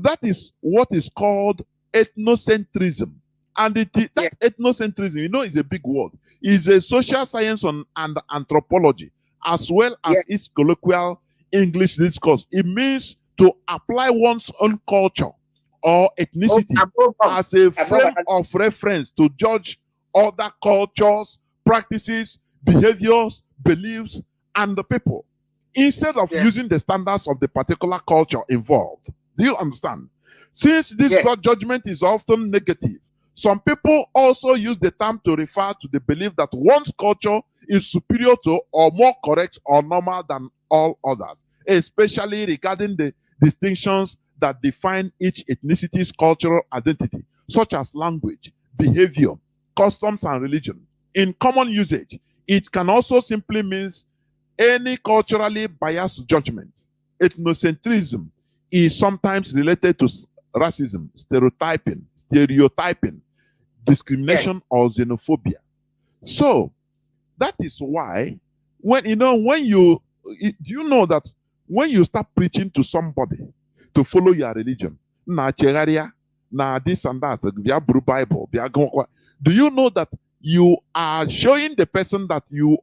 That is what is called ethnocentrism. And that ethnocentrism, is a big word. It's a social science and anthropology, as well as its colloquial English discourse. It means to apply one's own culture or ethnicity as a frame of reference to judge other cultures, practices, behaviors, beliefs, and the people, instead of using the standards of the particular culture involved. Do you understand? Since this God judgment is often negative, some people also use the term to refer to the belief that one's culture is superior to or more correct or normal than all others, especially regarding the distinctions that define each ethnicity's cultural identity, such as language, behavior, customs, and religion. In common usage, it can also simply mean any culturally biased judgment. Ethnocentrism is sometimes related to racism, stereotyping, discrimination, or xenophobia. So that is why when you know that when you start preaching to somebody to follow your religion, na chegaria, na this and that, Bible, do you know that you are showing the person that your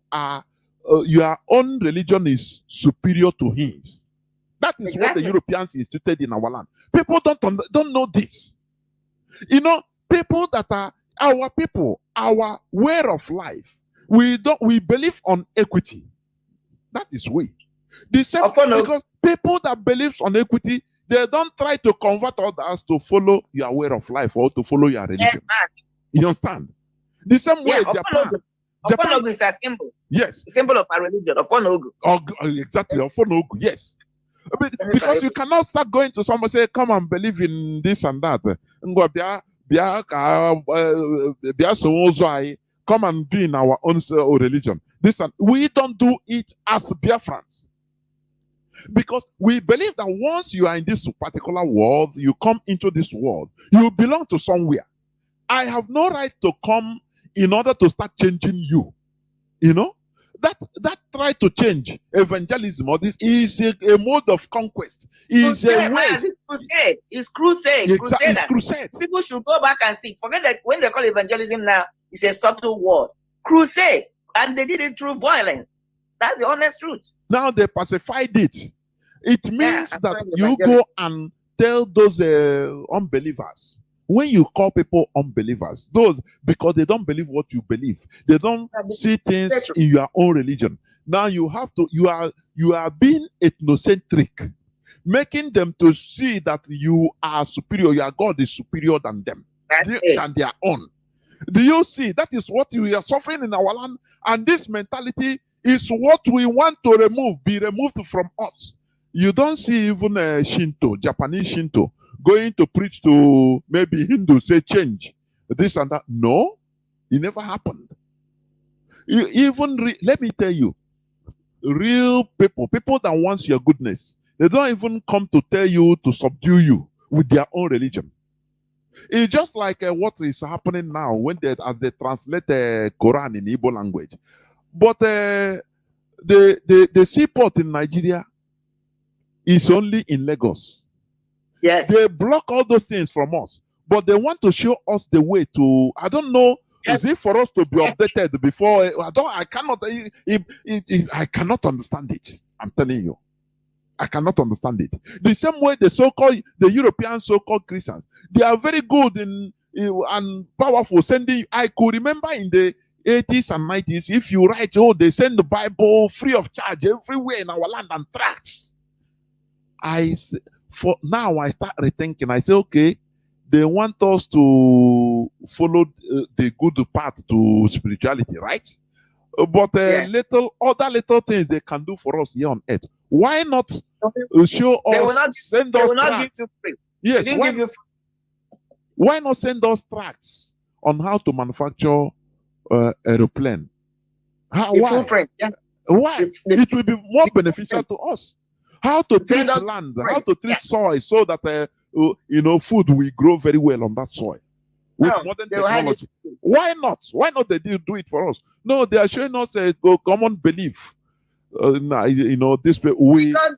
own religion is superior to his? That is what the Europeans instituted in our land. People don't know this. People that are our people, our way of life. We believe on equity. That is we. The same because people that believe on equity, they don't try to convert others to follow your way of life or to follow your religion. You understand? The same way Japan is a symbol. Yes. A symbol of our religion. Exactly. Ofonogu. Yes. Because you cannot start going to someone and say, come and believe in this and that. Come and be in our own religion. We don't do it as Biafrans. Because we believe that once you are in this particular world, you come into this world, you belong to somewhere. I have no right to come in order to start changing you. That try to change evangelism or this is a mode of conquest. Is a way. It's crusade. It's crusade. People should go back and see. Forget that when they call evangelism now, it's a subtle word. Crusade. And they did it through violence. That's the honest truth. Now they pacified it. It means that you go and tell those unbelievers When you call people unbelievers, those because they don't believe what you believe, they don't see things in your own religion. Now you have to, you are being ethnocentric, making them to see that you are superior, your God is superior than them, than their own. Do you see? That is what we are suffering in our land, and this mentality is what we want to remove, be removed from us. You don't see even Shinto, Japanese Shinto, going to preach to maybe Hindu, say change this and that. No, it never happened. Let me tell you, real people that wants your goodness, they don't even come to tell you to subdue you with their own religion. It's just like what is happening now when as they translate Quran in Igbo language. But the seaport in Nigeria is only in Lagos. Yes. They block all those things from us, but they want to show us the way to, I don't know, is it for us to be updated before? I cannot understand it. I'm telling you. I cannot understand it. The same way the European so-called Christians, they are very good and powerful sending. I could remember in the 80s and 90s, if you write, they send the Bible free of charge everywhere in our land and tracts. For now, I start rethinking. I say, okay, they want us to follow the good path to spirituality, right? But Yes. other little things they can do for us here on earth. Why not show us, send us tracts? Yes, why not send us tracts on how to manufacture aeroplane? Why? Yeah. Why? It will be more beneficial to us. How to treat land, how to treat soil so that food will grow very well on that soil with modern technology. Why not? Why not they do it for us? No, they are showing us a common belief. This because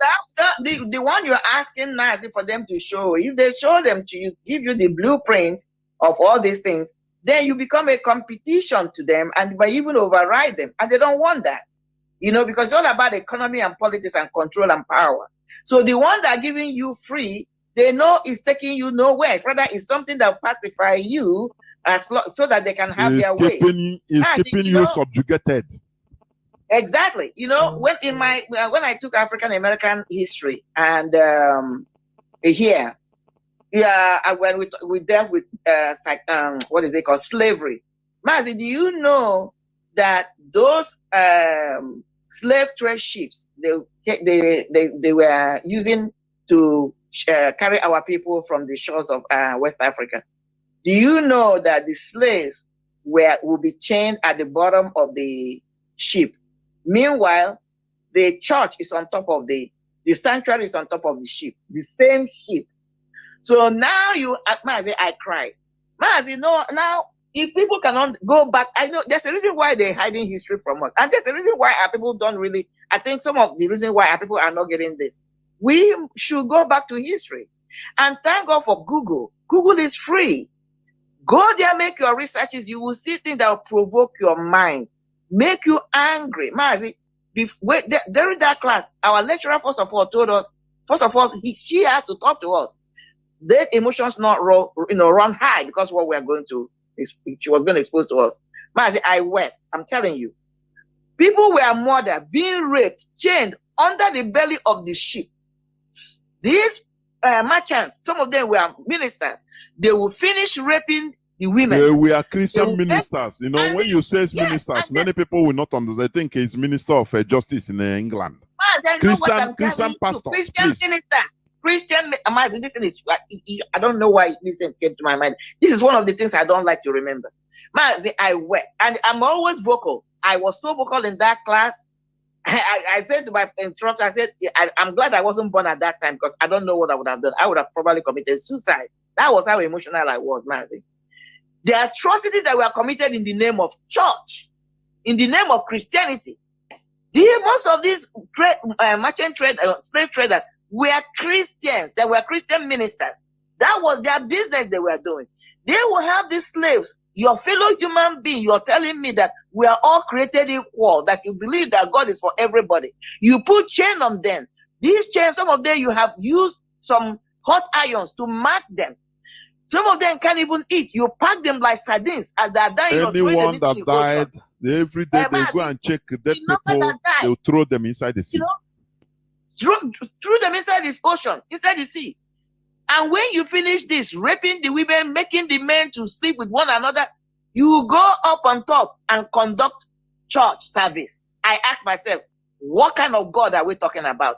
the one you're asking now is for them to show. If they show them to you, give you the blueprint of all these things, then you become a competition to them and by even override them. And they don't want that. Because it's all about economy and politics and control and power. So the one that are giving you free, they know it's taking you nowhere. Rather, it's something that will pacify you so that they can have their way. It's keeping you subjugated. Exactly. When I took African American history and here, when we dealt with what is it called, slavery. Mazi, do you know that those slave trade ships they were using to carry our people from the shores of West Africa? Do you know that the slaves will be chained at the bottom of the ship? Meanwhile, the church is on top of the sanctuary is on top of the ship, the same ship. So now Mazi, I cried. Mazi, now if people cannot go back, I know there's a reason why they're hiding history from us. And there's a reason why our people don't really, I think some of the reason why our people are not getting this. We should go back to history. And thank God for Google. Google is free. Go there, make your researches. You will see things that will provoke your mind, make you angry. Mazi, during that class, our lecturer first of all told us, she has to talk to us. Let emotions not run high because what we are going to, she was going to expose to us. Mazi, I wept. I'm telling you. People were murdered, being raped, chained under the belly of the ship. These merchants, some of them were ministers. They will finish raping the women. We are Christian ministers. When you say ministers, many people will not understand. They think it's Minister of Justice in England. Christian pastors. Christian ministers. Christian, this thing is, I don't know why this thing came to my mind. This is one of the things I don't like to remember. I wept, and I'm always vocal. I was so vocal in that class. I said to my instructor, I said, I'm glad I wasn't born at that time because I don't know what I would have done. I would have probably committed suicide. That was how emotional I was, Mazi. The atrocities that were committed in the name of church, in the name of Christianity. Most of these merchant slave traders were Christians. They were Christian ministers. That was their business they were doing. They will have these slaves, your fellow human being. You're telling me that we are all created equal, that you believe that God is for everybody. You put chain on them. These chains, some of them you have used some hot irons to mark them. Some of them can't even eat. You pack them like sardines as they are dying. You're throwing them Anyone into that the died, ocean. every day they go Mazi, and check dead the number people, that died, they'll throw them inside the sea. you know, threw them inside this ocean, inside the sea. And when you finish this, raping the women, making the men to sleep with one another, you go up on top and conduct church service. I ask myself, what kind of God are we talking about?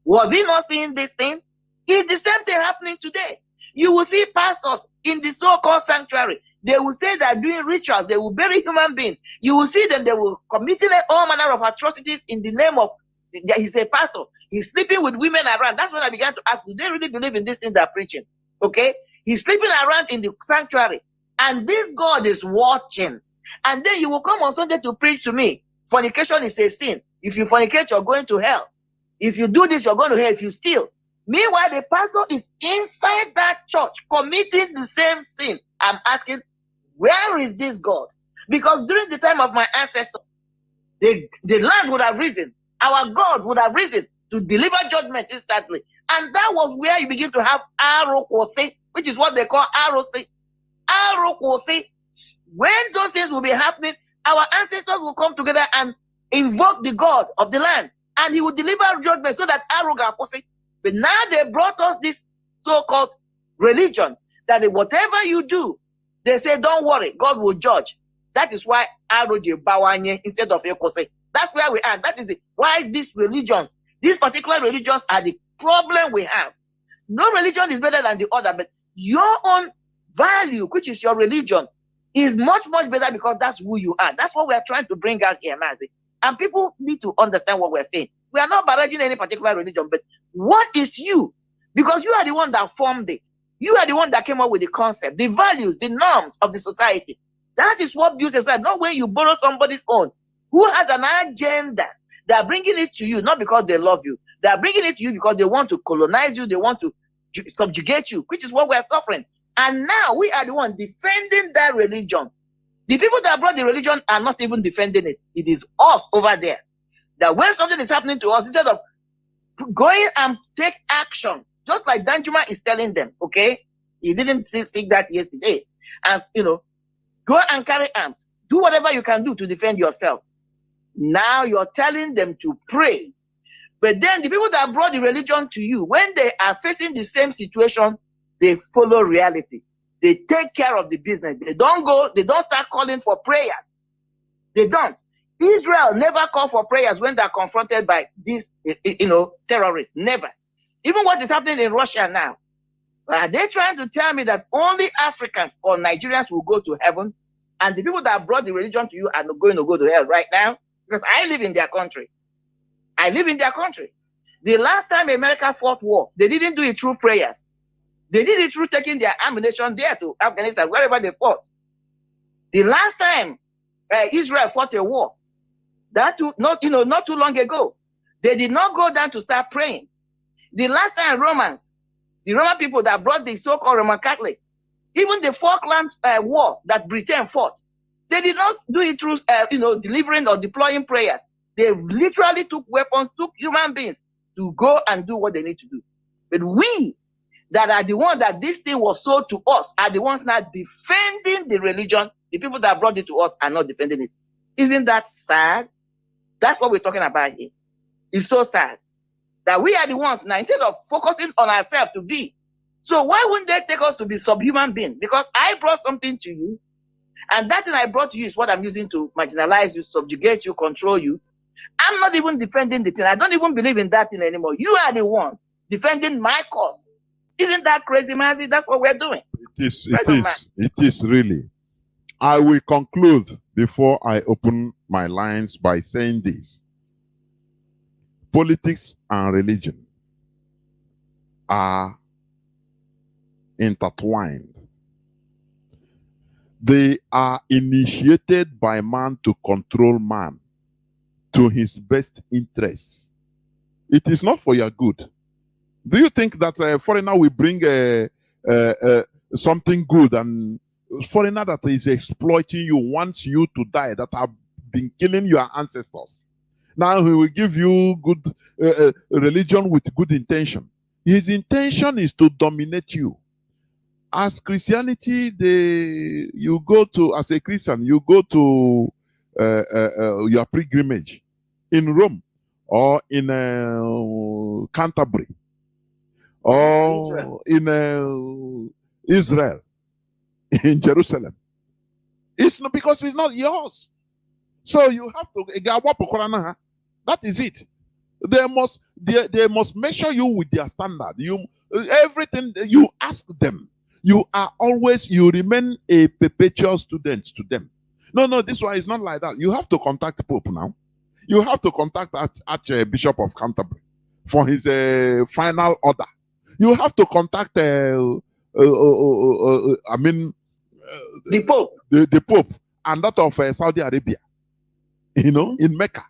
Was he not seeing this thing? It's the same thing happening today. You will see pastors in the so-called sanctuary. They will say they're doing rituals. They will bury human beings. You will see them. They will committing all manner of atrocities in the name of, he's a pastor. He's sleeping with women around. That's when I began to ask, do they really believe in this thing they're preaching? Okay? He's sleeping around in the sanctuary. And this God is watching. And then you will come on Sunday to preach to me. Fornication is a sin. If you fornicate, you're going to hell. If you do this, you're going to hell. If you steal. Meanwhile, the pastor is inside that church committing the same sin. I'm asking, where is this God? Because during the time of my ancestors, the land would have risen. Our God would have risen to deliver judgment instantly. And that was where you begin to have Arokwose, which is what they call Arose. Arokwose. When those things will be happening, our ancestors will come together and invoke the God of the land. And he will deliver judgment so that Arokwose. But now they brought us this so-called religion that whatever you do, they say, don't worry, God will judge. That is why Aroje Bawanye instead of Ekose. That's where we are. That is why these religions, these particular religions are the problem we have. No religion is better than the other, but your own value, which is your religion, is much, much better because that's who you are. That's what we are trying to bring out here, Mazi. And people need to understand what we're saying. We are not barraging any particular religion, but what is you? Because you are the one that formed it. You are the one that came up with the concept, the values, the norms of the society. That is what builds society, not when you borrow somebody's own who has an agenda. They are bringing it to you, not because they love you. They are bringing it to you because they want to colonize you. They want to subjugate you, which is what we are suffering. And now we are the one defending that religion. The people that brought the religion are not even defending it. It is us over there. That when something is happening to us, instead of going and take action, just like Danjuma is telling them, okay? He didn't speak that yesterday. And, go and carry arms. Do whatever you can do to defend yourself. Now you're telling them to pray. But then the people that brought the religion to you, when they are facing the same situation, they follow reality. They take care of the business. They don't start calling for prayers. They don't. Israel never called for prayers when they're confronted by these, terrorists. Never. Even what is happening in Russia now. Are they trying to tell me that only Africans or Nigerians will go to heaven and the people that brought the religion to you are not going to go to hell right now? Because I live in their country. I live in their country. The last time America fought war, they didn't do it through prayers. They did it through taking their ammunition there to Afghanistan, wherever they fought. The last time Israel fought a war, not too long ago, they did not go down to start praying. The last time the Roman people that brought the so-called Roman Catholic, even the Falklands War that Britain fought, they did not do it through, delivering or deploying prayers. They literally took weapons, took human beings to go and do what they need to do. But we that are the ones that this thing was sold to us are the ones now defending the religion. The people that brought it to us are not defending it. Isn't that sad? That's what we're talking about here. It's so sad that we are the ones now, instead of focusing on ourselves to be. So why wouldn't they take us to be subhuman beings? Because I brought something to you, and that thing I brought to you is what I'm using to marginalize you, subjugate you, control you. I'm not even defending the thing. I don't even believe in that thing anymore. You are the one defending my cause. Isn't that crazy, Mazi? That's what we're doing. It is really. I will conclude before I open my lines by saying this. Politics and religion are intertwined. They are initiated by man to control man to his best interests. It is not for your good. Do you think that a foreigner will bring something good, and foreigner that is exploiting you wants you to die, that have been killing your ancestors? Now he will give you good religion with good intention. His intention is to dominate you. As Christianity, you go to, as a Christian, you go to your pilgrimage in Rome or in Canterbury or in Israel, in Jerusalem. It's not because it's not yours. So you have to, that is it. They must measure you with their standard. Everything you ask them, you remain a perpetual student to them. No, this one is not like that. You have to contact Pope now. You have to contact Archbishop of Canterbury for his final order. You have to contact the Pope, the Pope, and that of Saudi Arabia, in Mecca,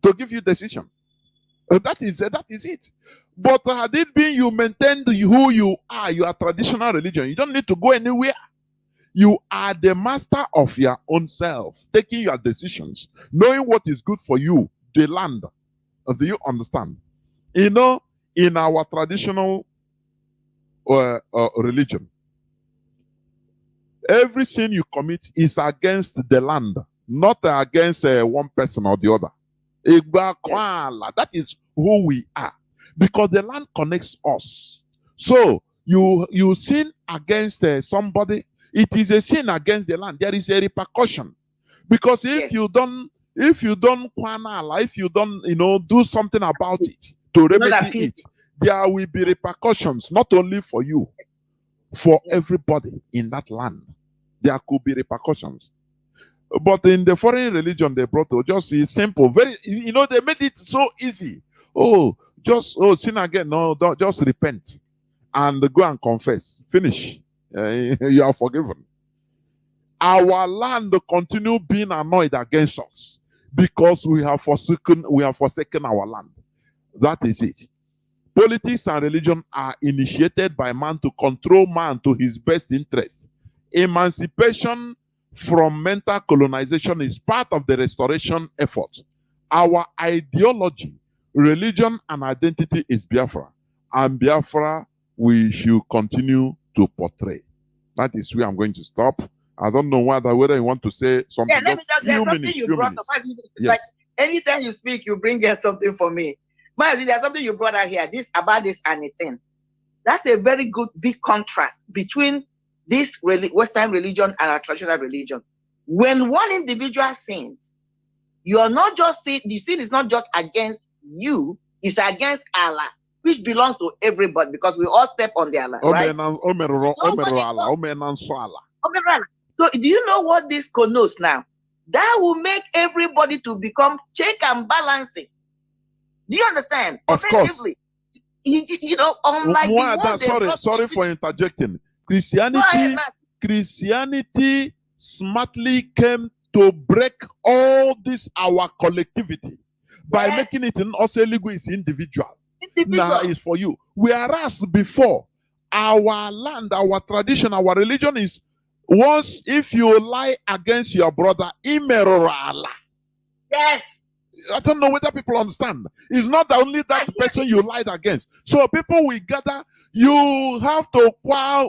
to give you decision. That is it. But had it been you maintained who you are, your traditional religion, you don't need to go anywhere. You are the master of your own self, taking your decisions, knowing what is good for you, the land. Do you understand? In our traditional religion, every sin you commit is against the land, not against one person or the other. That is who we are, because the land connects us. So you sin against somebody, it is a sin against the land. There is a repercussion, because if you don't do something about it to remedy it, there will be repercussions, not only for you, for everybody in that land. There could be repercussions. But in the foreign religion they brought, just simple, very, they made it so easy. Sin again. No, just repent and go and confess. Finish. You are forgiven. Our land continue being annoyed against us because we have forsaken our land. That is it. Politics and religion are initiated by man to control man to his best interest. Emancipation from mental colonization is part of the restoration effort. Our ideology, religion, and identity is Biafra. And Biafra we should continue to portray. That is where I'm going to stop. I don't know whether you want to say something. Yeah, let me just, there's something you brought up. Yes. Like anytime you speak, you bring here something for me. Mazi, there's something you brought out here, about this anything. That's a very good big contrast between this Western religion and our traditional religion. When one individual sins, you are not just saying the sin is not just against you, it's against Allah, which belongs to everybody, because we all step on the Allah, right? So do you know what this connotes now? That will make everybody to become check and balances. Do you understand? Of course. Unlike sorry for interjecting. Christianity smartly came to break all this our collectivity by making it an Oseligu is individual. Now it's for you. Whereas before, our land, our tradition, our religion is once if you lie against your brother, imerorala. Yes. I don't know whether people understand. It's not only that person you lied against. So people will gather, you have to kwala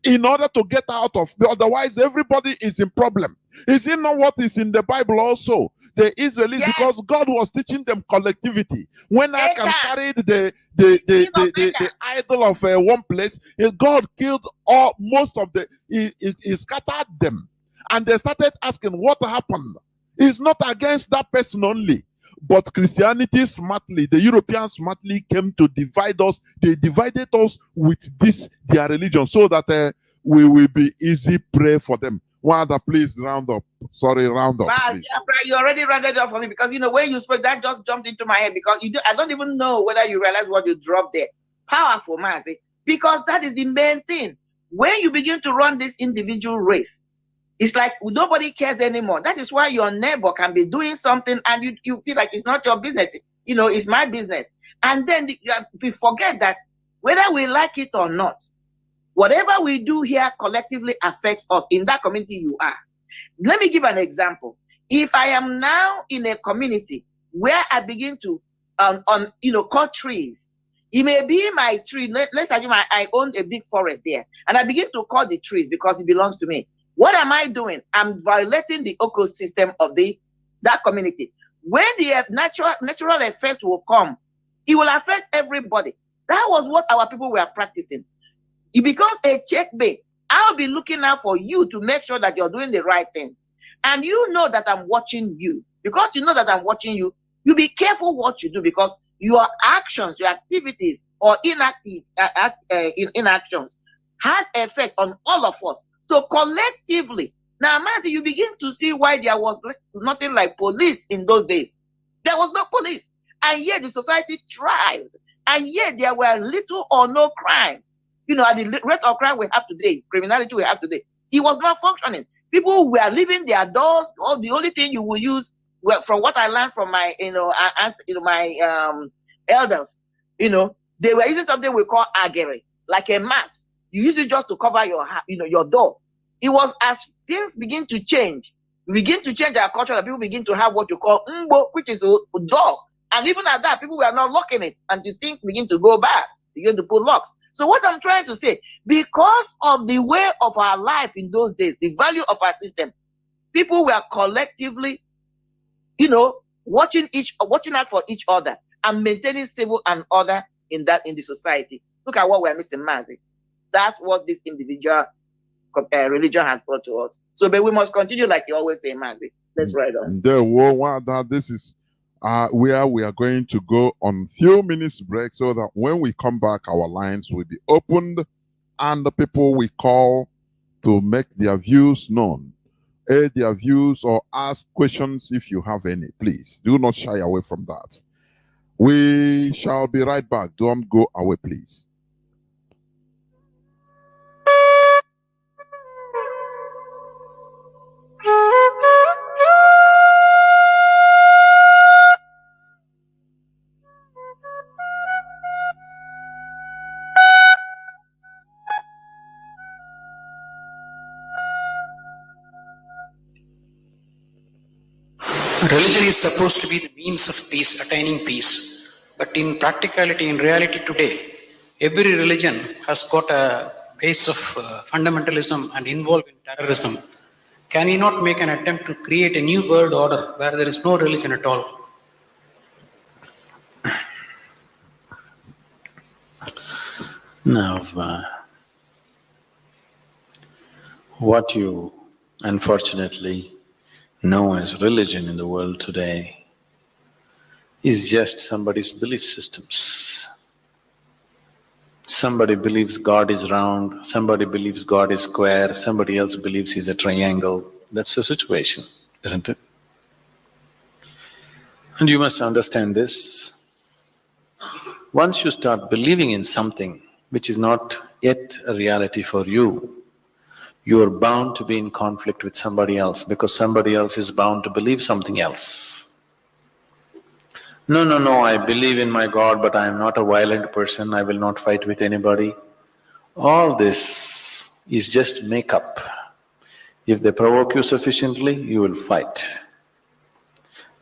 in order to get out of, otherwise everybody is in problem. Is it not what is in the Bible also? The Israelis, because God was teaching them collectivity. When I can carry the idol of one place, God killed most of he scattered them. And they started asking what happened. It's not against that person only. But Christianity smartly, the Europeans smartly came to divide us. They divided us with their religion, so that we will be easy prey for them. Wanda, please round up. Sorry, round up. You already rounded up for me, because when you spoke, that just jumped into my head, because I don't even know whether you realize what you dropped there. Powerful, Mazi, because that is the main thing. When you begin to run this individual race, it's like nobody cares anymore. That is why your neighbor can be doing something and you feel like it's not your business. It's my business. And then we forget that whether we like it or not, whatever we do here collectively affects us in that community you are. Let me give an example. If I am now in a community where I begin to cut trees, It may be my tree. Let's assume I own a big forest there, and I begin to cut the trees because it belongs to me. What am I doing? I'm violating the ecosystem of that community. When the natural effect will come, it will affect everybody. That was what our people were practicing. It becomes a checkmate. I'll be looking out for you to make sure that you're doing the right thing. And you know that I'm watching you. Because you know that I'm watching you, you be careful what you do, because your actions, your activities, or inactions has effect on all of us. So collectively, now Mazi, you begin to see why there was nothing like police in those days. There was no police. And yet the society thrived. And yet there were little or no crimes. At the rate of crime we have today, criminality we have today, it was not functioning. People were leaving their doors. Or the only thing you will use, well, from what I learned from my, my elders, they were using something we call agere, like a mat. You use it just to cover your door. It was as things begin to change, we begin to change our culture, that people begin to have what you call mbo, which is a door. And even at that, people were not locking it, and the things begin to go back, begin to put locks. So what I'm trying to say, because of the way of our life in those days, the value of our system, people were collectively, watching out for each other and maintaining civil and order in the society. Look at what we're missing, Mazi. That's what this individual religion has brought to us. So, but we must continue, like you always say, Mazi. Let's ride on. This is where we are going to go on few minutes break, so that when we come back, our lines will be opened and the people we call to make their views known, air their views, or ask questions if you have any. Please do not shy away from that. We shall be right back. Don't go away, please. Religion is supposed to be the means of peace, attaining peace. But in practicality, in reality today, every religion has got a base of fundamentalism and involved in terrorism. Can we not make an attempt to create a new world order where there is no religion at all? Now, what you unfortunately know as religion in the world today is just somebody's belief systems. Somebody believes God is round, somebody believes God is square, somebody else believes he's a triangle. That's the situation, isn't it? And you must understand this. Once you start believing in something which is not yet a reality for you, you are bound to be in conflict with somebody else, because somebody else is bound to believe something else. No, I believe in my God, but I am not a violent person, I will not fight with anybody. All this is just make-up. If they provoke you sufficiently, you will fight.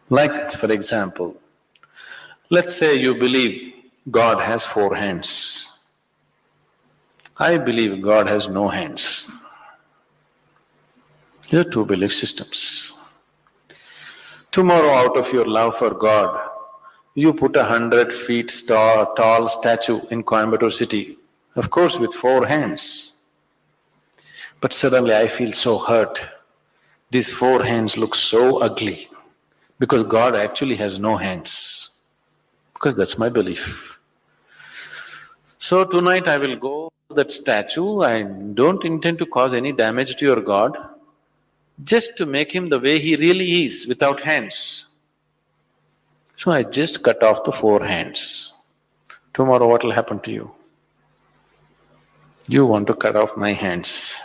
Like, for example, let's say you believe God has 4 hands. I believe God has no hands. There are 2 belief systems. Tomorrow, out of your love for God, you put 100 feet tall statue in Coimbatore city, of course with 4 hands. But suddenly I feel so hurt. These 4 hands look so ugly, because God actually has no hands, because that's my belief. So tonight I will go to that statue. I don't intend to cause any damage to your God, just to make him the way he really is, without hands. So I just cut off the 4 hands. Tomorrow what will happen to you? You want to cut off my hands,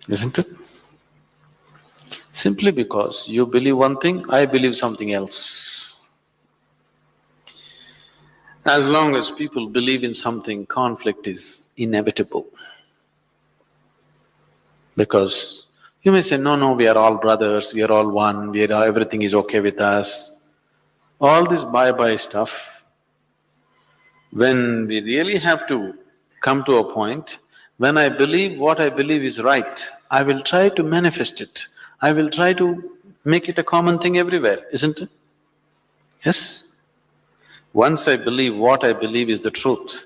isn't it? Simply because you believe one thing, I believe something else. As long as people believe in something, conflict is inevitable. Because you may say, no, we are all brothers, we are all one, everything is okay with us. All this bye-bye stuff When we really have to come to a point, when I believe what I believe is right, I will try to manifest it. I will try to make it a common thing everywhere, isn't it? Yes? Once I believe what I believe is the truth,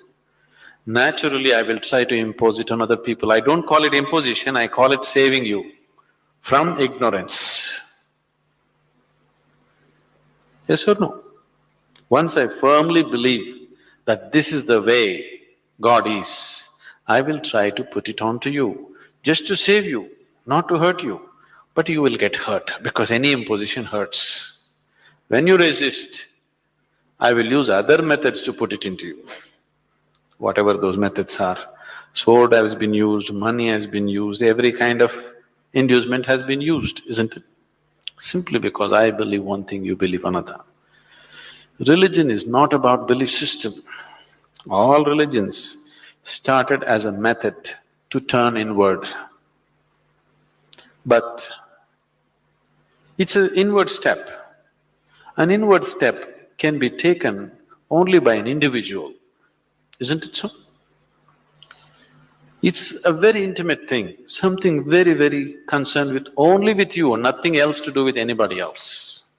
naturally I will try to impose it on other people. I don't call it imposition, I call it saving you from ignorance. Yes or no? Once I firmly believe that this is the way God is, I will try to put it on to you, just to save you, not to hurt you. But you will get hurt, because any imposition hurts. When you resist, I will use other methods to put it into you, whatever those methods are. Sword has been used, money has been used, every kind of inducement has been used, isn't it? Simply because I believe one thing, you believe another. Religion is not about belief system. All religions started as a method to turn inward. But it's an inward step. An inward step can be taken only by an individual, isn't it so? It's a very intimate thing, something very, very concerned with only with you, nothing else to do with anybody else.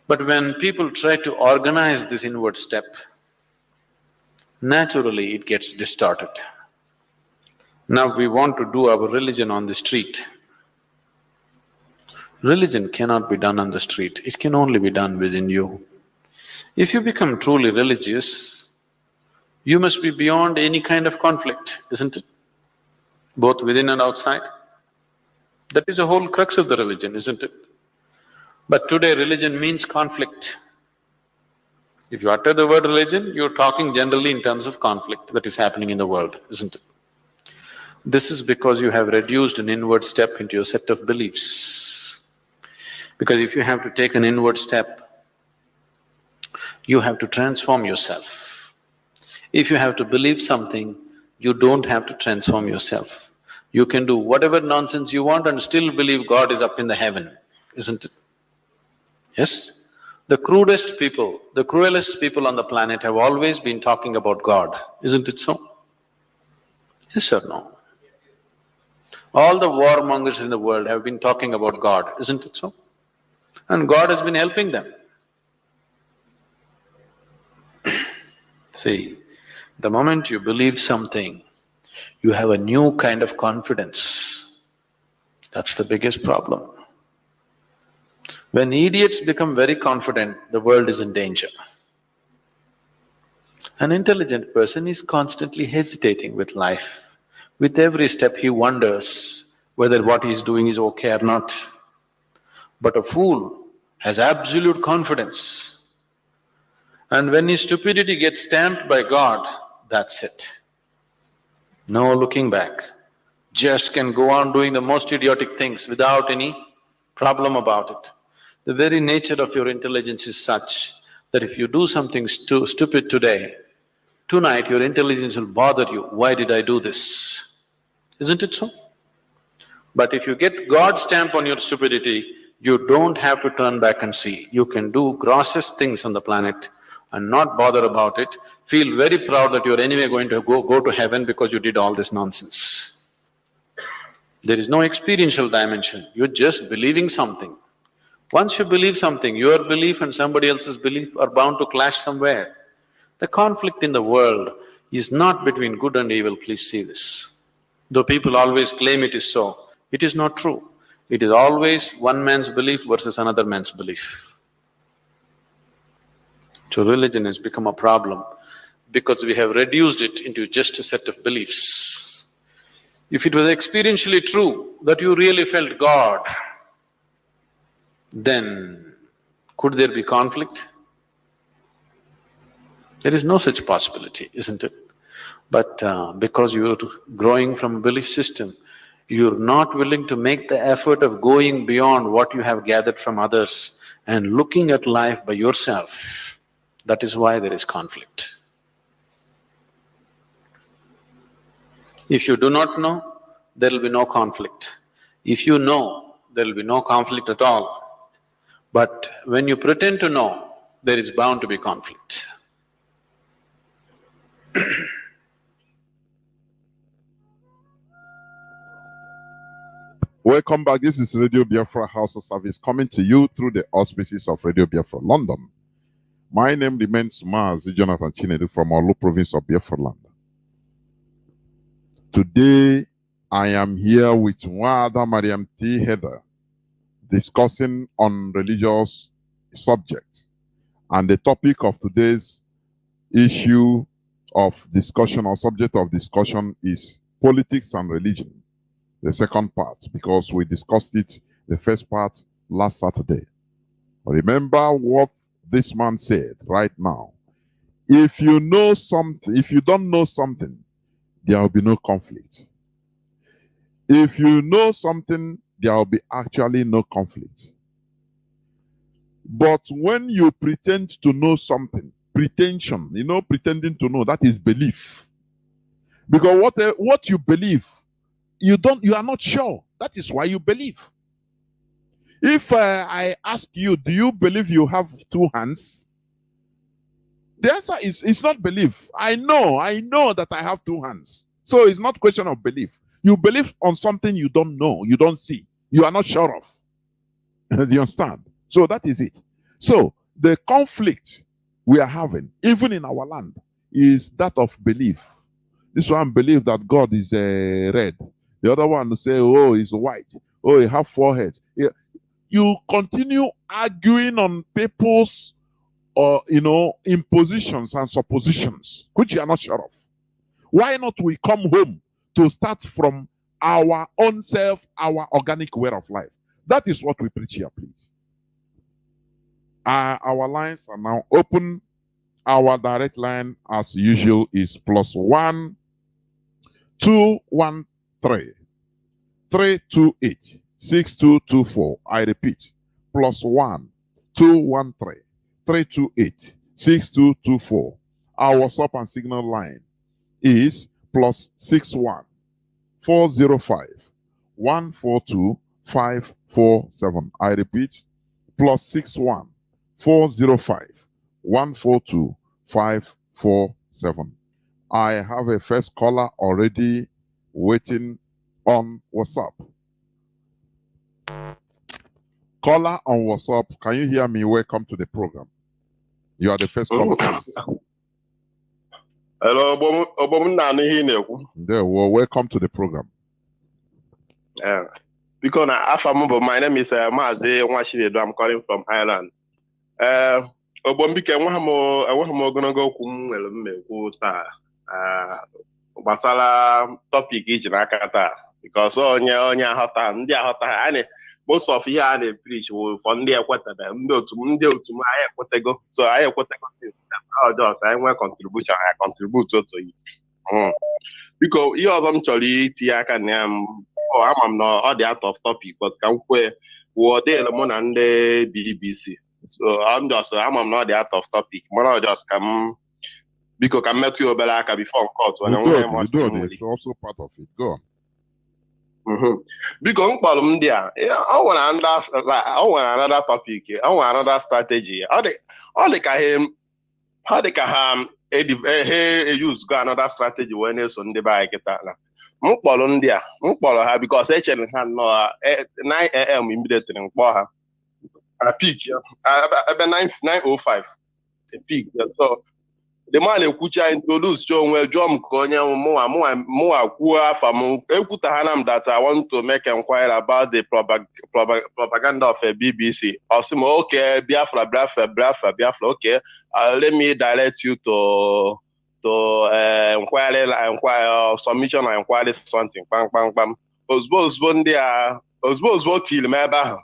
But when people try to organize this inward step, naturally it gets distorted. Now we want to do our religion on the street. Religion cannot be done on the street, it can only be done within you. If you become truly religious, you must be beyond any kind of conflict, isn't it? Both within and outside. That is the whole crux of the religion, isn't it? But today religion means conflict. If you utter the word religion, you're talking generally in terms of conflict that is happening in the world, isn't it? This is because you have reduced an inward step into your set of beliefs. Because if you have to take an inward step, you have to transform yourself. If you have to believe something, you don't have to transform yourself. You can do whatever nonsense you want and still believe God is up in the heaven, isn't it? Yes? The crudest people, the cruelest people on the planet have always been talking about God, isn't it so? Yes or no? All the warmongers in the world have been talking about God, isn't it so? And God has been helping them. See, the moment you believe something, you have a new kind of confidence. That's the biggest problem. When idiots become very confident, the world is in danger. An intelligent person is constantly hesitating with life. With every step he wonders whether what he is doing is okay or not. But a fool has absolute confidence. And when his stupidity gets stamped by God, that's it. No looking back. Just can go on doing the most idiotic things without any problem about it. The very nature of your intelligence is such that if you do something stupid today, tonight your intelligence will bother you, why did I do this? Isn't it so? But if you get God's stamp on your stupidity, you don't have to turn back and see. You can do grossest things on the planet and not bother about it, feel very proud that you're anyway going to go to heaven because you did all this nonsense. There is no experiential dimension, you're just believing something. Once you believe something, your belief and somebody else's belief are bound to clash somewhere. The conflict in the world is not between good and evil, please see this. Though people always claim it is so, it is not true. It is always one man's belief versus another man's belief. So religion has become a problem because we have reduced it into just a set of beliefs. If it was experientially true that you really felt God, then could there be conflict? There is no such possibility, isn't it? But because you're growing from a belief system, you're not willing to make the effort of going beyond what you have gathered from others and looking at life by yourself. That is why there is conflict. If you do not know, there will be no conflict. If you know, there will be no conflict at all. But when you pretend to know, there is bound to be conflict. Welcome back. This is Radio Biafra Hausa service coming to you through the auspices of Radio Biafra London. My name remains Mazi Jonathan Chinedu from Olu province of Biafra land. Today, I am here with Wada Mariam T. Heather discussing on religious subjects. And the topic of today's issue of discussion or subject of discussion is politics and religion. The second part, because we discussed it, the first part, last Saturday. Remember what this man said right now. If you know something, if you don't know something, there will be no conflict. If you know something, there will be actually no conflict. But when you pretend to know something, pretension, pretending to know, that is belief. Because what you believe, you are not sure. That is why you believe. If I ask you, do you believe you have two hands? The answer is, it's not belief. I know that I have two hands. So it's not question of belief. You believe on something you don't know, you don't see, you are not sure of. Do you understand? So that is it. So the conflict we are having, even in our land, is that of belief. This one believes that God is red. The other one will say, oh, he's white. Oh, he have four heads. Yeah. You continue arguing on people's impositions and suppositions, which you are not sure of. Why not we come home to start from our own self, our organic way of life? That is what we preach here, please. Our lines are now open. Our direct line, as usual, is +1 213 328 6224. I repeat, +1 213 328 6224. Our WhatsApp and Signal line is +61 405 142 547. I repeat, +61 405 142 547. I have a first caller already waiting on WhatsApp. Caller on WhatsApp, can you hear me? Welcome to the program. You are the first caller. Hello, welcome to the program. Because my name is Mazi. I'm calling from Ireland. Basala topic iji n'aka taa because onye aghọta ndị aghọta most of ihe a na-preach for ndị ekwetara ndị otu m anyị ekwetego so anyị ekwetego just anyị nwee contribution anyị contribute to it biko ihe ọzọ m chọrọ itinye aka na ya ama m na ọ dị out of topic but ka m kwee wụọdịl mụ na ndị BBC so ama m na ọ dị out of topic mana just ka m biko ka m metụ ya obere aka before court it's also part of it. Go on. Biko m kpọrọ m ndị a o nwere another topic, o nwere another strategy. Ọ dị ka ha use go another strategy wee na-eso ndị be anyị kịta na m kpọrọ ndị a m kpọrọ ha because echere ha nọ 9 AM immediately m kpọọ ha peak ebe 9:05 peak so the man ekwucha introduce onwe jụọ m ka onye mụnwa kwuo afa m ekwuta ha na m that I want to make inquiry about the propaganda of a BBC. Ọsị m okay, Biafra, okay, let me direct you to inquiry submission or inquiry something pam ozugbo till m ebe ahụ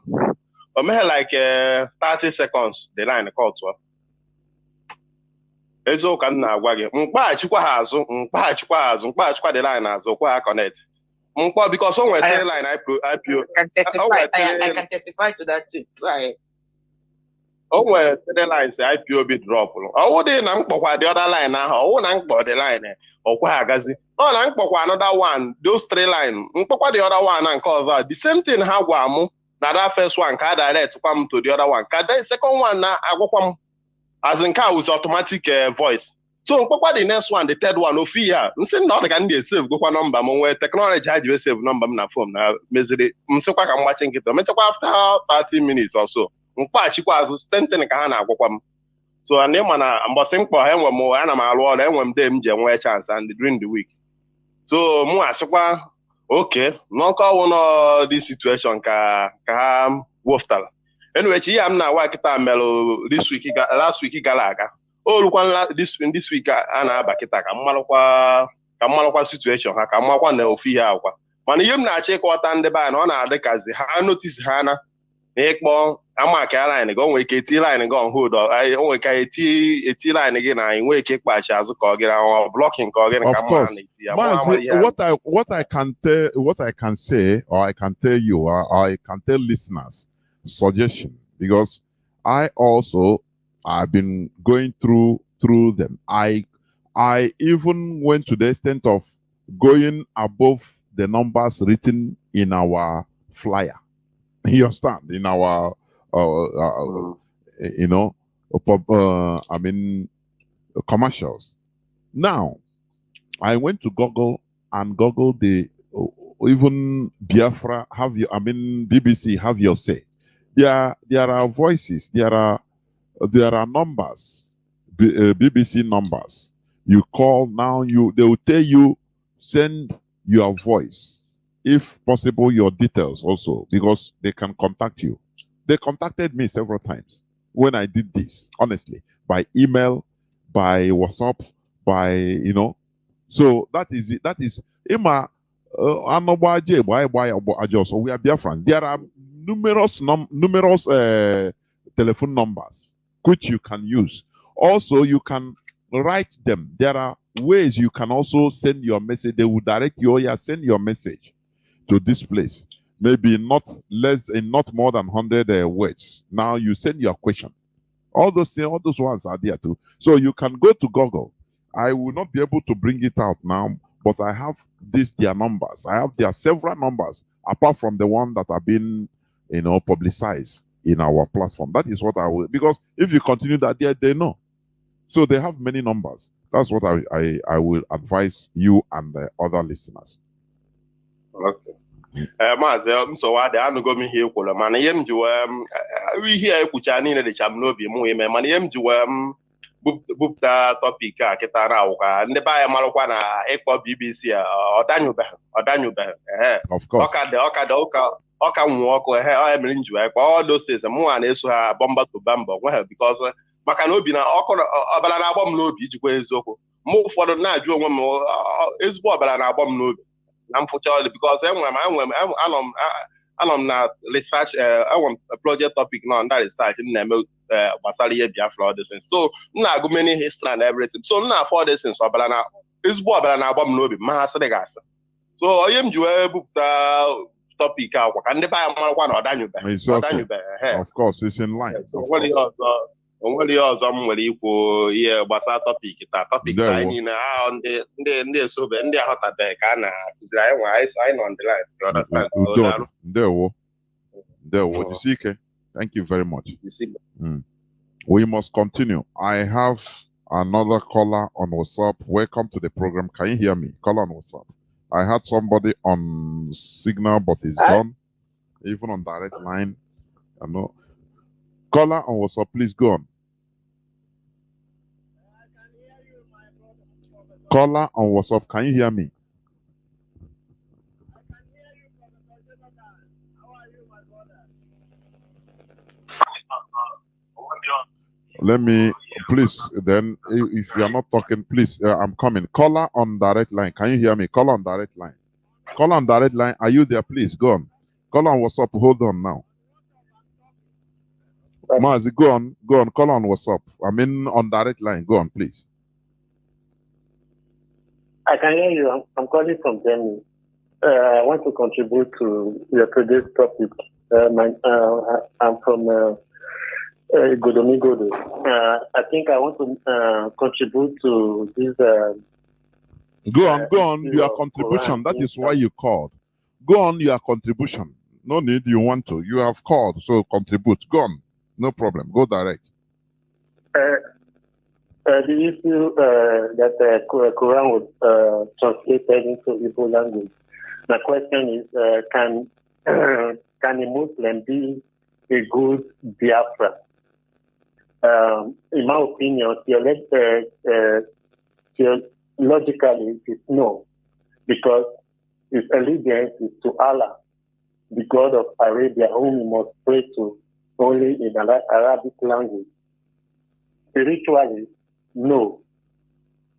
o meghe like 30 seconds the line call to eziokwu ka m na-agwa gị mkpaghachikwa ha azụ mkpaghachikwa the line azụ kwa ha connect mkpọ because o nwere line IPO I can testify to that too. Right. O nwere lines IPO bi drop ọwụ dị na mkpọkwa the other line ahụ ọwụ na mkpọ the line ọkwa agazi ọ na mkpọkwa another one those three line mkpọkwa the other one na nke ọzọ the same thing ha gwa mụ na that first one ka direct kwa m to the other one ka the second one na agwakwa m as in car with automatic voice So the next one, the third one, of here, I'm saying not can they save go number, where technology had you save number na phone now. Misery, I'm watching it. After 30 minutes or so. So and then when I'm bossing for him more and I'm alone, and when them chance and during the week. So more okay, no call one this situation ka woftal. Anyway, I'm now working melo this week last week galaga. Oh, look this week ana bakita ka malokwa situation ha ka makwa na ofi ha akwa. Mana yem na ache kwata ndị ba na ọ na-adịkazi ha notice ha na ịkpọ amaka line go nwe ke ti line go on hold o nwe ka eti line gị na enwe ke kpachi azụ ka ọ gị na blocking ka ọ gị ka ma na eti ya. What I can say, or I can tell you, or I can tell listeners, suggestion, because I also I've been going through them. I even went to the extent of going above the numbers written in our flyer. You understand? In our commercials. Now, I went to Google and Google the even Biafra BBC have your say. There are voices. There are numbers, BBC numbers. You call now. They will tell you send your voice, if possible your details also, because they can contact you. They contacted me several times when I did this, honestly, by email, by WhatsApp, by So that is it. That is Emma. So we are Biafran. There are numerous telephone numbers which you can use. Also, you can write them. There are ways you can also send your message. They will direct you. Send your message to this place. Maybe not more than 100 words. Now you send your question. All those ones are there too. So you can go to Google. I will not be able to bring it out now, but I have their numbers. There are several numbers apart from the one that have been, publicized in our platform. That is what I will, because if you continue that, they know. So they have many numbers. That's what I will advise you and the other listeners. Okay. Mazi, so I don't go me here. Man, we hear Kuchani the Chamnobi, man, bupta topic kitara uka ndeba ya malokwana ekpo BBC odanyube of course oka nwoko o emiri njuwa ekpo all those things mu na eso ha bomba to bamba well because maka na obi na obala na agbom n'obi ijikwa eziokwu mu ụfọdụ na-ajụ onwe m ezigbo obala na agbom n'obi na mfụcha ọdị because anọ m na research a project topic now under research na-eme gbasara ihe Biafra all these things. So na-agụ many history and everything. So na-afọ these things ezigbo ọbara na-agba m n'obi ma ha sịrị gị asị. So onye m ji wee bupụta topic akwa ka ndị be anyị marakwa na ọdanyụbeghị. Of course, it's in line. Onwere ihe ọzọ m nwere ikwu ihe gbasara topic taa. Topic taa anyị niile ndị esobe ndị aghọtabeghị ka a na-akụziri anyị nwa anyị nọ on the line. Ndewo. Jisike. Thank you very much. We must continue. I have another caller on WhatsApp. Welcome to the program. Can you hear me? Caller on WhatsApp. I had somebody on signal, but he's gone. Even on direct line. I know. Caller on WhatsApp, please go on. Caller on WhatsApp, can you hear me? Let me, please, then, if you are not talking, please, I'm coming. Caller on direct line. Can you hear me? Caller on direct line. Caller on direct line. Are you there? Please, go on. Caller on WhatsApp. Hold on now. Mazi, go on. Call on WhatsApp. I'm in on direct line. Go on, please. I can hear you. I'm calling from Germany. I want to contribute to your today's topic. I'm from Godomigodo. I think I want to contribute to this. Go on. Your contribution. That is why you called. Go on, your contribution. No need. You want to. You have called, so contribute. Go on. No problem. Go direct. the issue that the Quran was translated into Igbo language. My question is, can a Muslim be a good Biafra? In my opinion, theologically, it's no, because his allegiance is to Allah, the God of Arabia, whom he must pray to only in Arabic language. Spiritually, no,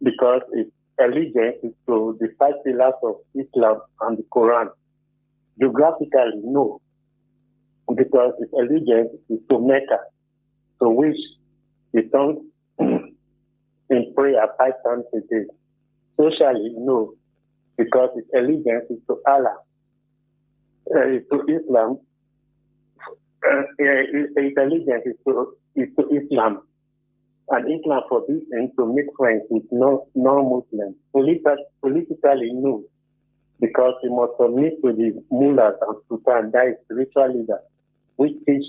because his allegiance is to the 5 pillars of Islam and the Quran. Geographically, no, because his allegiance is to Mecca, to which he turns in prayer 5 times a day. Socially, no, because his allegiance is to Allah. To Islam, his allegiance is to Islam. And Islam forbids him to make friends with non-Muslims. Politically, no, because he must submit to the mullahs and sultan, that is spiritual leader, which teach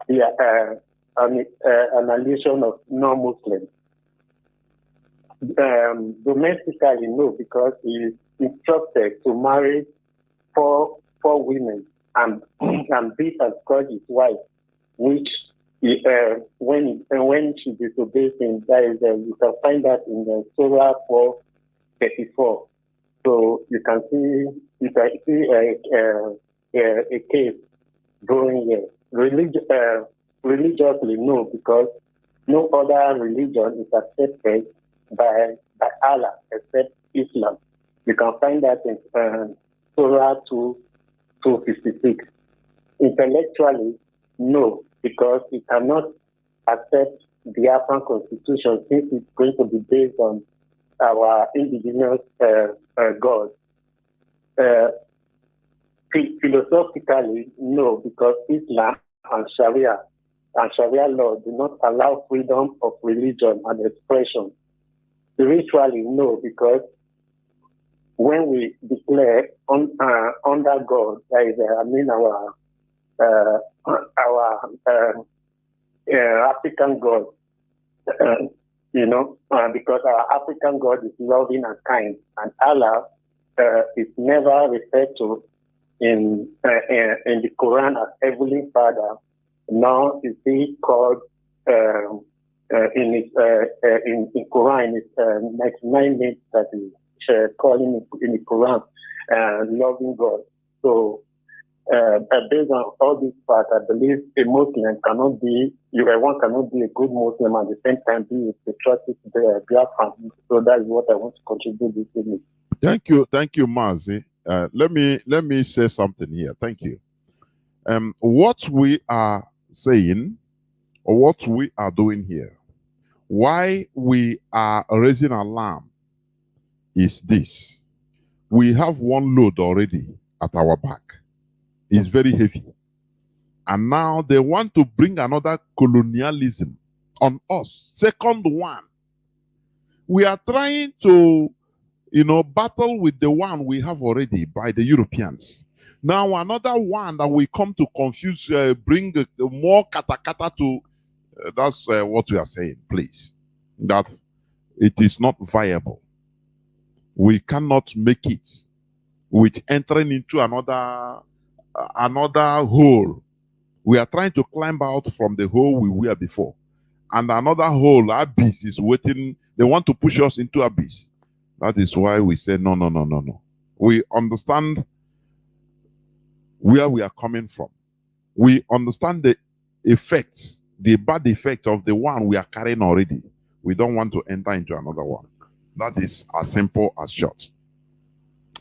the annihilation of non-Muslims. Domestically, no, because he is instructed to marry four women and beat and scourge his wife, which when she disobeys him, that is, you can find that in the Surah 4:34. So you can see a case going here. Religiously, no, because no other religion is accepted by Allah except Islam. You can find that in Surah 2:56. Intellectually, no, because it cannot accept the Biafran constitution since it's going to be based on our indigenous God. Philosophically, no, because Islam and Sharia law do not allow freedom of religion and expression. Spiritually, no, because when we declare under God, that is, our African God, because our African God is loving and kind, and Allah is never referred to in the Quran as Heavenly Father, nor is he called in Quran, it's 99 names that is calling in the Quran, loving God. So based on all these facts, I believe a Muslim cannot be, one cannot be a good Muslim and at the same time be a patriotic Biafran. So that is what I want to contribute this evening. Thank you, Mazi. Let me say something here. Thank you. What we are saying, or what we are doing here, why we are raising alarm is this. We have one load already at our back. It's very heavy. And now they want to bring another colonialism on us. Second one. We are trying to, battle with the one we have already by the Europeans. Now another one that we come to confuse, bring more katakata to, that's what we are saying, please. That it is not viable. We cannot make it with entering into another hole. We are trying to climb out from the hole we were before. And another hole, abyss, is waiting. They want to push us into abyss. That is why we say, no. We understand where we are coming from. We understand the effects, the bad effect of the one we are carrying already. We don't want to enter into another one. That is as simple as short.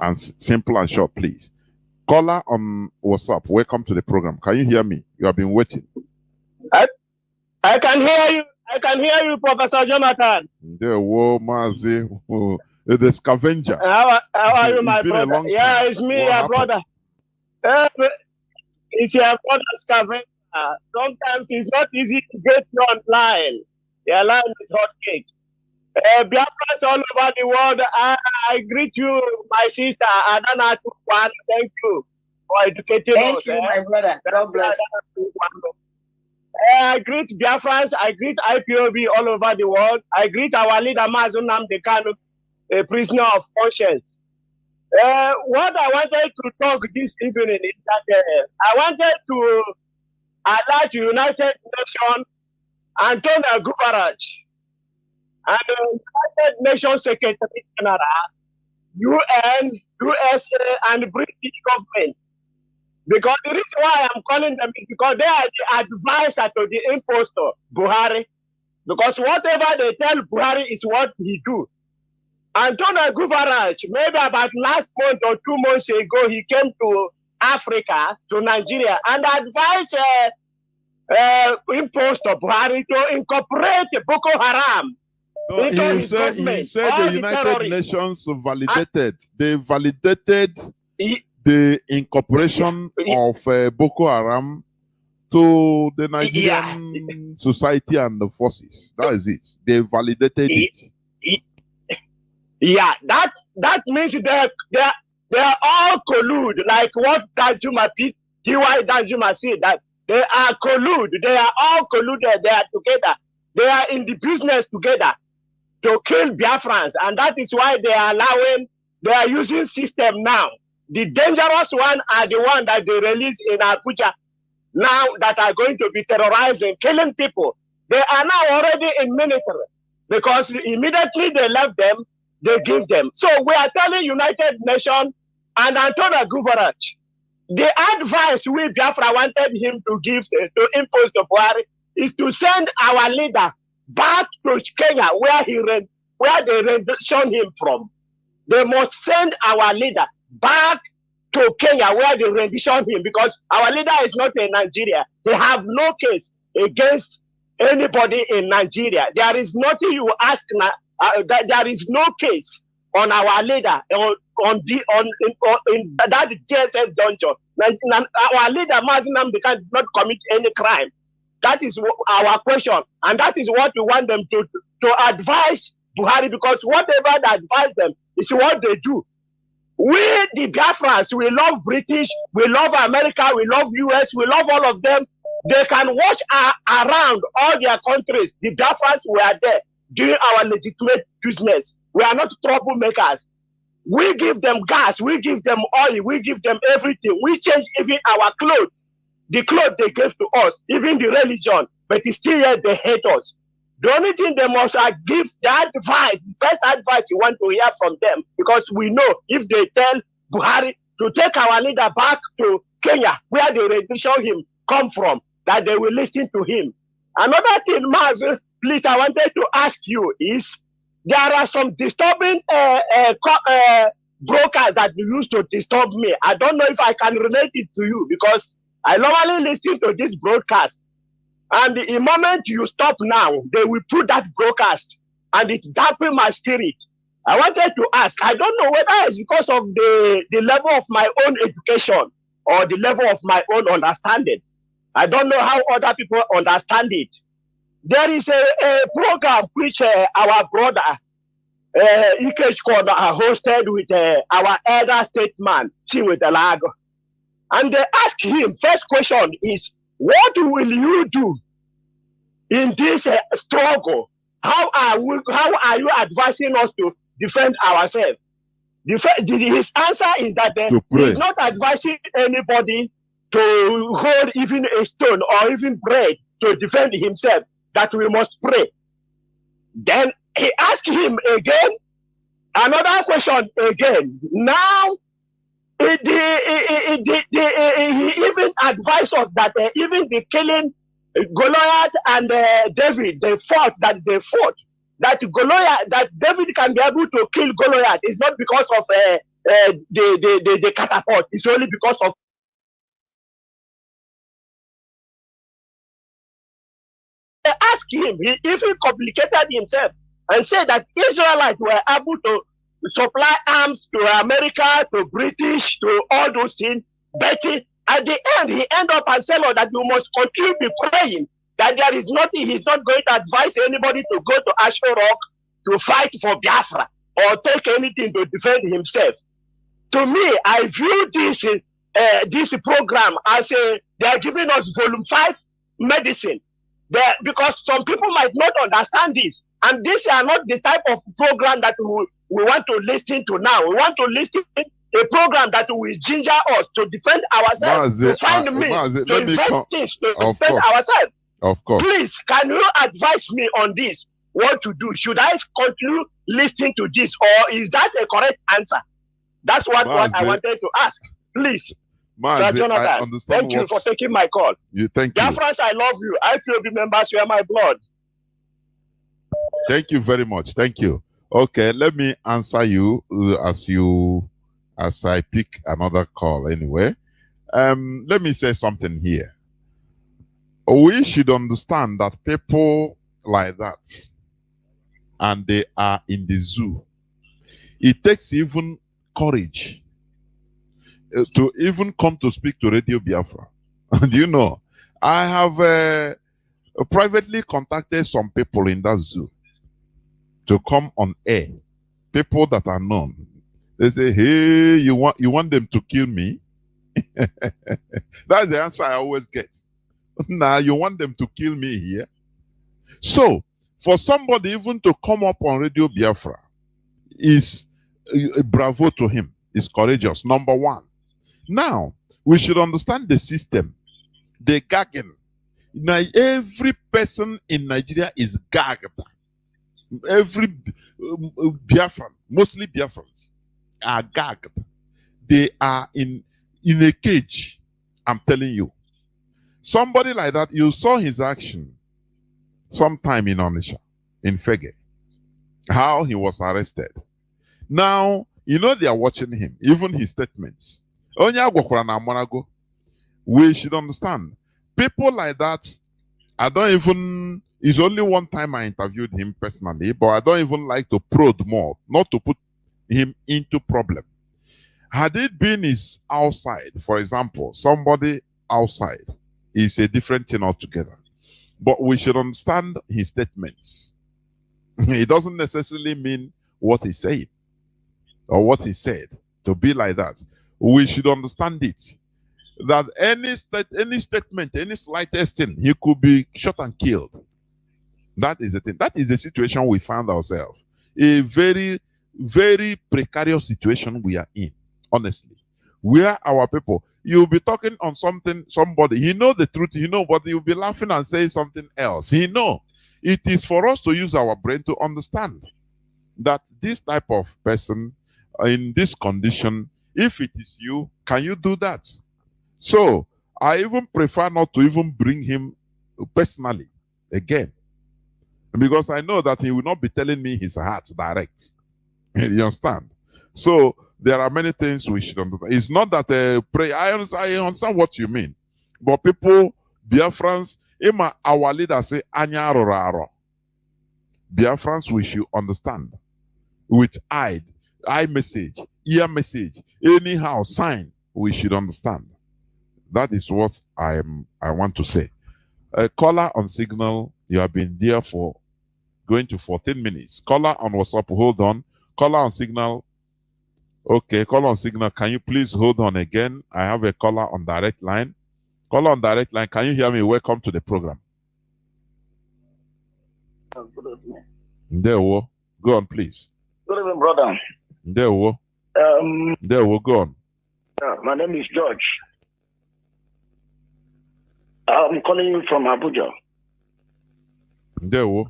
And simple and short, please. Caller on WhatsApp, welcome to the program. Can you hear me? You have been waiting. I can hear you. I can hear you, Professor Jonathan. Mazi, the scavenger. How are you, my brother? Yeah, it's me, your brother. It's your brother, scavenger. Sometimes it's not easy to get you online. Your line is hot cake. Biafras all over the world. I greet you, my sister. Adana Tukwan. Thank you for educating us. Thank you, my brother. God bless. I greet Biafrans, I greet IPOB all over the world. I greet our leader, Mazi Nnamdi Kanu, a prisoner of conscience. What I wanted to talk this evening is that I wanted to alert United Nations, Antonio Guterres, and the United Nations Secretary General, UN, USA, and British government. Because the reason why I'm calling them is because they are the advisor to the impostor, Buhari. Because whatever they tell Buhari is what he do. Antonio Guterres, maybe about last month or 2 months ago, he came to Africa, to Nigeria, and advised impostor Buhari to incorporate Boko Haram. No, he said the United Nations validated. They validated the incorporation of Boko Haram to the Nigerian society and the forces. That is it. They validated it. Yeah, that means they are all collude, like what Danjuma T.Y. Danjuma said, that they are collude. They are all colluded. They are together. They are in the business together to kill Biafrans, and that is why they are using system now. The dangerous one are the one that they release in Abuja now that are going to be terrorizing, killing people. They are now already in military because immediately they left them, they give them. So we are telling United Nations and Antonio Guterres, the advice we Biafra wanted him to give to impose the Buhari is to send our leader back to Kenya where they rendition him from. They must send our leader back to Kenya where they rendition him, because our leader is not in Nigeria. They have no case against anybody in Nigeria. There is nothing you ask now. There is no case on our leader in that DSS dungeon. Our leader, Mazi Nnamdi Kanu, did not commit any crime. That is our question, and that is what we want them to advise Buhari, because whatever they advise them is what they do. We, the Biafrans, we love British, we love America, we love US, we love all of them. They can watch around all their countries. The Biafrans were there doing our legitimate business. We are not troublemakers. We give them gas, we give them oil, we give them everything. We change even our clothes. The clothes they gave to us, even the religion, but still yet they hate us. The only thing they must give the advice, the best advice you want to hear from them, because we know if they tell Buhari to take our leader back to Kenya, where the rendition him come from, that they will listen to him. Another thing, Mazi, please, I wanted to ask you is, there are some disturbing brokers that used to disturb me. I don't know if I can relate it to you, because I normally listen to this broadcast. And the moment you stop now, they will put that broadcast, and it dampened my spirit. I wanted to ask, I don't know whether it's because of the level of my own education or the level of my own understanding. I don't know how other people understand it. There is a program which our brother Ikech hosted with our elder statesman, Chinwetalago. And they ask him, first question is, what will you do in this struggle? How are you advising us to defend ourselves? His answer is that he's not advising anybody to hold even a stone or even bread to defend himself, that we must pray. Then he asked him again, another question again. Now, he even advised us that even the killing Goliath and David, that David can be able to kill Goliath is not because of the catapult. It's only because of they asked him. He even complicated himself and said that Israelites were able to supply arms to America, to British, to all those things. But at the end, he ended up and said that you must continue to be praying, that there is nothing, he's not going to advise anybody to go to Asher Rock to fight for Biafra or take anything to defend himself. To me, I view this program as they are giving us volume 5 medicine. Because some people might not understand this, and these are not the type of program that we want to listen to now. We want to listen to a program that will ginger us to defend ourselves, Mazi, to find means, Mazi, to let me invent things, to of defend course, ourselves. of course. Please, can you advise me on this? What to do? Should I continue listening to this, or is that a correct answer? That's what I wanted to ask. Please, Mazi, Sir Jonathan, I understand thank you for taking my call. Thank you. Biafrans, I love you. IPOB members, you are my blood. Thank you very much. Thank you. Okay, let me answer you as I pick another call anyway. Let me say something here. We should understand that people like that, and they are in the zoo, it takes even courage to even come to speak to Radio Biafra. Do you know, I have privately contacted some people in that zoo to come on air. People that are known. They say, hey, you want them to kill me? That's the answer I always get. Now you want them to kill me here? So, for somebody even to come up on Radio Biafra is bravo to him. Is courageous. Number one. Now, we should understand the system. The gagging. Now, every person in Nigeria is gagged. Every Biafran, mostly Biafrans, are gagged. They are in a cage. I'm telling you. Somebody like that, you saw his action sometime in Onisha, in Fege, how he was arrested. Now, you know they are watching him, even his statements. We should understand. People like that, I don't even, it's only one time I interviewed him personally, but I don't even like to probe more, not to put him into problem. Had it been his outside, for example, somebody outside, is a different thing altogether. But we should understand his statements. It doesn't necessarily mean what he's saying or what he said to be like that. We should understand it. That any statement, any slightest thing, he could be shot and killed. That is the thing. That is the situation we found ourselves. A very, very precarious situation we are in, honestly. Where our people, you'll be talking on something, somebody, he know the truth, but you'll be laughing and saying something else. He know. It is for us to use our brain to understand that this type of person in this condition, if it is you, can you do that? So I even prefer not to even bring him personally again, because I know that he will not be telling me his heart direct. You understand? So there are many things we should understand. It's not that pray. I understand what you mean, but people, Biafrans, our leader say anya roraro. Biafrans, we should understand with eye message, ear message, anyhow sign. We should understand. That is what I want to say. Caller on signal, you have been there for going to 14 minutes. Caller on WhatsApp, hold on. Caller on signal. Okay, caller on signal. Can you please hold on again? I have a caller on direct line. Caller on direct line. Can you hear me? Welcome to the program. Good evening. There we go on, please. Good evening, brother. There we go on. My name is George. I'm calling you from Abuja. There we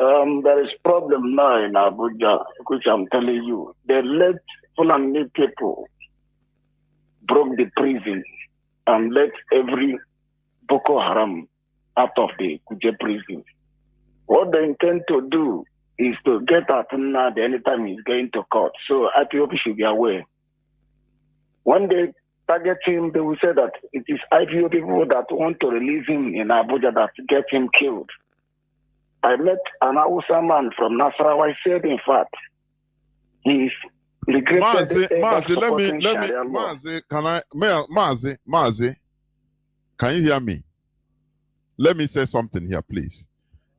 There is problem now in Abuja, which I'm telling you. They let Fulani people broke the prison and let every Boko Haram out of the Kuje prison. What they intend to do is to get at Nad anytime he's going to court. So IPOP should be aware. When they target him, they will say that it is IPOP people that want to release him in Abuja that get him killed. I met an Hausa man from Nasarawa. I said, in fact, he's regretted. Mazi, can you hear me? Let me say something here, please.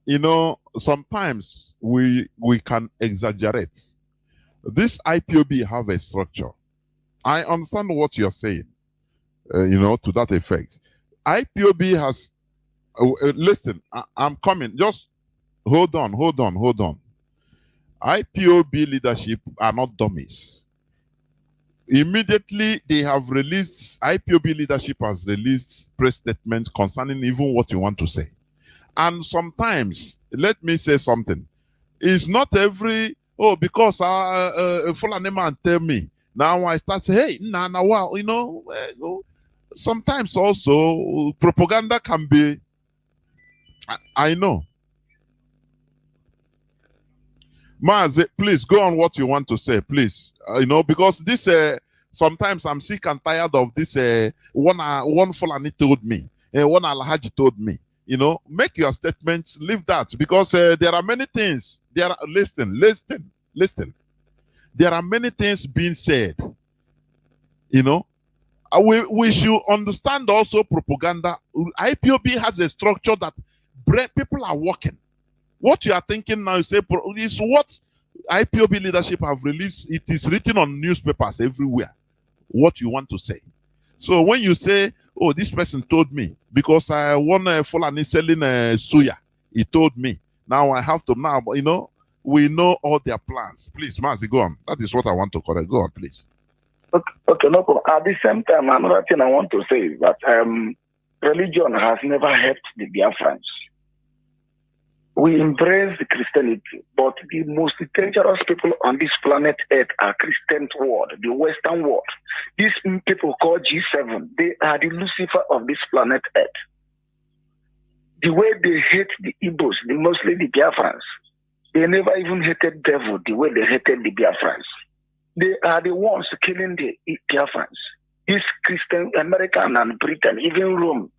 You know, sometimes we can exaggerate. This IPOB have a structure. I understand what you're saying, to that effect. IPOB has Listen, I'm coming. Just hold on. IPOB leadership are not dummies. Immediately they have released, IPOB leadership has released press statements concerning even what you want to say. And sometimes, let me say something. It's not every, because Fulani man tell me. Now I start saying, hey, wow, sometimes also propaganda can be, I know. Mazi, please go on what you want to say, please. Because this, sometimes I'm sick and tired of this, one Fulani told me, one Alhaji told me. Make your statements, leave that, because there are many things. Listen. There are many things being said. We should understand also propaganda. IPOB has a structure that people are working. What you are thinking now is what IPOB leadership have released. It is written on newspapers everywhere. What you want to say. So when you say, oh, this person told me, because I want Fulani selling suya, he told me. Now I have to we know all their plans. Please, Mazi, go on. That is what I want to correct. Go on, please. Okay, no problem. At the same time, another thing I want to say is that religion has never helped the Biafrans. We embrace the Christianity, but the most dangerous people on this planet Earth are Christian world, the Western world. These people called G7, they are the Lucifer of this planet Earth. The way they hate the Igbos, mostly the Biafrans, they never even hated devil the way they hated the Biafrans. They are the ones killing the Biafrans. These Christian, American and Britain, even Rome,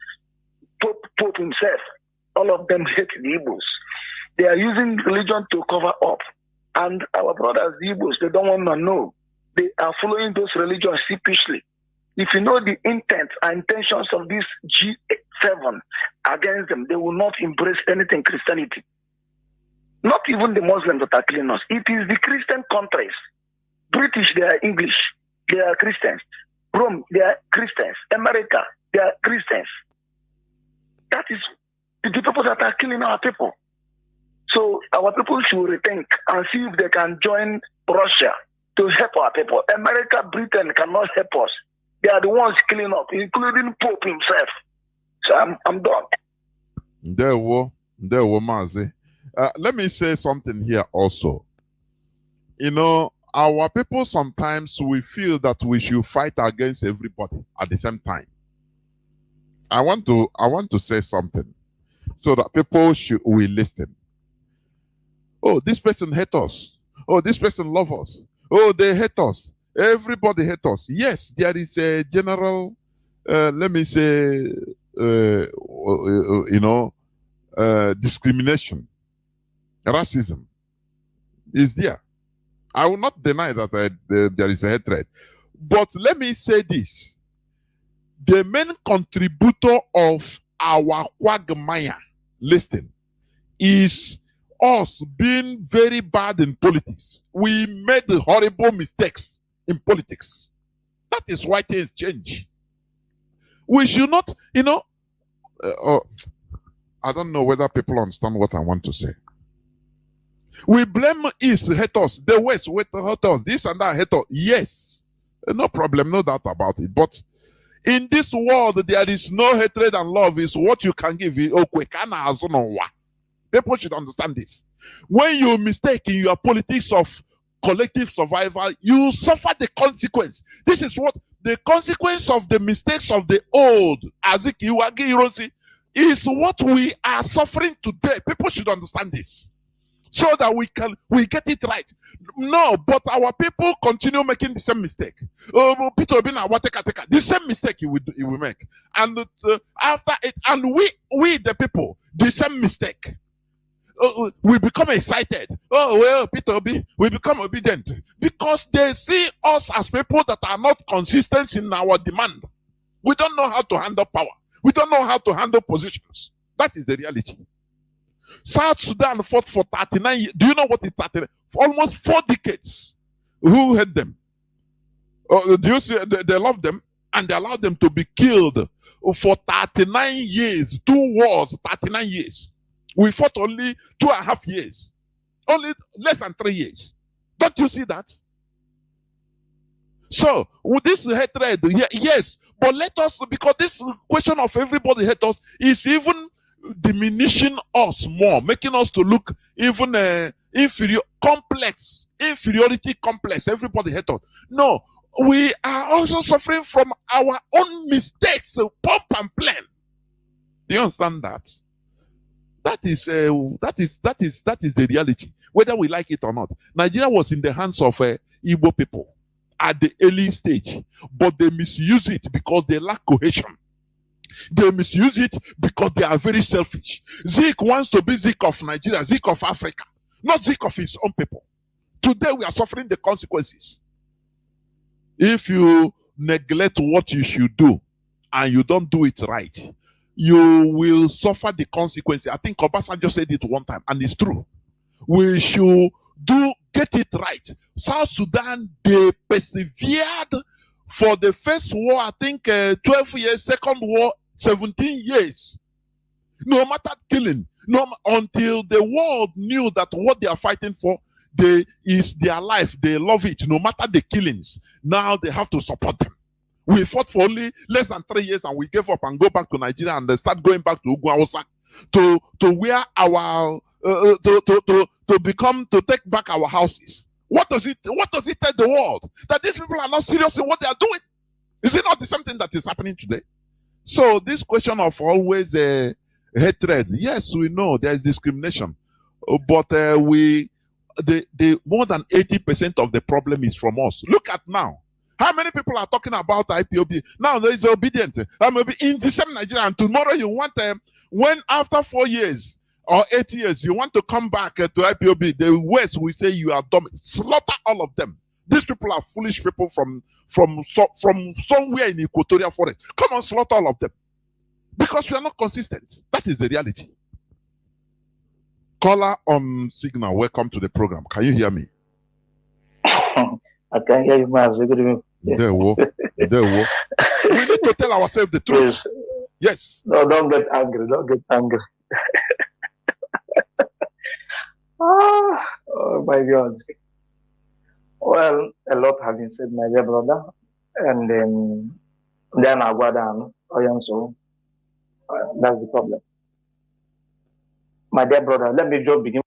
Pope himself, all of them hate the Igbos. They are using religion to cover up. And our brothers, the Igbos, they don't want to know. They are following those religions sheepishly. If you know the intent and intentions of this G7 against them, they will not embrace anything Christianity. Not even the Muslims that are killing us. It is the Christian countries. British, they are English. They are Christians. Rome, they are Christians. America, they are Christians. That is the people that are killing our people. So our people should rethink and see if they can join Russia to help our people. America, Britain cannot help us. They are the ones killing us, including Pope himself. So I'm done. There were Mazi. Let me say something here also. Our people sometimes we feel that we should fight against everybody at the same time. I want to say something so that people will listen. Oh, this person hate us. Oh, this person love us. Oh, they hate us. Everybody hate us. Yes, there is a general, let me say, discrimination, racism is there. I will not deny that there is a hatred. But let me say this. The main contributor of our quagmire, listen, is us being very bad in politics. We made horrible mistakes in politics. That is why things change. We should not, I don't know whether people understand what I want to say. We blame East, hate us, the West, hate us, this and that, hate us. Yes, no problem, no doubt about it. But in this world, there is no hatred and love. Is what you can give. People should understand this. When you mistake in your politics of collective survival, you suffer the consequence. This is what the consequence of the mistakes of the old, is what we are suffering today. People should understand this, so that we get it right. No, but our people continue making the same mistake. Peter Obina, the same mistake he will make, and after it, and we the people, the same mistake. We become excited. Oh well, Peter Obi, we become obedient because they see us as people that are not consistent in our demand. We don't know how to handle power. We don't know how to handle positions. That is the reality. South Sudan fought for 39 years. Do you know what it is? For almost 4 decades. Who had them? Do you see? They loved them and they allowed them to be killed for 39 years, 2 wars, 39 years. We fought only 2.5 years, only less than 3 years. Don't you see that? So with this hatred, yes, but let us, because this question of everybody hate us is even diminishing us more, making us to look even inferiority complex. Everybody hate us. No, we are also suffering from our own mistakes, pump and plan. Do you understand that? That is the reality, whether we like it or not. Nigeria was in the hands of Igbo people at the early stage, but they misuse it because they lack cohesion. They misuse it because they are very selfish. Zik wants to be Zik of Nigeria, Zik of Africa, not Zik of his own people. Today we are suffering the consequences. If you neglect what you should do and you don't do it right, you will suffer the consequences. I think Obasanjo said it one time, and it's true. We should get it right. South Sudan, they persevered for the first war, I think 12 years, second war, 17 years. No matter killing, until the world knew that what they are fighting for is their life. They love it, no matter the killings. Now they have to support them. We fought for only less than 3 years and we gave up and go back to Nigeria and start going back to Ugwu Hausa to where our to take back our houses. What does it tell the world? That these people are not serious in what they are doing? Is it not the same thing that is happening today? So this question of always hatred, yes, we know there is discrimination, but the more than 80% of the problem is from us. Look at now. How many people are talking about IPOB? Now there is obedient. In the same Nigeria, and tomorrow you want when after 4 years or 8 years you want to come back to IPOB, the West will say you are dumb. Slaughter all of them. These people are foolish people from somewhere in Equatorial Forest. Come on, slaughter all of them. Because we are not consistent. That is the reality. Caller on signal, welcome to the program. Can you hear me? I can hear you, Mazi. Good evening. There we need to tell ourselves the truth. Yes. No, don't get angry. Don't get angry. Oh my God. Well, a lot has been said, my dear brother. And then Agwadan, Oyanso. That's the problem. My dear brother, let me just begin.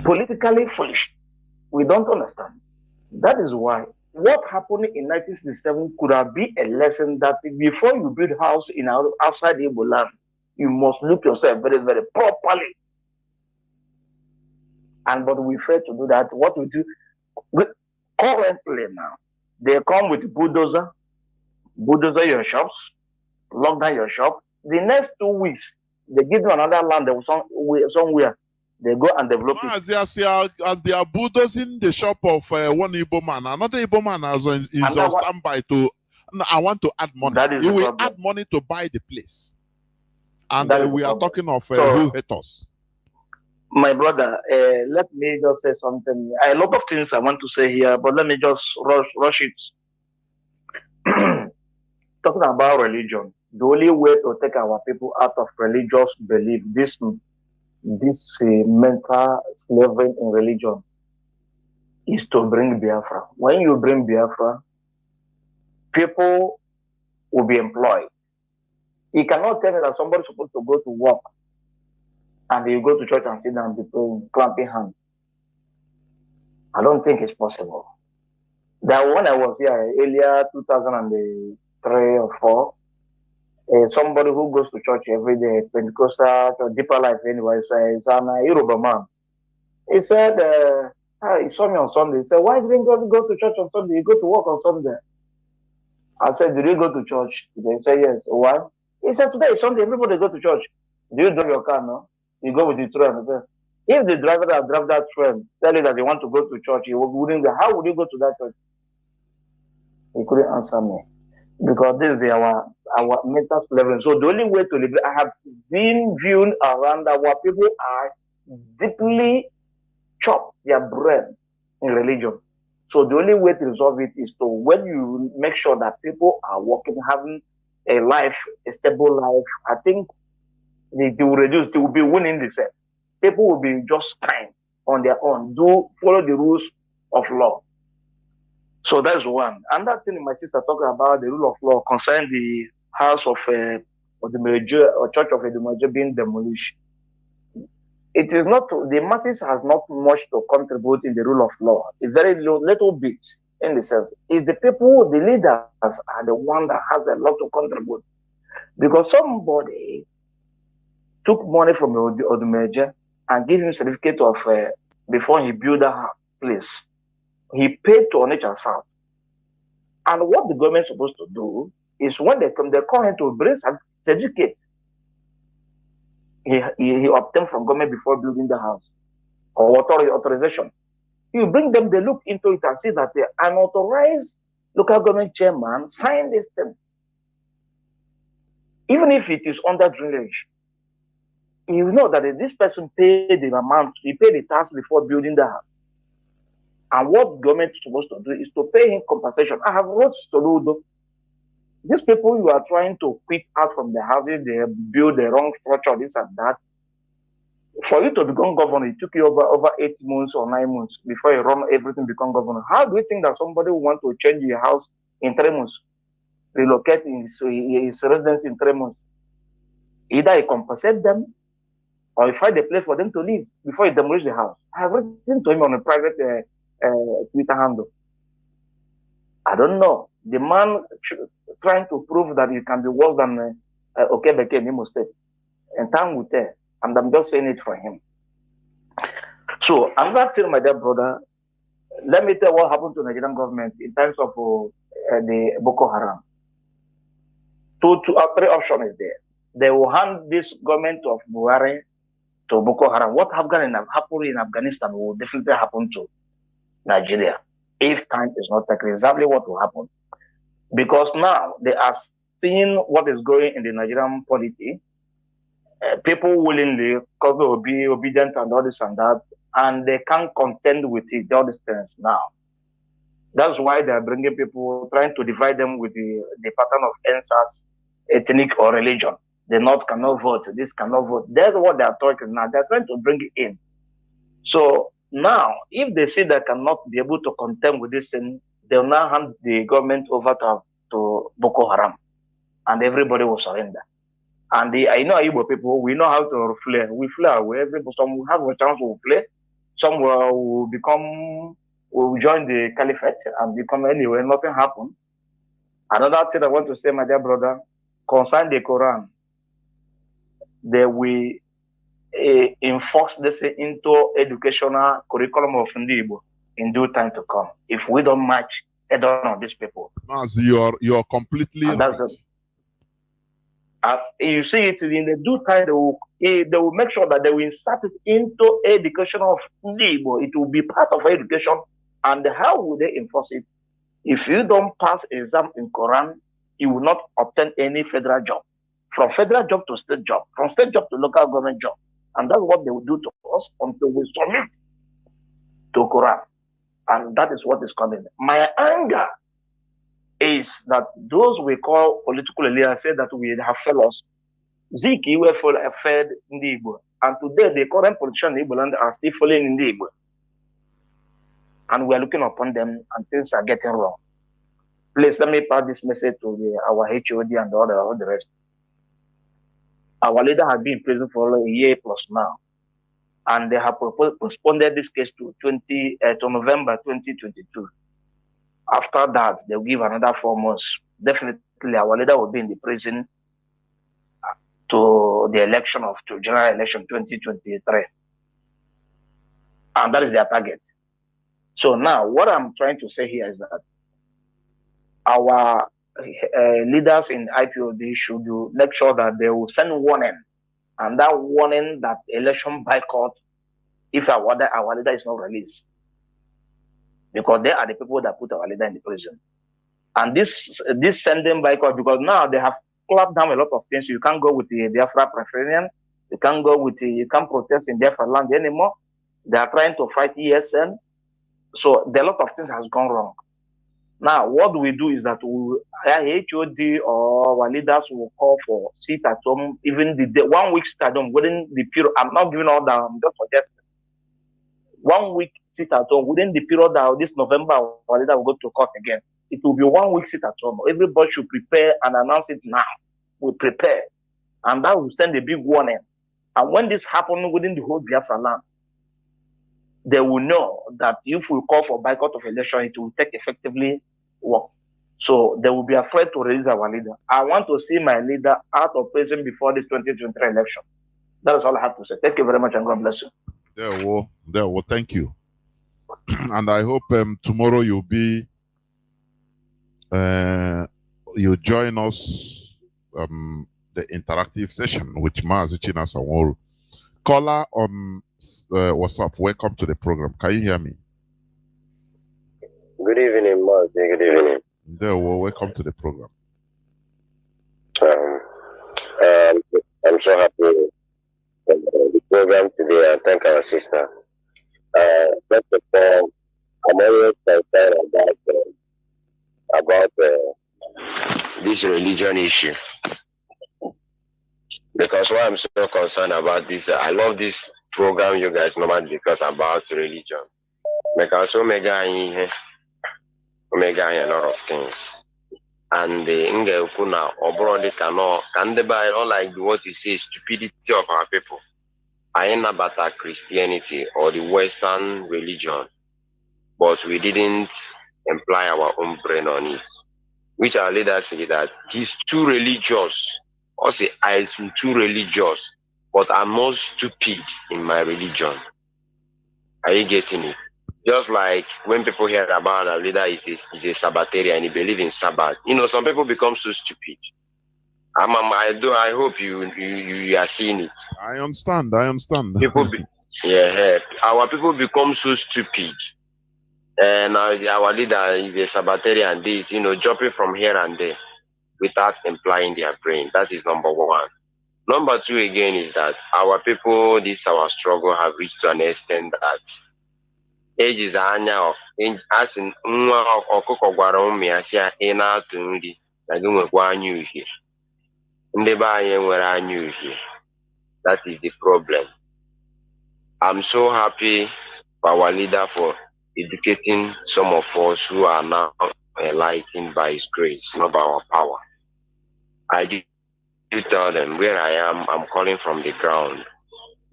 Politically foolish. We don't understand. That is why what happened in 1967 could have been a lesson that before you build house in outside Igbo land, you must look yourself very, very properly. But we fail to do that. What we do currently now, they come with bulldozer your shops, lock down your shop. The next 2 weeks, they give you another land somewhere. They go and develop it. They are bulldozing the shop of one Igbo man. Another Igbo man is on standby to. I want to add money. You will add money to buy the place. And we are talking of who hate us. My brother, let me just say something. A lot of things I want to say here, but let me just rush it. Talking about religion, the only way to take our people out of religious belief, this mental slavery in religion, is to bring Biafra. When you bring Biafra, people will be employed. You cannot tell me that somebody's supposed to go to work and you go to church and sit down and be praying, clapping hands. I don't think it's possible. That when I was here earlier, 2003 or 4, somebody who goes to church every day, Pentecostal or Deeper Life anyway, says, I'm a Yoruba man. He said, he saw me on Sunday. He said, why didn't you go to church on Sunday? You go to work on Sunday. I said, did you go to church? They said, yes. Why? He said, today is Sunday, everybody go to church. Do you drive your car, no? You go with the train. I said, if the driver that drive that train tell you that they want to go to church, wouldn't. How would you go to that church? He couldn't answer me. Because this is our mental level. So the only way to live, I have been viewing around our people are deeply chop their brain in religion. So the only way to resolve it is to, when you make sure that people are working, having a life, a stable life, I think they will reduce, they will be winning the set. People will be just kind on their own, follow the rules of law. So that's one. Another thing my sister talking about, the rule of law concerning the house of the major or church of the major being demolished. It is not, the masses has not much to contribute in the rule of law. It's very little bit in the sense. It's the people, the leaders are the one that has a lot to contribute. Because somebody took money from the major and gave him certificate of before he built that place. He paid to NHS South. And what the government is supposed to do is when they come, they call him to bring certificate. He obtained from government before building the house or authorization. You bring them, they look into it and see that the unauthorized local government chairman signed this thing. Even if it is under drainage, you know that this person paid the amount, he paid the tax before building the house. And what government is supposed to do is to pay him compensation. I have wrote to do. These people you are trying to quit out from the houses, they build the wrong structure, this and that. For you to become governor, it took you over 8 months or 9 months before you run everything become governor. How do you think that somebody will want to change your house in 3 months, relocate his residence in 3 months? Either you compensate them or you find a place for them to live before you demolish the house. I have written to him on a private Twitter handle. I don't know. The man trying to prove that he can be worse than Okebeke in Imo State. And time will tell. And I'm just saying it for him. So I'm not telling my dear brother, let me tell what happened to the Nigerian government in terms of the Boko Haram. 3 options is there. They will hand this government of Buhari to Boko Haram. What happened in Afghanistan will definitely happen to Nigeria if time is not taken. Exactly what will happen. Because now they are seeing what is going in the Nigerian polity. People willingly, because they will be obedient and all this and that, and they can't contend with it, all these things now. That's why they are bringing people, trying to divide them with the pattern of answers, ethnic or religion. The North cannot vote, this cannot vote. That's what they are talking now. They're trying to bring it in. So now, if they see they cannot be able to contend with this thing, they'll now hand the government over to Boko Haram, and everybody will surrender. And I know Igbo people, we know how to flare. We flare away. Some will have a chance to flare. Some will join the caliphate and become anyway. Nothing happened. Another thing I want to say, my dear brother, concerning the Quran, they will enforce this into educational curriculum of Igbo in due time to come. If we don't match head on these people. Mazi, you're completely right. You see it in the due time, they will make sure that they will insert it into education of Igbo. It will be part of education. And how will they enforce it? If you don't pass exam in Quran, you will not obtain any federal job. From federal job to state job, from state job to local government job. And that's what they will do to us until we submit to Quran. And that is what is coming. My anger is that those we call political leaders say that we have fellows. Ziki were fed in the Igbo. And today the current politicians in Igbo land are still falling in the Igbo. And we are looking upon them and things are getting wrong. Please let me pass this message to our HOD and all the rest. Our leader has been in prison for a year plus now. And they have postponed this case to November 2022. After that, they'll give another 4 months. Definitely, our leader will be in the prison to the election of general election 2023. And that is their target. So now, what I'm trying to say here is that our leaders in IPOD should make sure that they will send warning, and that warning that election boycott if our leader is not released, because they are the people that put our leader in the prison. And this sending boycott, because now they have clamped down a lot of things. You can't go with the Biafra Preferential, you can't go with you can't protest in Biafra land anymore. They are trying to fight ESN. So a lot of things has gone wrong. Now, what we do is that HOD or our leaders will call for sit at home, even the day, 1 week sit at home within the period. I'm not giving all that, I'm just suggesting. 1 week sit at home within the period that this November our leader will go to court again. It will be 1 week sit at home. Everybody should prepare and announce it now. We prepare. And that will send a big warning. And when this happens within the whole Biafra land, they will know that if we call for boycott of election, it will take effectively work. So they will be afraid to release our leader. I want to see my leader out of prison before this 2023 election. That is all I have to say. Thank you very much, and God bless you. There, well, thank you. And I hope tomorrow you'll be you join us the interactive session with Mazi Saworu. Caller on WhatsApp, welcome to the program. Can you hear me? Good evening, Mazi. Good evening. There, well, welcome to the program. I'm so happy with the program today. I thank our sister. First of all, I'm always concerned about this religion issue. Because why I'm so concerned about this, I love this program you guys normally discuss about religion. Because Omega a lot of things. And the Ingekuna or Brody cannot can they buy all like what you say stupidity of our people. I ain't about Christianity or the Western religion, but we didn't imply our own brain on it. Which our leaders say that he's too religious. Or say I'm too religious, but I'm not stupid in my religion. Are you getting it? Just like when people hear about a leader is a Sabbatarian and he believes in Sabbath, you know, some people become so stupid. I hope you are seeing it. I understand. People our people become so stupid. And our leader is a Sabbatarian, this, you know, jumping from here and there without implying their brain. That is number one. Number two again is that our people, this our struggle have reached to an extent that age is anya as in ọkụkọ gwara ụmụ ya si ị na-atụ nri na gị nwekwa anya uhie. Ndị be anyị nwere anya uhie. That is the problem. I'm so happy for our leader for educating some of us who are now enlightened by his grace, not by our power. I did tell them where I am, I'm calling from the ground.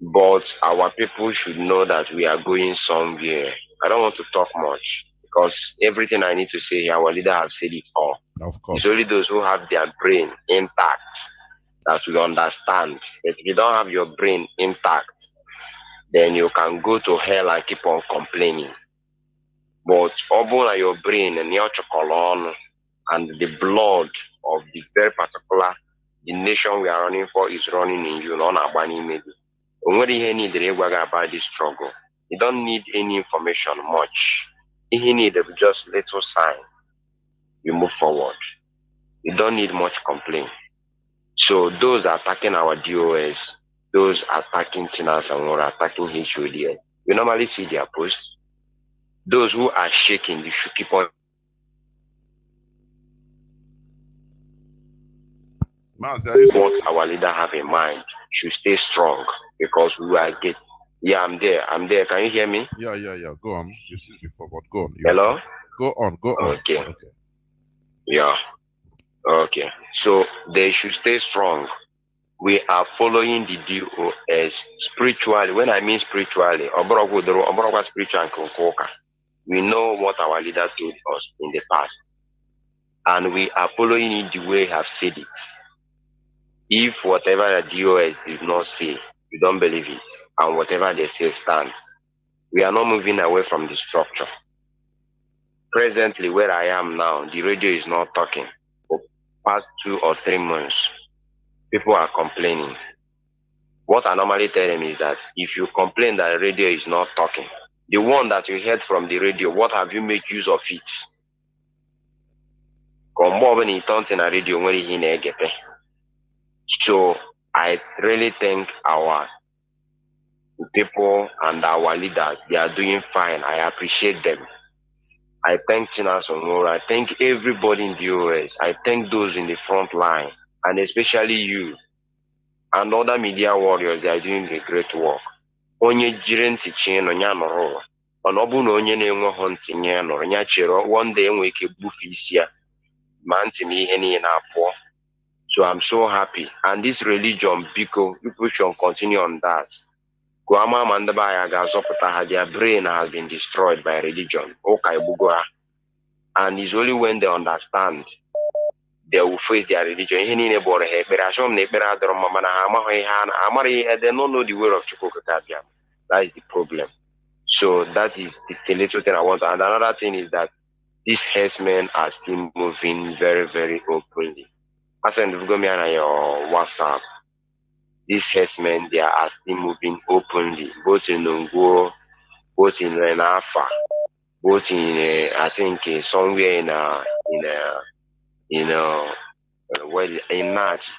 But our people should know that we are going somewhere. I don't want to talk much because everything I need to say here, our leader have said it all. Of course. It's only those who have their brain intact that will understand. If you don't have your brain intact, then you can go to hell and keep on complaining. But open your brain and your chocolate and the blood of the very particular the nation we are running for is running in you, not maybe. When you need about this struggle, you don't need any information much. You need just little sign. You move forward. You don't need much complaint. So those attacking our DOS, those attacking Chinas and more attacking HOD, we normally see their posts. Those who are shaking, you should keep on. What our leader have in mind should stay strong because we are getting. Yeah, I'm there. Can you hear me? Yeah. Go on. You see before, but go on. Hello? Go on. Okay. Yeah. Okay. So they should stay strong. We are following the DOS spiritually. When I mean spiritually, we know what our leader told us in the past. And we are following it the way he have said it. If whatever the DOS did not say, you don't believe it, and whatever they say stands, We are not moving away from the structure. Presently, where I am now, the radio is not talking. For past 2 or 3 months, people are complaining. What I normally tell them is that if you complain that the radio is not talking, the one that you heard from the radio, what have you made use of it? So I really thank our people and our leaders. They are doing fine. I appreciate them. I thank China Sonora. I thank everybody in the US. I thank those in the front line, and especially you and other media warriors. They are doing a great work. Onye jiri ntị chie nọ nya nọrọ ụwa. Mana ọ bụrụ na onye na-enweghị ntị nye ya nọrọ nya chere one day enwe ike gbufe isi ya ma ntị na ihe niile na-apụọ. So I'm so happy. And this religion, people should continue on that. Their brain has been destroyed by religion. And it's only when they understand they will face their religion. They don't know the way of Chukwukabia. That is the problem. So that is the little thing I want. And another thing is that these herdsmen are still moving very, very openly. As in your WhatsApp, these herdsmen, they are still moving openly, both in Nungo, both in Renafa, both in I think somewhere in Natch,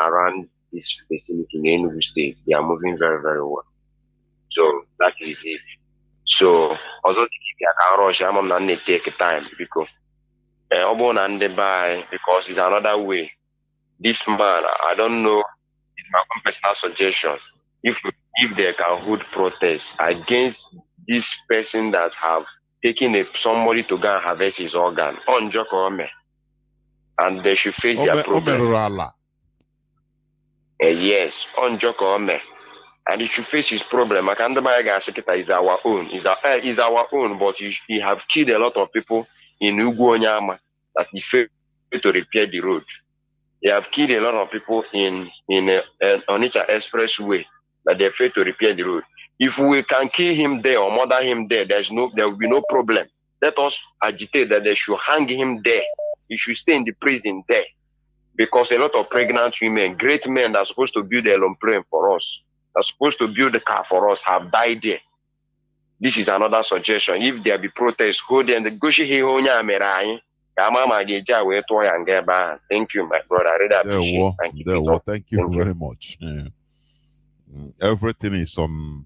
around this facility in Enugu State. They are moving very, very well. So that is it. So although I can rush, I'm not going to take time because it's another way. This man, I don't know, it's my own personal suggestion. If they can hold protests against this person that have taken somebody to go and harvest his organ on Jokome, and they should face their problem. Yes, on Jokome, and he should face his problem. Akandabaya is our own. Is our own, but he have killed a lot of people in Ugwonyama that he failed to repair the road. They have killed a lot of people in Onitsha Expressway that they failed to repair the road. If we can kill him there or murder him there, there will be no problem. Let us agitate that they should hang him there. He should stay in the prison there. Because a lot of pregnant women, great men that are supposed to build a plane for us, that are supposed to build a car for us, have died there. This is another suggestion. If there be protests, hold them. Thank you, my brother. I really appreciate it. Thank you very much. Everything is on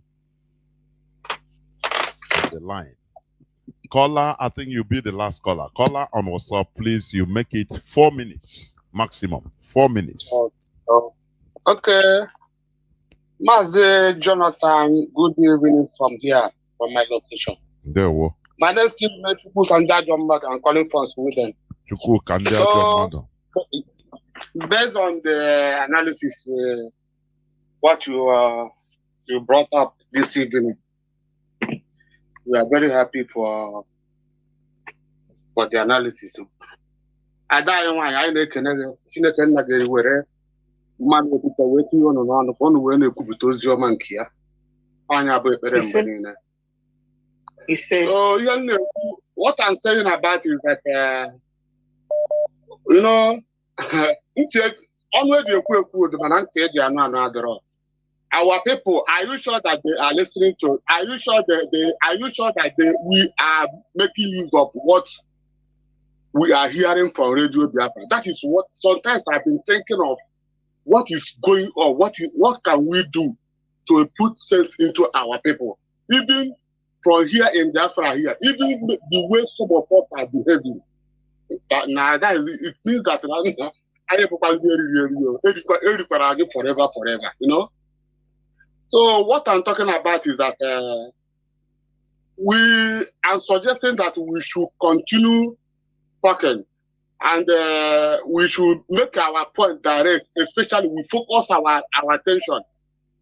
the line. Caller, I think you'll be the last caller. Caller on WhatsApp, please. You make it 4 minutes maximum. 4 minutes. Okay. Mazi Jonathan, good evening from here, from my location. My name is Chukwu Kanda Jomad. I'm calling from Sweden. So, based on the analysis, what you brought up this evening, we are very happy for the analysis. I don't want I make another where man with the waiting on one when you could be told your monkey. So, what I'm saying about is that, our people, are you sure that they are listening to? Are you sure that we are making use of what we are hearing from Radio Biafra? That is what sometimes I've been thinking of. What is going on? What can we do to put sense into our people? Even from here in Biafra here, even the way some of us are behaving. Now that is, it means that forever. So what I'm talking about is that we are suggesting that we should continue talking, and we should make our point direct. Especially, we focus our attention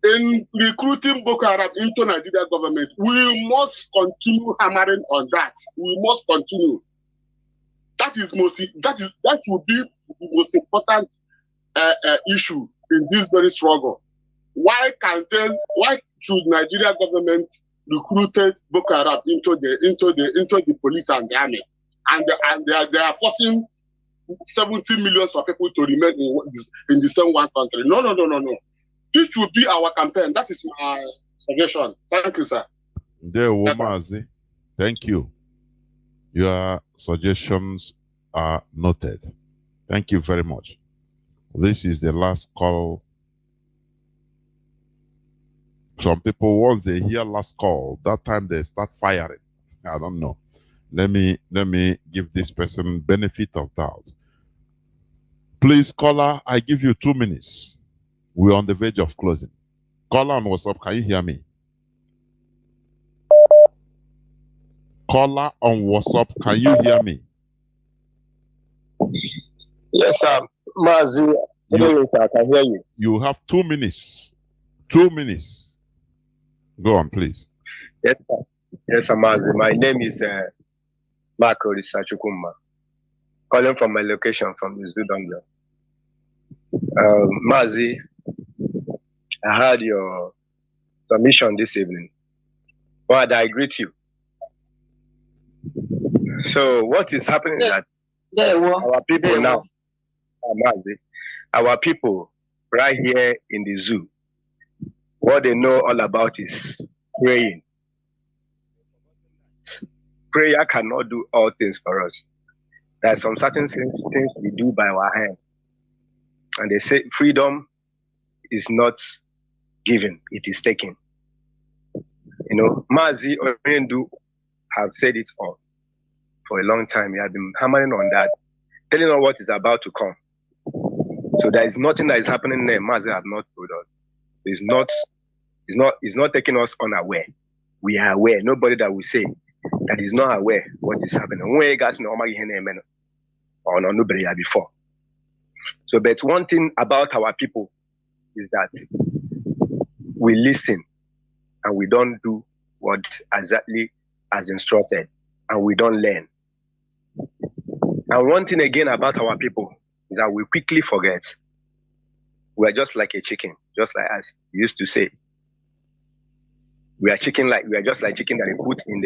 in recruiting Boko Haram into Nigeria government. We must continue hammering on that. We must continue. That will be the most important issue in this very struggle. Why should Nigeria government recruited Boko Haram into the police and the army, and they are forcing 70 million of people to remain in the same one country. No. This should be our campaign. That is my suggestion. Thank you, sir. Mazi, thank you. Your suggestions are noted. Thank you very much. This is the last call. Some people, once they hear last call, that time they start firing. I don't know. Let me give this person benefit of doubt. Please, caller, I give you 2 minutes. We're on the verge of closing. Caller on WhatsApp, can you hear me? Caller on WhatsApp, can you hear me? Yes, sir. Mazi, I can hear you. You have 2 minutes. 2 minutes. Go on, please. Yes, sir. Yes, sir, Mazi. My name is Marco Risachukuma. Calling from my location from Zudonga. Mazi, I heard your submission this evening. But I greet you. So what is happening is that our people now, Mazi, our people right here in the zoo, what they know all about is praying. Prayer cannot do all things for us. There are some certain things we do by our hand. And they say freedom is not given, it is taken. You know, Mazi Orendu have said it all for a long time. He has been hammering on that, telling us what is about to come. So there is nothing that is happening there Mazi have not told us. It's not taking us unaware. We are aware. Nobody that will say that is not aware what is happening. Or nobody before. So, but one thing about our people is that we listen and we don't do what exactly as instructed, and we don't learn. And one thing again about our people is that we quickly forget. We are just like a chicken, just like us used to say. We are just like chicken that we put in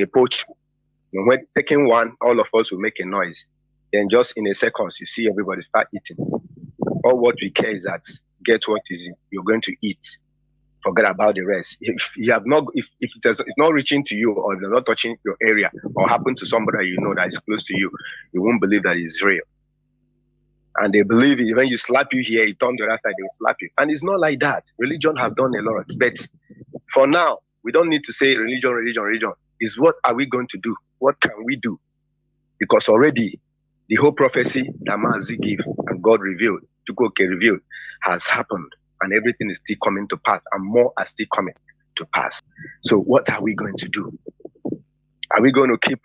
a poach. When we're taking one, all of us will make a noise. Then just in a second, you see everybody start eating. All what we care is that get what you're going to eat. Forget about the rest. If you have not, if it's not reaching to you, or they're not touching your area, or happen to somebody you know that is close to you, you won't believe that it's real. And they believe it. When you slap you here, you turn the other side, they will slap you. And it's not like that. Religion have done a lot. But for now, we don't need to say religion. It's what are we going to do? What can we do? Because already the whole prophecy that Mazi gave and God revealed, Chukwuke revealed, has happened. And everything is still coming to pass. And more are still coming to pass. So what are we going to do? Are we going to keep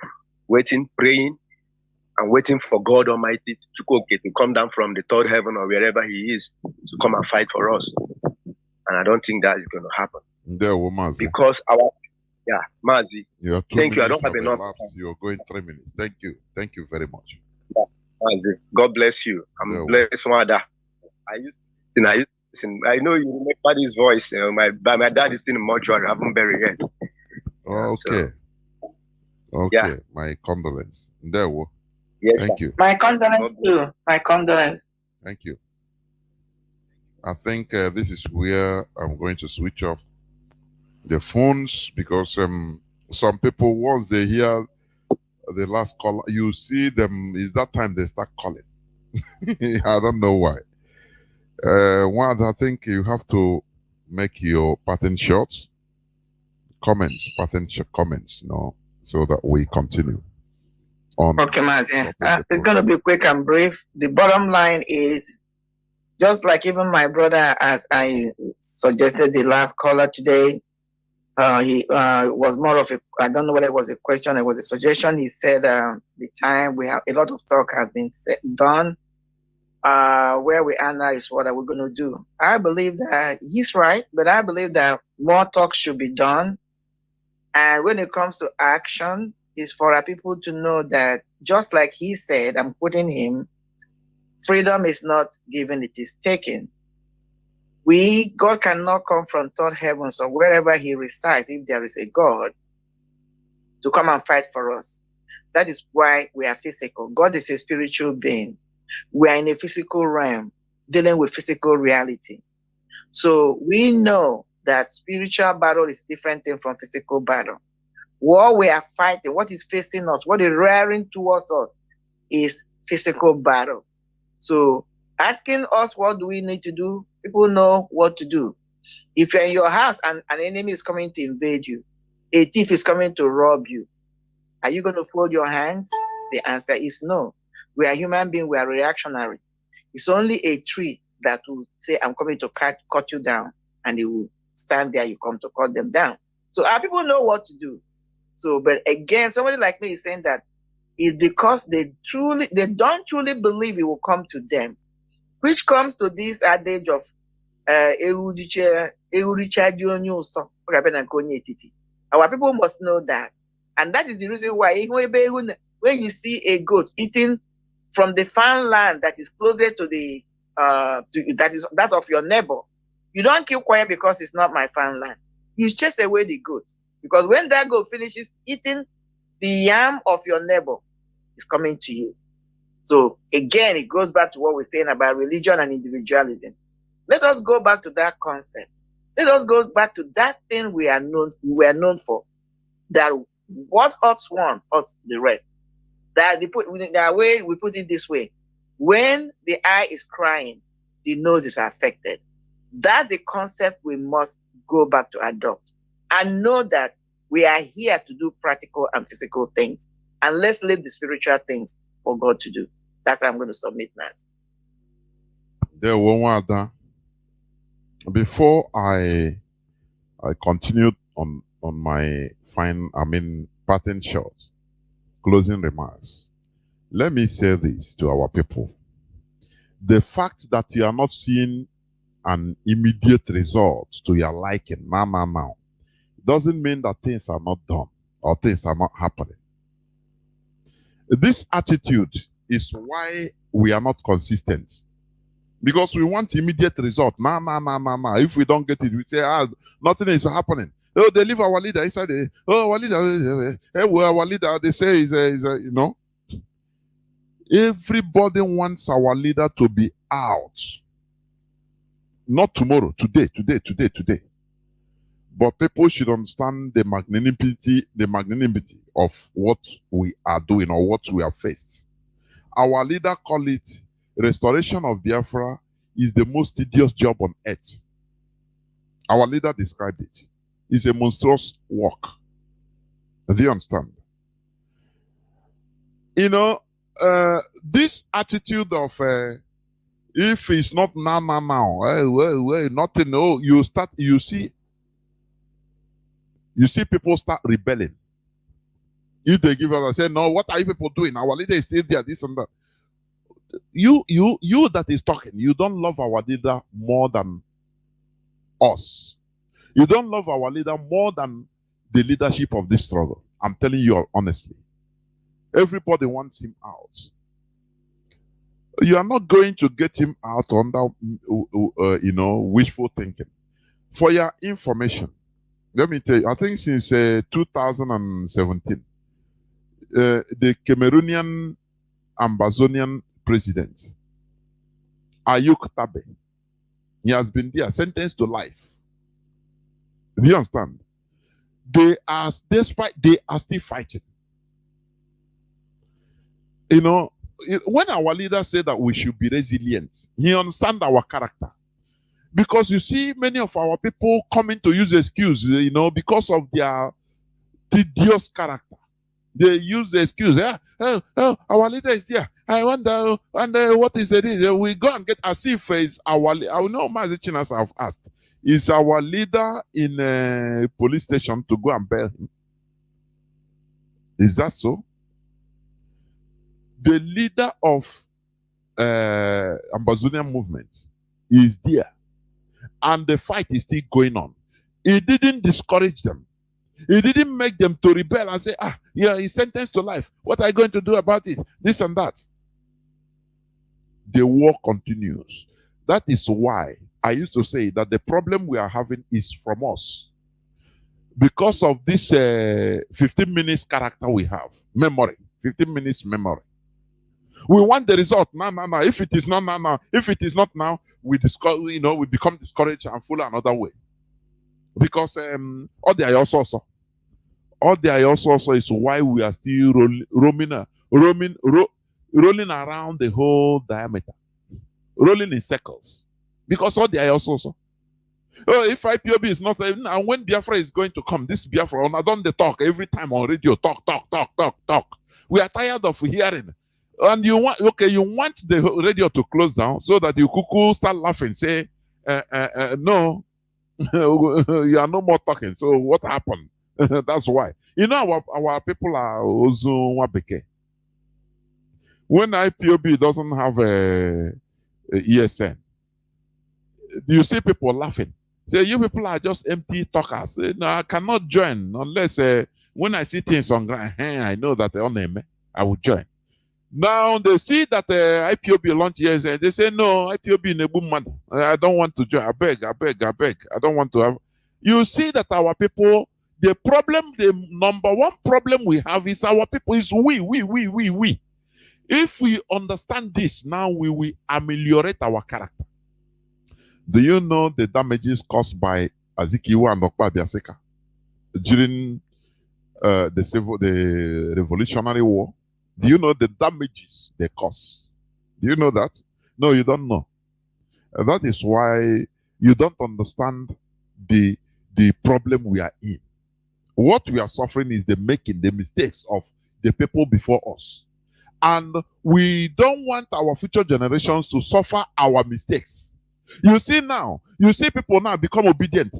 waiting, praying, and waiting for God Almighty to come down from the third heaven or wherever He is to come and fight for us? And I don't think that is going to happen. Because Mazi, thank you. I don't have enough time. You're going 3 minutes. Thank you very much. Yeah, Mazi, God bless you. I'm blessed, Wanda. I know you remember this voice. My dad is still in mortuary. I haven't buried yet. Okay. Yeah. My condolence. Yes, thank you. My condolence too. My condolence. Thank you. I think this is where I'm going to switch off the phones, because some people, once they hear the last call, you see them, is that time they start calling. I don't know why. One, I think you have to make your pattern shots, comments, so that we continue on. Okay, Mazi. It's going to be quick and brief. The bottom line is, just like even my brother, as I suggested the last caller today, he was more of a, I don't know whether it was a question, it was a suggestion. He said the time we have, a lot of talk has been done. Where we are now is what are we going to do? I believe that he's right, but I believe that more talk should be done. And when it comes to action, is for our people to know that, just like he said, I'm quoting him, freedom is not given, it is taken. God cannot come from third heavens or wherever he resides, if there is a God, to come and fight for us. That is why we are physical. God is a spiritual being. We are in a physical realm, dealing with physical reality. So we know that spiritual battle is different thing from physical battle. What we are fighting, what is facing us, what is rearing towards us is physical battle. So asking us what do we need to do, people know what to do. If you're in your house and an enemy is coming to invade you, a thief is coming to rob you, are you going to fold your hands? The answer is no. We are human beings, we are reactionary. It's only a tree that will say, I'm coming to cut you down, and it will stand there, you come to cut them down. So our people know what to do. So, but again, somebody like me is saying that it's because they don't truly believe it will come to them, which comes to this adage of our people must know that. And that is the reason why when you see a goat eating from the farmland that is closer to the that of your neighbor, you don't keep quiet because it's not my farmland. You chase away the goat, because when that goat finishes eating the yam of your neighbor, it's coming to you. So again, it goes back to what we're saying about religion and individualism. Let us go back to that concept. Let us go back to that thing we are known for. That what hurts one hurts the rest. That we put it this way: when the eye is crying, the nose is affected. That's the concept we must go back to adopt, and know that we are here to do practical and physical things, and let's leave the spiritual things for God to do. That's how I'm going to submit now. There one other. Before I continue on my pattern shot, closing remarks, let me say this to our people. The fact that you are not seeing an immediate result to your liking now doesn't mean that things are not done or things are not happening. This attitude is why we are not consistent. Because we want immediate result. If we don't get it, we say, nothing is happening. Oh, they leave our leader inside. Our leader, our leader, they say is everybody wants our leader to be out. Not tomorrow, today. But people should understand the magnanimity of what we are doing or what we have faced. Our leader call it restoration of Biafra is the most tedious job on earth. Our leader described it. It's a monstrous work. Do you understand? This attitude of if it's not now, nothing. No, you see people start rebelling. If they give up and say, no, what are you people doing? Our leader is still there, this and that. You that is talking, you don't love our leader more than us. You don't love our leader more than the leadership of this struggle. I'm telling you honestly. Everybody wants him out. You are not going to get him out under wishful thinking. For your information, let me tell you, I think since 2017, the Cameroonian Ambazonian president, Ayuk Tabe, he has been there, sentenced to life. Do you understand? They are still fighting. When our leader said that we should be resilient, he understands our character. Because you see, many of our people coming to use excuse, because of their tedious character. They use the excuse, our leader is here. I wonder what is it? We go and get as if it's our leader. I know Mazi Chinas have asked. Is our leader in a police station to go and bail him? Is that so? The leader of Ambazonian movement is there. And the fight is still going on. It didn't discourage them. It didn't make them to rebel and say, he's sentenced to life. What are you going to do about it? This and that. The war continues. That is why I used to say that the problem we are having is from us. Because of this 15 minutes character we have, memory, 15 minutes memory. We want the result now, now, now. If it is not now, now. If it is not now, we become discouraged and follow another way. Because all the also is why we are still rolling around the whole diameter, rolling in circles. Because all the also. Oh, if IPOB is not, and when Biafra is going to come, this Biafra, I don't talk every time on radio, talk. We are tired of hearing. And you want the radio to close down so that you could start laughing, say, no, you are no more talking. So what happened? That's why. You know, our people are also wabeke. When IPOB doesn't have a ESN, you see people laughing. Say, you people are just empty talkers. No, I cannot join unless when I see things on ground, I know that I will join. Now they see that IPOB launch years and they say, no, IPOB in a boom man. I don't want to join. I beg. I don't want to have. You see that our people, the number one problem we have is our people is we. If we understand this, now we will ameliorate our character. Do you know the damages caused by Azikiwe and Okpa Biaseka during the Revolutionary War? Do you know the damages they cause? Do you know that? No, you don't know. That is why you don't understand the problem we are in. What we are suffering is the mistakes of the people before us. And we don't want our future generations to suffer our mistakes. You see people now become obedient.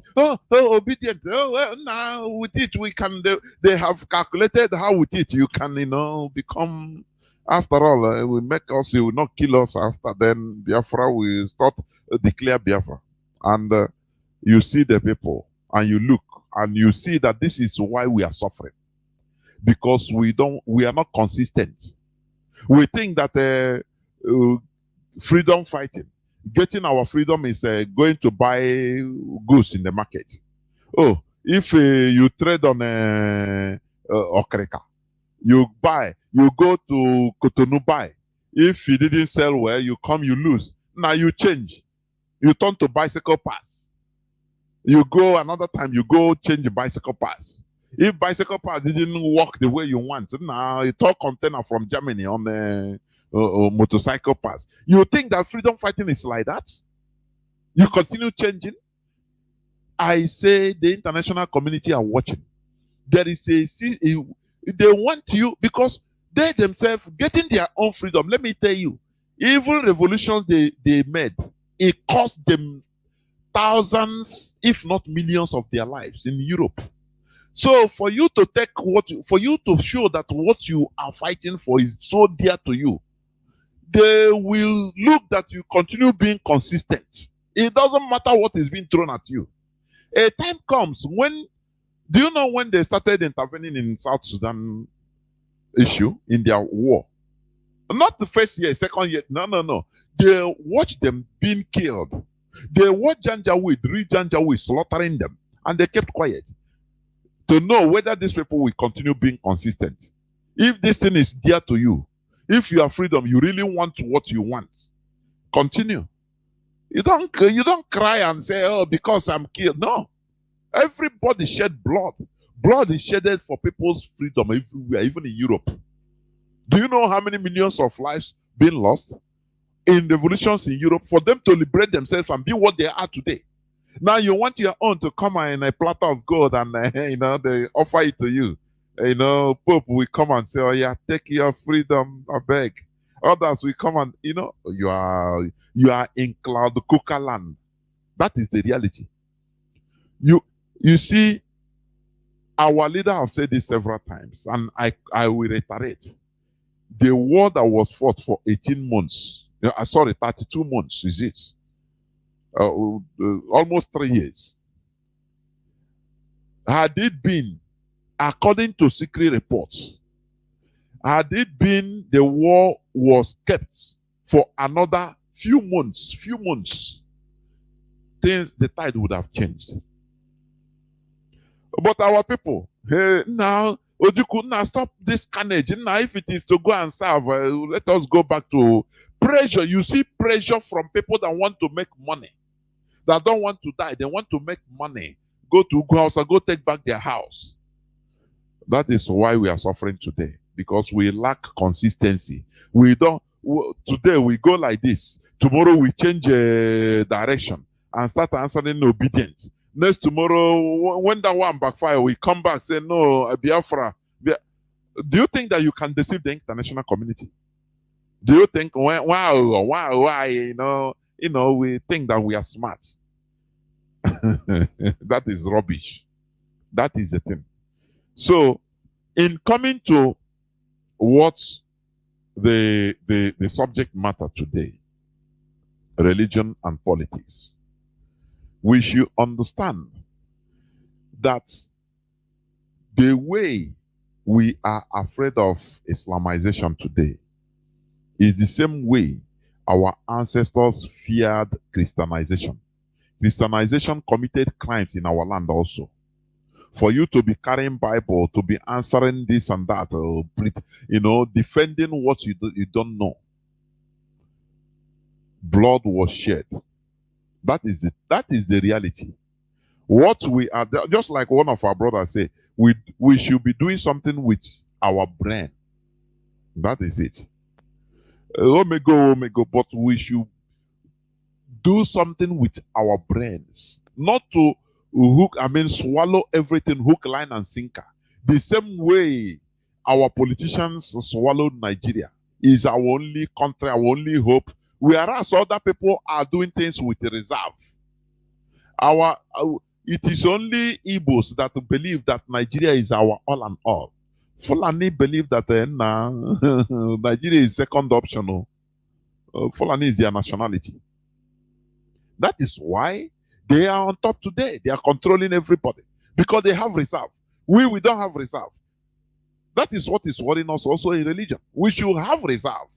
Obedient. Now with it we can. They have calculated how with it you can, become. After all, will make us. It will not kill us. After then, Biafra will start declare Biafra, and you see the people, and you look, and you see that this is why we are suffering, because we are not consistent. We think that freedom fighting. Getting our freedom is going to buy goods in the market. Oh, if you trade on Okreka, you go to Cotonou buy. If you didn't sell well, you lose. Now you change. You turn to bicycle pass. You go another time, you go change the bicycle pass. If bicycle pass didn't work the way you want, now you talk container from Germany on the motorcycle pass. You think that freedom fighting is like that? You continue changing. I say the international community are watching. There is they want you because they themselves getting their own freedom. Let me tell you, even revolutions they made, it cost them thousands, if not millions of their lives in Europe. So for you to show that what you are fighting for is so dear to you, they will look that you continue being consistent. It doesn't matter what is being thrown at you. A time comes when, do you know when they started intervening in South Sudan issue in their war? Not the first year, second year, no. They watched them being killed. They watched Janjaweed slaughtering them, and they kept quiet to know whether these people will continue being consistent. If this thing is dear to you, if you have freedom, you really want what you want, continue. You don't cry and say, oh, because I'm killed. No. Everybody shed blood. Blood is shedded for people's freedom everywhere, even in Europe. Do you know how many millions of lives been lost in revolutions in Europe for them to liberate themselves and be what they are today? Now you want your own to come in a platter of gold and they offer it to you. Pope will come and say, oh yeah, take your freedom, I beg. Others will come and, you are in cloud cooker land. That is the reality. You see, our leader have said this several times, and I will reiterate. The war that was fought for 18 months, 32 months is it? Almost 3 years. Had it been, according to secret reports, had it been the war was kept for another few months, the tide would have changed. But our people, hey, now, Ojuku, now stop this carnage. Now, if it is to go and serve, let us go back to pressure. You see pressure from people that want to make money, that don't want to die. They want to make money. Go to house or go take back their house. That is why we are suffering today, because we lack consistency. We don't. Today we go like this. Tomorrow we change direction and start answering obedience. Next tomorrow, when that one backfire, we come back say no, Biafra. Do you think that you can deceive the international community? Do you think why you know we think that we are smart? That is rubbish. That is the thing. So, in coming to what the subject matter today, religion and politics, we should understand that the way we are afraid of Islamization today is the same way our ancestors feared Christianization. Christianization committed crimes in our land also. For you to be carrying Bible, to be answering this and that, defending what you don't know. Blood was shed. That is the reality. What we are, just like one of our brothers say, we should be doing something with our brain. That is it. Omega, but we should do something with our brains, not to swallow everything hook, line, and sinker. The same way our politicians swallowed Nigeria is our only country, our only hope, whereas other people are doing things with reserve. It is only Igbos that believe that Nigeria is our all and all. Fulani believe that Nigeria is second option. Fulani is their nationality. That is why they are on top today. They are controlling everybody because they have reserve. We don't have reserve. That is what is worrying us also in religion. We should have reserve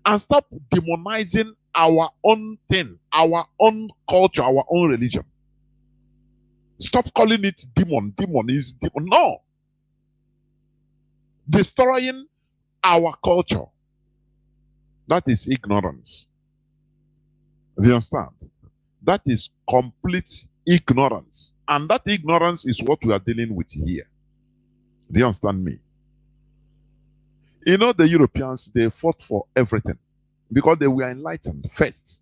and stop demonizing our own thing, our own culture, our own religion. Stop calling it demon. Demon is demon. No. Destroying our culture. That is ignorance. Do you understand? That is complete ignorance. And that ignorance is what we are dealing with here. Do you understand me? You know, the Europeans, they fought for everything because they were enlightened first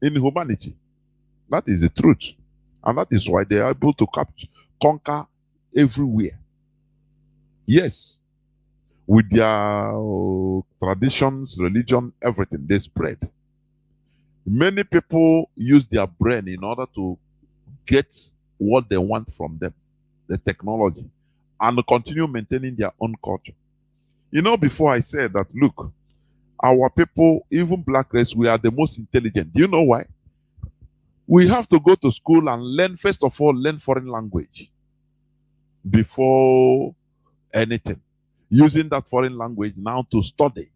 in humanity. That is the truth. And that is why they are able to conquer everywhere. Yes. With their traditions, religion, everything, they spread. Many people use their brain in order to get what they want from them, the technology, and continue maintaining their own culture. You know, before I said that, look, our people, even black race, we are the most intelligent. Do you know why? We have to go to school and learn, first of all, learn foreign language before anything. Using that foreign language now to study,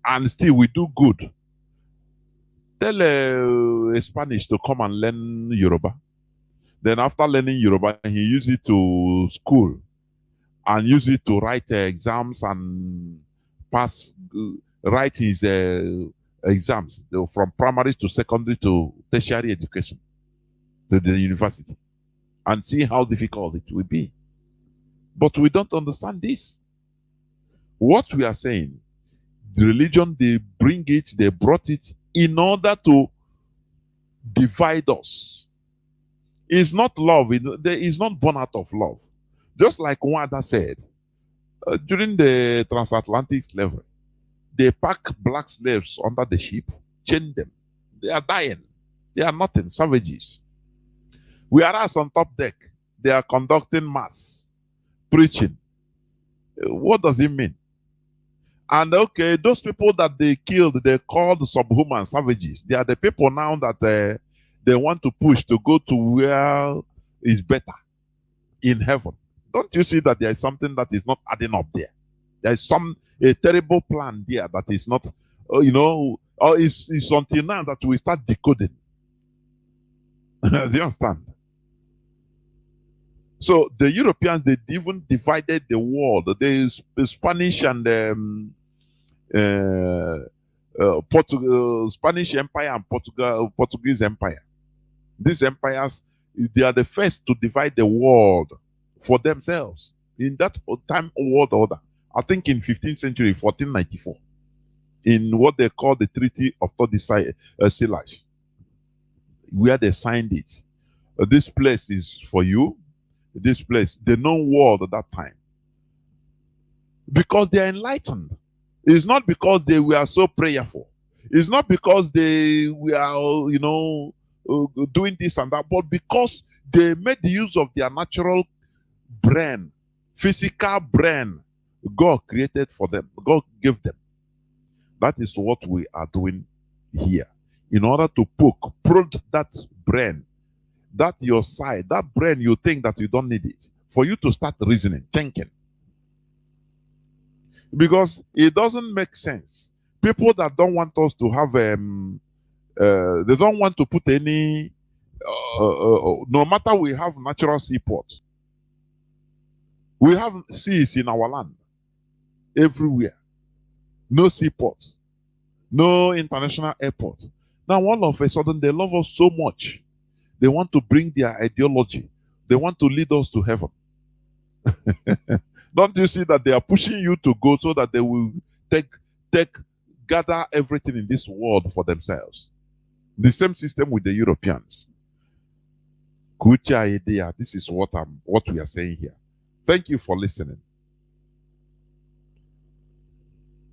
and still we do good. Tell a Spanish to come and learn Yoruba. Then after learning Yoruba, he use it to school and use it to write exams and pass, write his exams from primary to secondary to tertiary education to the university, and see how difficult it will be. But we don't understand this. What we are saying, the religion, they brought it in order to divide us. It's not love. It's not born out of love. Just like Wanda said, during the transatlantic slavery, they pack black slaves under the ship, chain them. They are dying. They are nothing, savages. Whereas on top deck, they are conducting mass, preaching. What does it mean? And okay, those people that they killed, they called subhuman savages. They are the people now that they want to push to go to where is better, in heaven. Don't you see that there is something that is not adding up there? There is a terrible plan there that is not, or it's until now that we start decoding. Do you understand? So the Europeans, they even divided the world. The Spanish and Spanish Empire and Portuguese Empire. These empires, they are the first to divide the world for themselves. In that time world order, I think in 15th century, 1494, in what they call the Treaty of Tordesillas, where they signed it. This place is for you. This place, the known world at that time. Because they are enlightened. It's not because they were so prayerful. It's not because they were, doing this and that, but because they made use of their natural brain, physical brain God created for them, God gave them. That is what we are doing here. In order to prod that brain, that your side, that brain you think that you don't need it, for you to start reasoning, thinking. Because it doesn't make sense. People that don't want us to have, they don't want to put any, no matter we have natural seaports, we have seas in our land, everywhere. No seaports, no international airport. Now all of a sudden they love us so much. They want to bring their ideology. They want to lead us to heaven. Don't you see that they are pushing you to go so that they will gather everything in this world for themselves? The same system with the Europeans. Good idea. This is what we are saying here. Thank you for listening.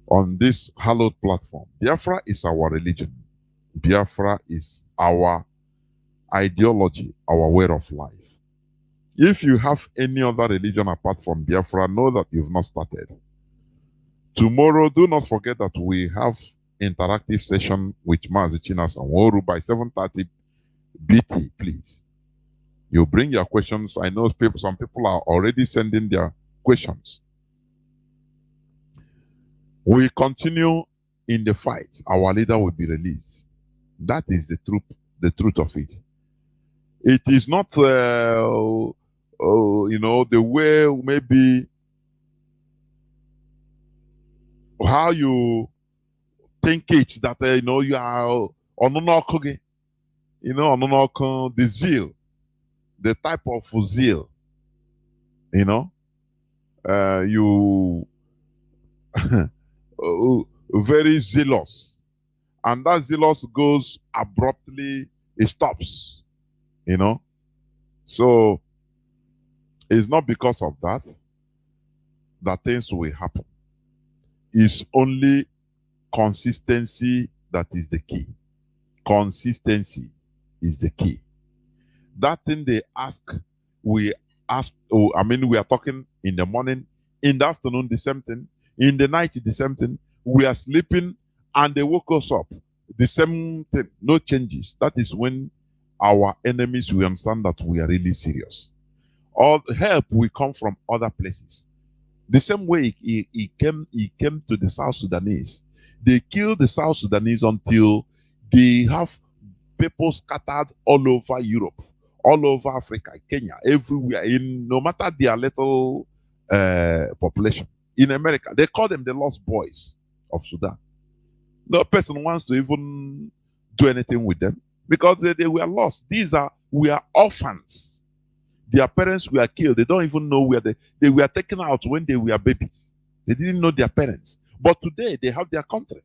On this hallowed platform, Biafra is our religion. Biafra is our ideology, our way of life. If you have any other religion apart from Biafra, know that you've not started. Tomorrow, do not forget that we have interactive session with Mazi Chinas and Woru by 7:30 BT, please. You bring your questions. I know some people are already sending their questions. We continue in the fight. Our leader will be released. That is the truth of it. It is not, the way maybe how you think it, that, you are ononokoge, the zeal, the type of zeal, you very zealous, and that zealous goes abruptly, it stops, so it's not because of that things will happen. It's only consistency that is the key. Consistency is the key. That thing they ask, we are talking in the morning, in the afternoon, the same thing, in the night, the same thing. We are sleeping and they woke us up. The same thing, no changes. That is when our enemies will understand that we are really serious. All help will come from other places. The same way he came to the South Sudanese. They killed the South Sudanese until they have people scattered all over Europe, all over Africa, Kenya, everywhere, no matter their little population. In America, they call them the lost boys of Sudan. No person wants to even do anything with them because they were lost. We are orphans. Their parents were killed. They don't even know where they were taken out when they were babies. They didn't know their parents. But today they have their country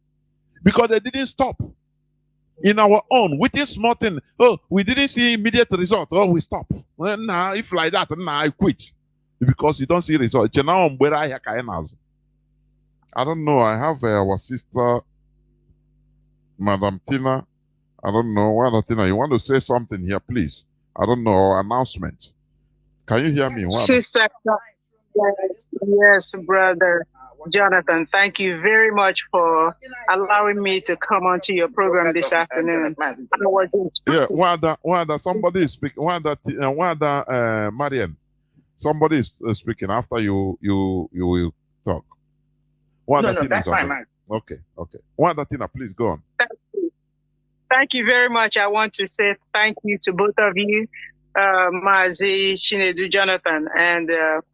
because they didn't stop. In our own, with this small thing, we didn't see immediate result. We stop. Well, nah, if like that, I quit because you don't see result. I don't know. I have our sister, Madam Tina. I don't know. Why, Tina? You want to say something here, please? I don't know. Announcement. Can you hear me? Sister, yes, brother Jonathan, thank you very much for allowing me to come onto your program this afternoon. Yeah, somebody is speaking. Marian, somebody is speaking after you will talk. No, that's fine, man. Okay. Tina, please go on. Thank you. Thank you very much. I want to say thank you to both of you, Mazi, Chinedu, Jonathan, and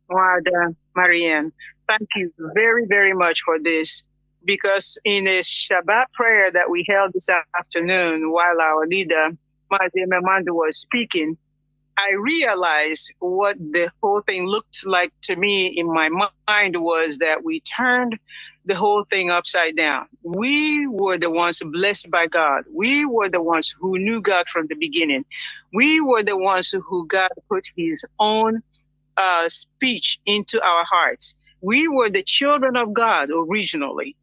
Wada, Marianne. Thank you very, very much for this. Because in a Shabbat prayer that we held this afternoon while our leader, Mazi Memandu, was speaking, I realized what the whole thing looked like to me in my mind was that we turned the whole thing upside down. We were the ones blessed by God. We were the ones who knew God from the beginning. We were the ones who God put his own speech into our hearts. We were the children of God originally.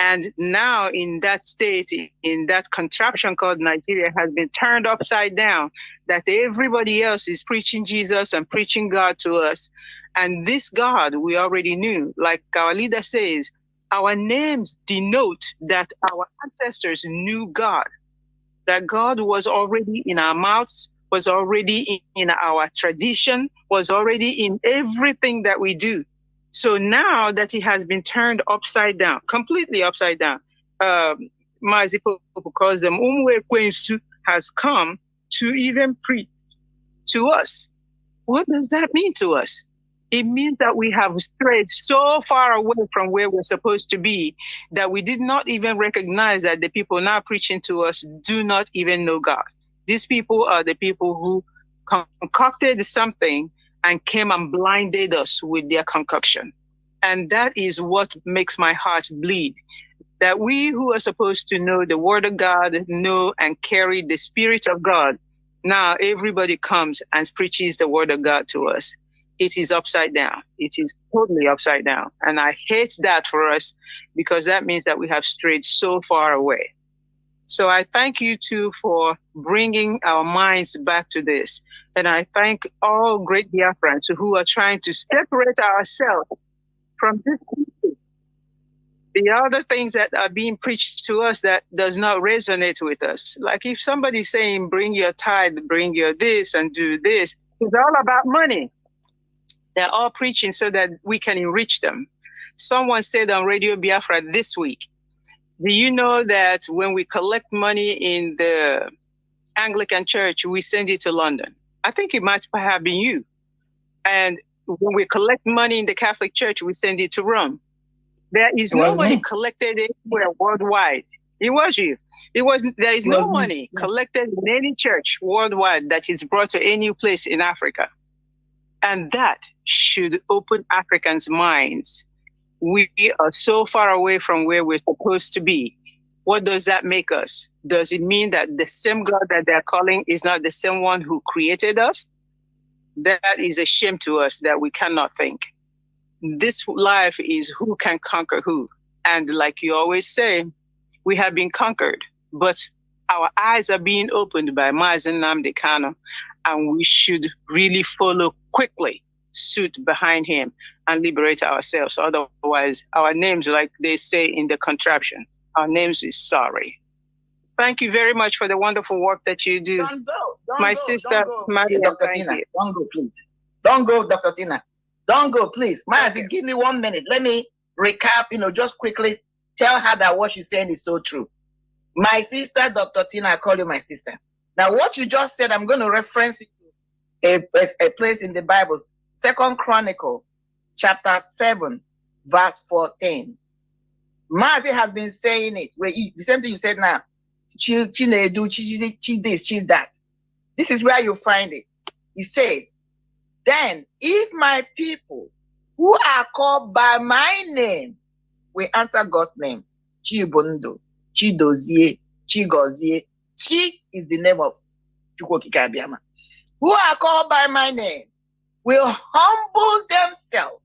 And now in that state, in that contraption called Nigeria has been turned upside down, that everybody else is preaching Jesus and preaching God to us. And this God we already knew, like our leader says, our names denote that our ancestors knew God, that God was already in our mouths, was already in our tradition, was already in everything that we do. So now that it has been turned upside down, completely upside down, Mazi calls them Umwe Kwensu has come to even preach to us. What does that mean to us? It means that we have strayed so far away from where we're supposed to be that we did not even recognize that the people now preaching to us do not even know God. These people are the people who concocted something and came and blinded us with their concoction. And that is what makes my heart bleed. That we who are supposed to know the word of God, know and carry the Spirit of God, now everybody comes and preaches the word of God to us. It is upside down. It is totally upside down. And I hate that for us because that means that we have strayed so far away. So I thank you two for bringing our minds back to this. And I thank all great Biafrans who are trying to separate ourselves from this. The other things that are being preached to us that does not resonate with us. Like if somebody's saying, bring your tithe, bring your this and do this, it's all about money. They're all preaching so that we can enrich them. Someone said on Radio Biafra this week, do you know that when we collect money in the Anglican Church, we send it to London? I think it might have been you. And when we collect money in the Catholic Church, we send it to Rome. There is no money collected anywhere worldwide. It was you. There is no money collected in any church worldwide that is brought to any place in Africa. And that should open Africans' minds. We are so far away from where we're supposed to be. What does that make us? Does it mean that the same God that they're calling is not the same one who created us? That is a shame to us that we cannot think. This life is who can conquer who. And like you always say, we have been conquered, but our eyes are being opened by Mazi Nnamdi Kanu, and we should really follow quickly, suit behind him and liberate ourselves. Otherwise, our names, like they say in the contraption, our names is sorry. Thank you very much for the wonderful work that you do. My sister, Maria, Dr. Tina, don't go, please. Don't go, Dr. Tina. Don't go, please. Mazi, give me 1 minute. Let me recap, just quickly tell her that what she's saying is so true. My sister, Dr. Tina, I call you my sister. Now, what you just said, I'm going to reference a place in the Bible, 2 Chronicle, chapter 7, verse 14. Mazi has been saying it. The same thing you said now. Chi this, chi that. This is where you find it. He says, then if my people who are called by my name will answer God's name, Chibundo, Chidozie, Chigozie, Chi is the name of Chukwokika Abiyama, who are called by my name, will humble themselves.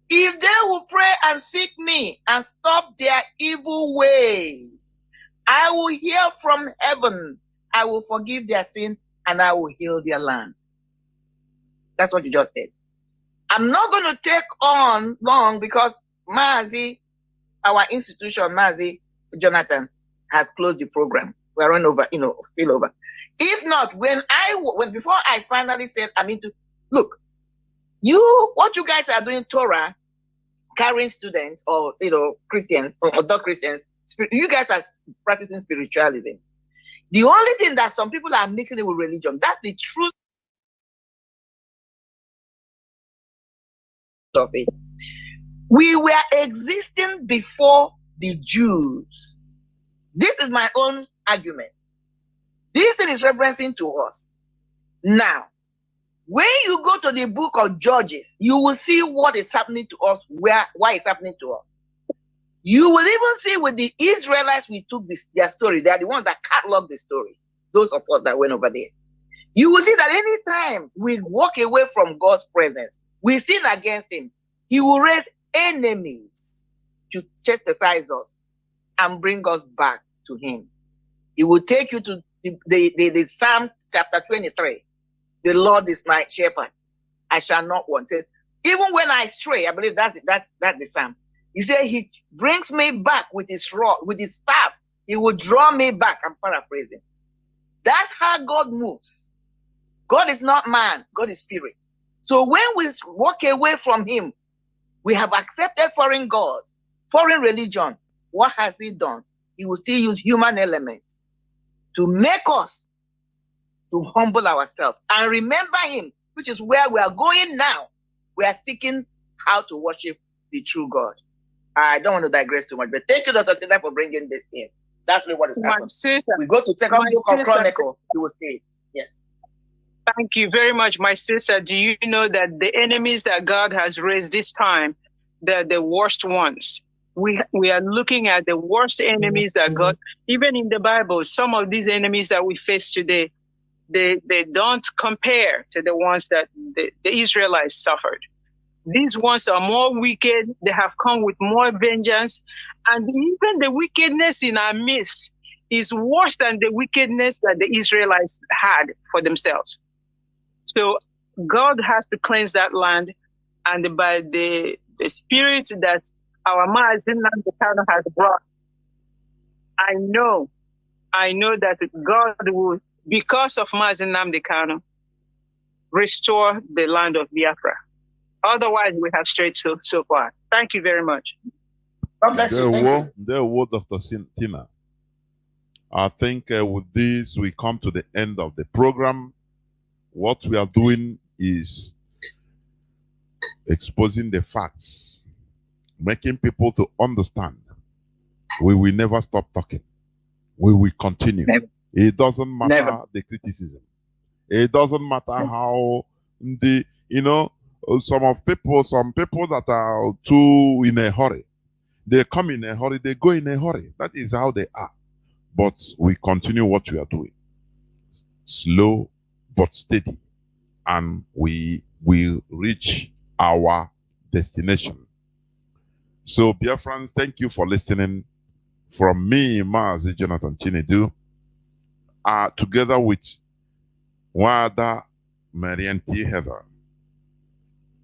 If they will pray and seek me and stop their evil ways, I will hear from heaven, I will forgive their sin, and I will heal their land. That's what you just said. I'm not going to take on long because Mazi, our institution, Mazi, Jonathan, has closed the program. We're run over, spill over. If not, before I finally said, look, what you guys are doing, Torah, carrying students or, Christians or not Christians, you guys are practicing spiritualism. The only thing that some people are mixing it with religion, that's the truth of it. We were existing before the Jews. This is my own argument. This thing is referencing to us. Now, when you go to the book of Judges, you will see what is happening to us, why it's happening to us. You will even see with the Israelites, we took their story. They are the ones that cataloged the story. Those of us that went over there. You will see that anytime we walk away from God's presence, we sin against him, he will raise enemies to chastise us and bring us back to him. He will take you to the Psalm chapter 23. The Lord is my shepherd, I shall not want it. Even when I stray, I believe that's the Psalm. He said he brings me back with his rod, with his staff. He will draw me back. I'm paraphrasing. That's how God moves. God is not man. God is spirit. So when we walk away from him, we have accepted foreign gods, foreign religion. What has he done? He will still use human elements to make us to humble ourselves and remember him, which is where we are going now. We are seeking how to worship the true God. I don't want to digress too much, but thank you, Dr. Tina, for bringing this in. That's really what is happening. We go to second book of Chronicle, you will see it. Yes. Thank you very much, my sister. Do you know that the enemies that God has raised this time, they're the worst ones? We are looking at the worst enemies that God, even in the Bible, some of these enemies that we face today, they don't compare to the ones that the Israelites suffered. These ones are more wicked. They have come with more vengeance. And even the wickedness in our midst is worse than the wickedness that the Israelites had for themselves. So God has to cleanse that land. And by the spirit that our Mazi has brought, I know that God will, because of Mazi Nnamdi restore the land of Biafra. Otherwise, we have strayed so far. Thank you very much. God bless you. Thank you. Dr. Tina. I think with this, we come to the end of the program. What we are doing is exposing the facts, making people to understand. We will never stop talking. We will continue. Never. It doesn't matter the criticism. It doesn't matter how some people that are too in a hurry, they come in a hurry, they go in a hurry. That is how they are. But we continue what we are doing. Slow but steady. And we will reach our destination. So, dear friends, thank you for listening. From me, Mazi Jonathan Chinedu, together with Wada Marian T. Heather.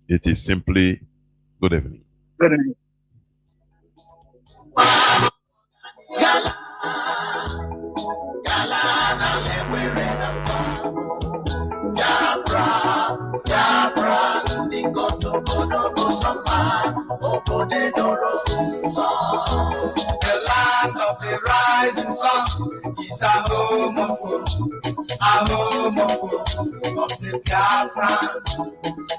It is simply good evening. Good evening. The land of the rising sun is a home of hope, of the Biafrans.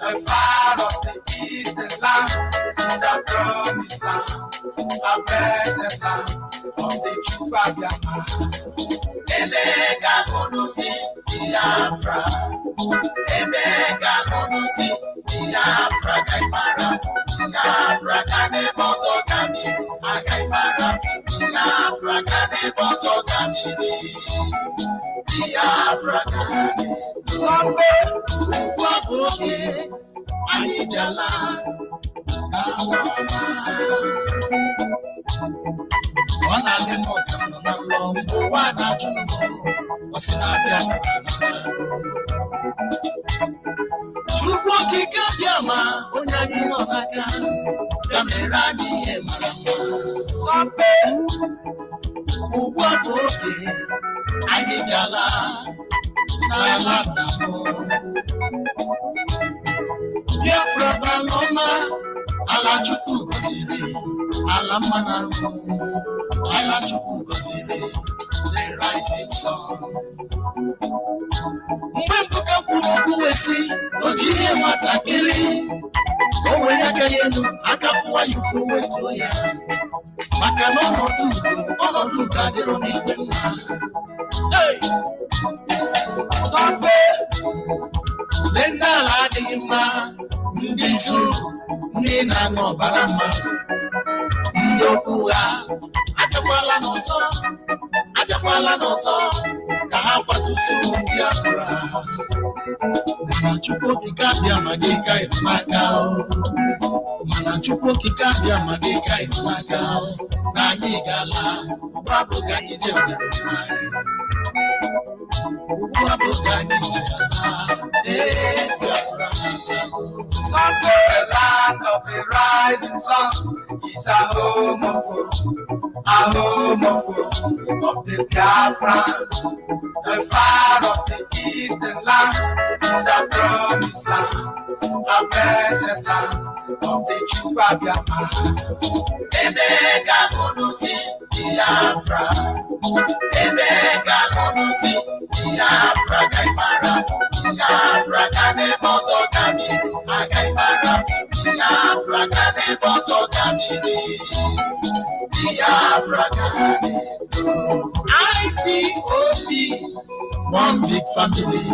The fire of the eastern land is a promised land, a blessed land of the Chukwubiama. Emeka Bonusi Biafra, Emeka Bonusi Biafra, Gaimara, Biafra, Kane Boso Kamiru, Agaimara, Biafra, Kane Boso Kamiru, Biafra, Kane. Somewhere, Waboke, Anijala, Awama. Wana lemo kama na lombo wana jumo wasina Biafra na chukwu kike Biama onye no naka Biamera ni e marama Sampe ugwa toke Anijala na landamo Biafra baloma ala chukwu kosiri ala mana ala chukwu the rising sun. Mgbe mpụka kwuru okwu wee sị o ji ihe nwatakịrị o were aka ya elu aka fụwa ya ụfụ wetuo ya maka na ọnọdụ udo adịrọ n'igwe mma. Sọmpe ndị ala adịghị mma, ndị zuru ndị na-aṅụ ọbara mmadụ, ndị okwu ha abịakwala n'ọzọ ka ha kwatuso Biafra. Mana Chukwu okike abịa ma gị ka ịnụmaka, mana Chukwu okike abịa ma gị ka ịnụmaka, na anyị ga-ala ụgbọ abụ ka anyị je were anyị. Ụgbọ abụ ka anyị je ala, Biafra na-ata. The land of the rising sun is a home of hope of the Biafrans. The fire of the eastern land is a promised land, a blessed land of the Chupa Biafra. Ebeka bonusi Biafra, Ebeka bonusi Biafra Gaimara, Biafra Kaneboso Kamiri, Agaimara, Biafra Kaneboso Kamiri, Biafra Kanebo. IPOB, one big family,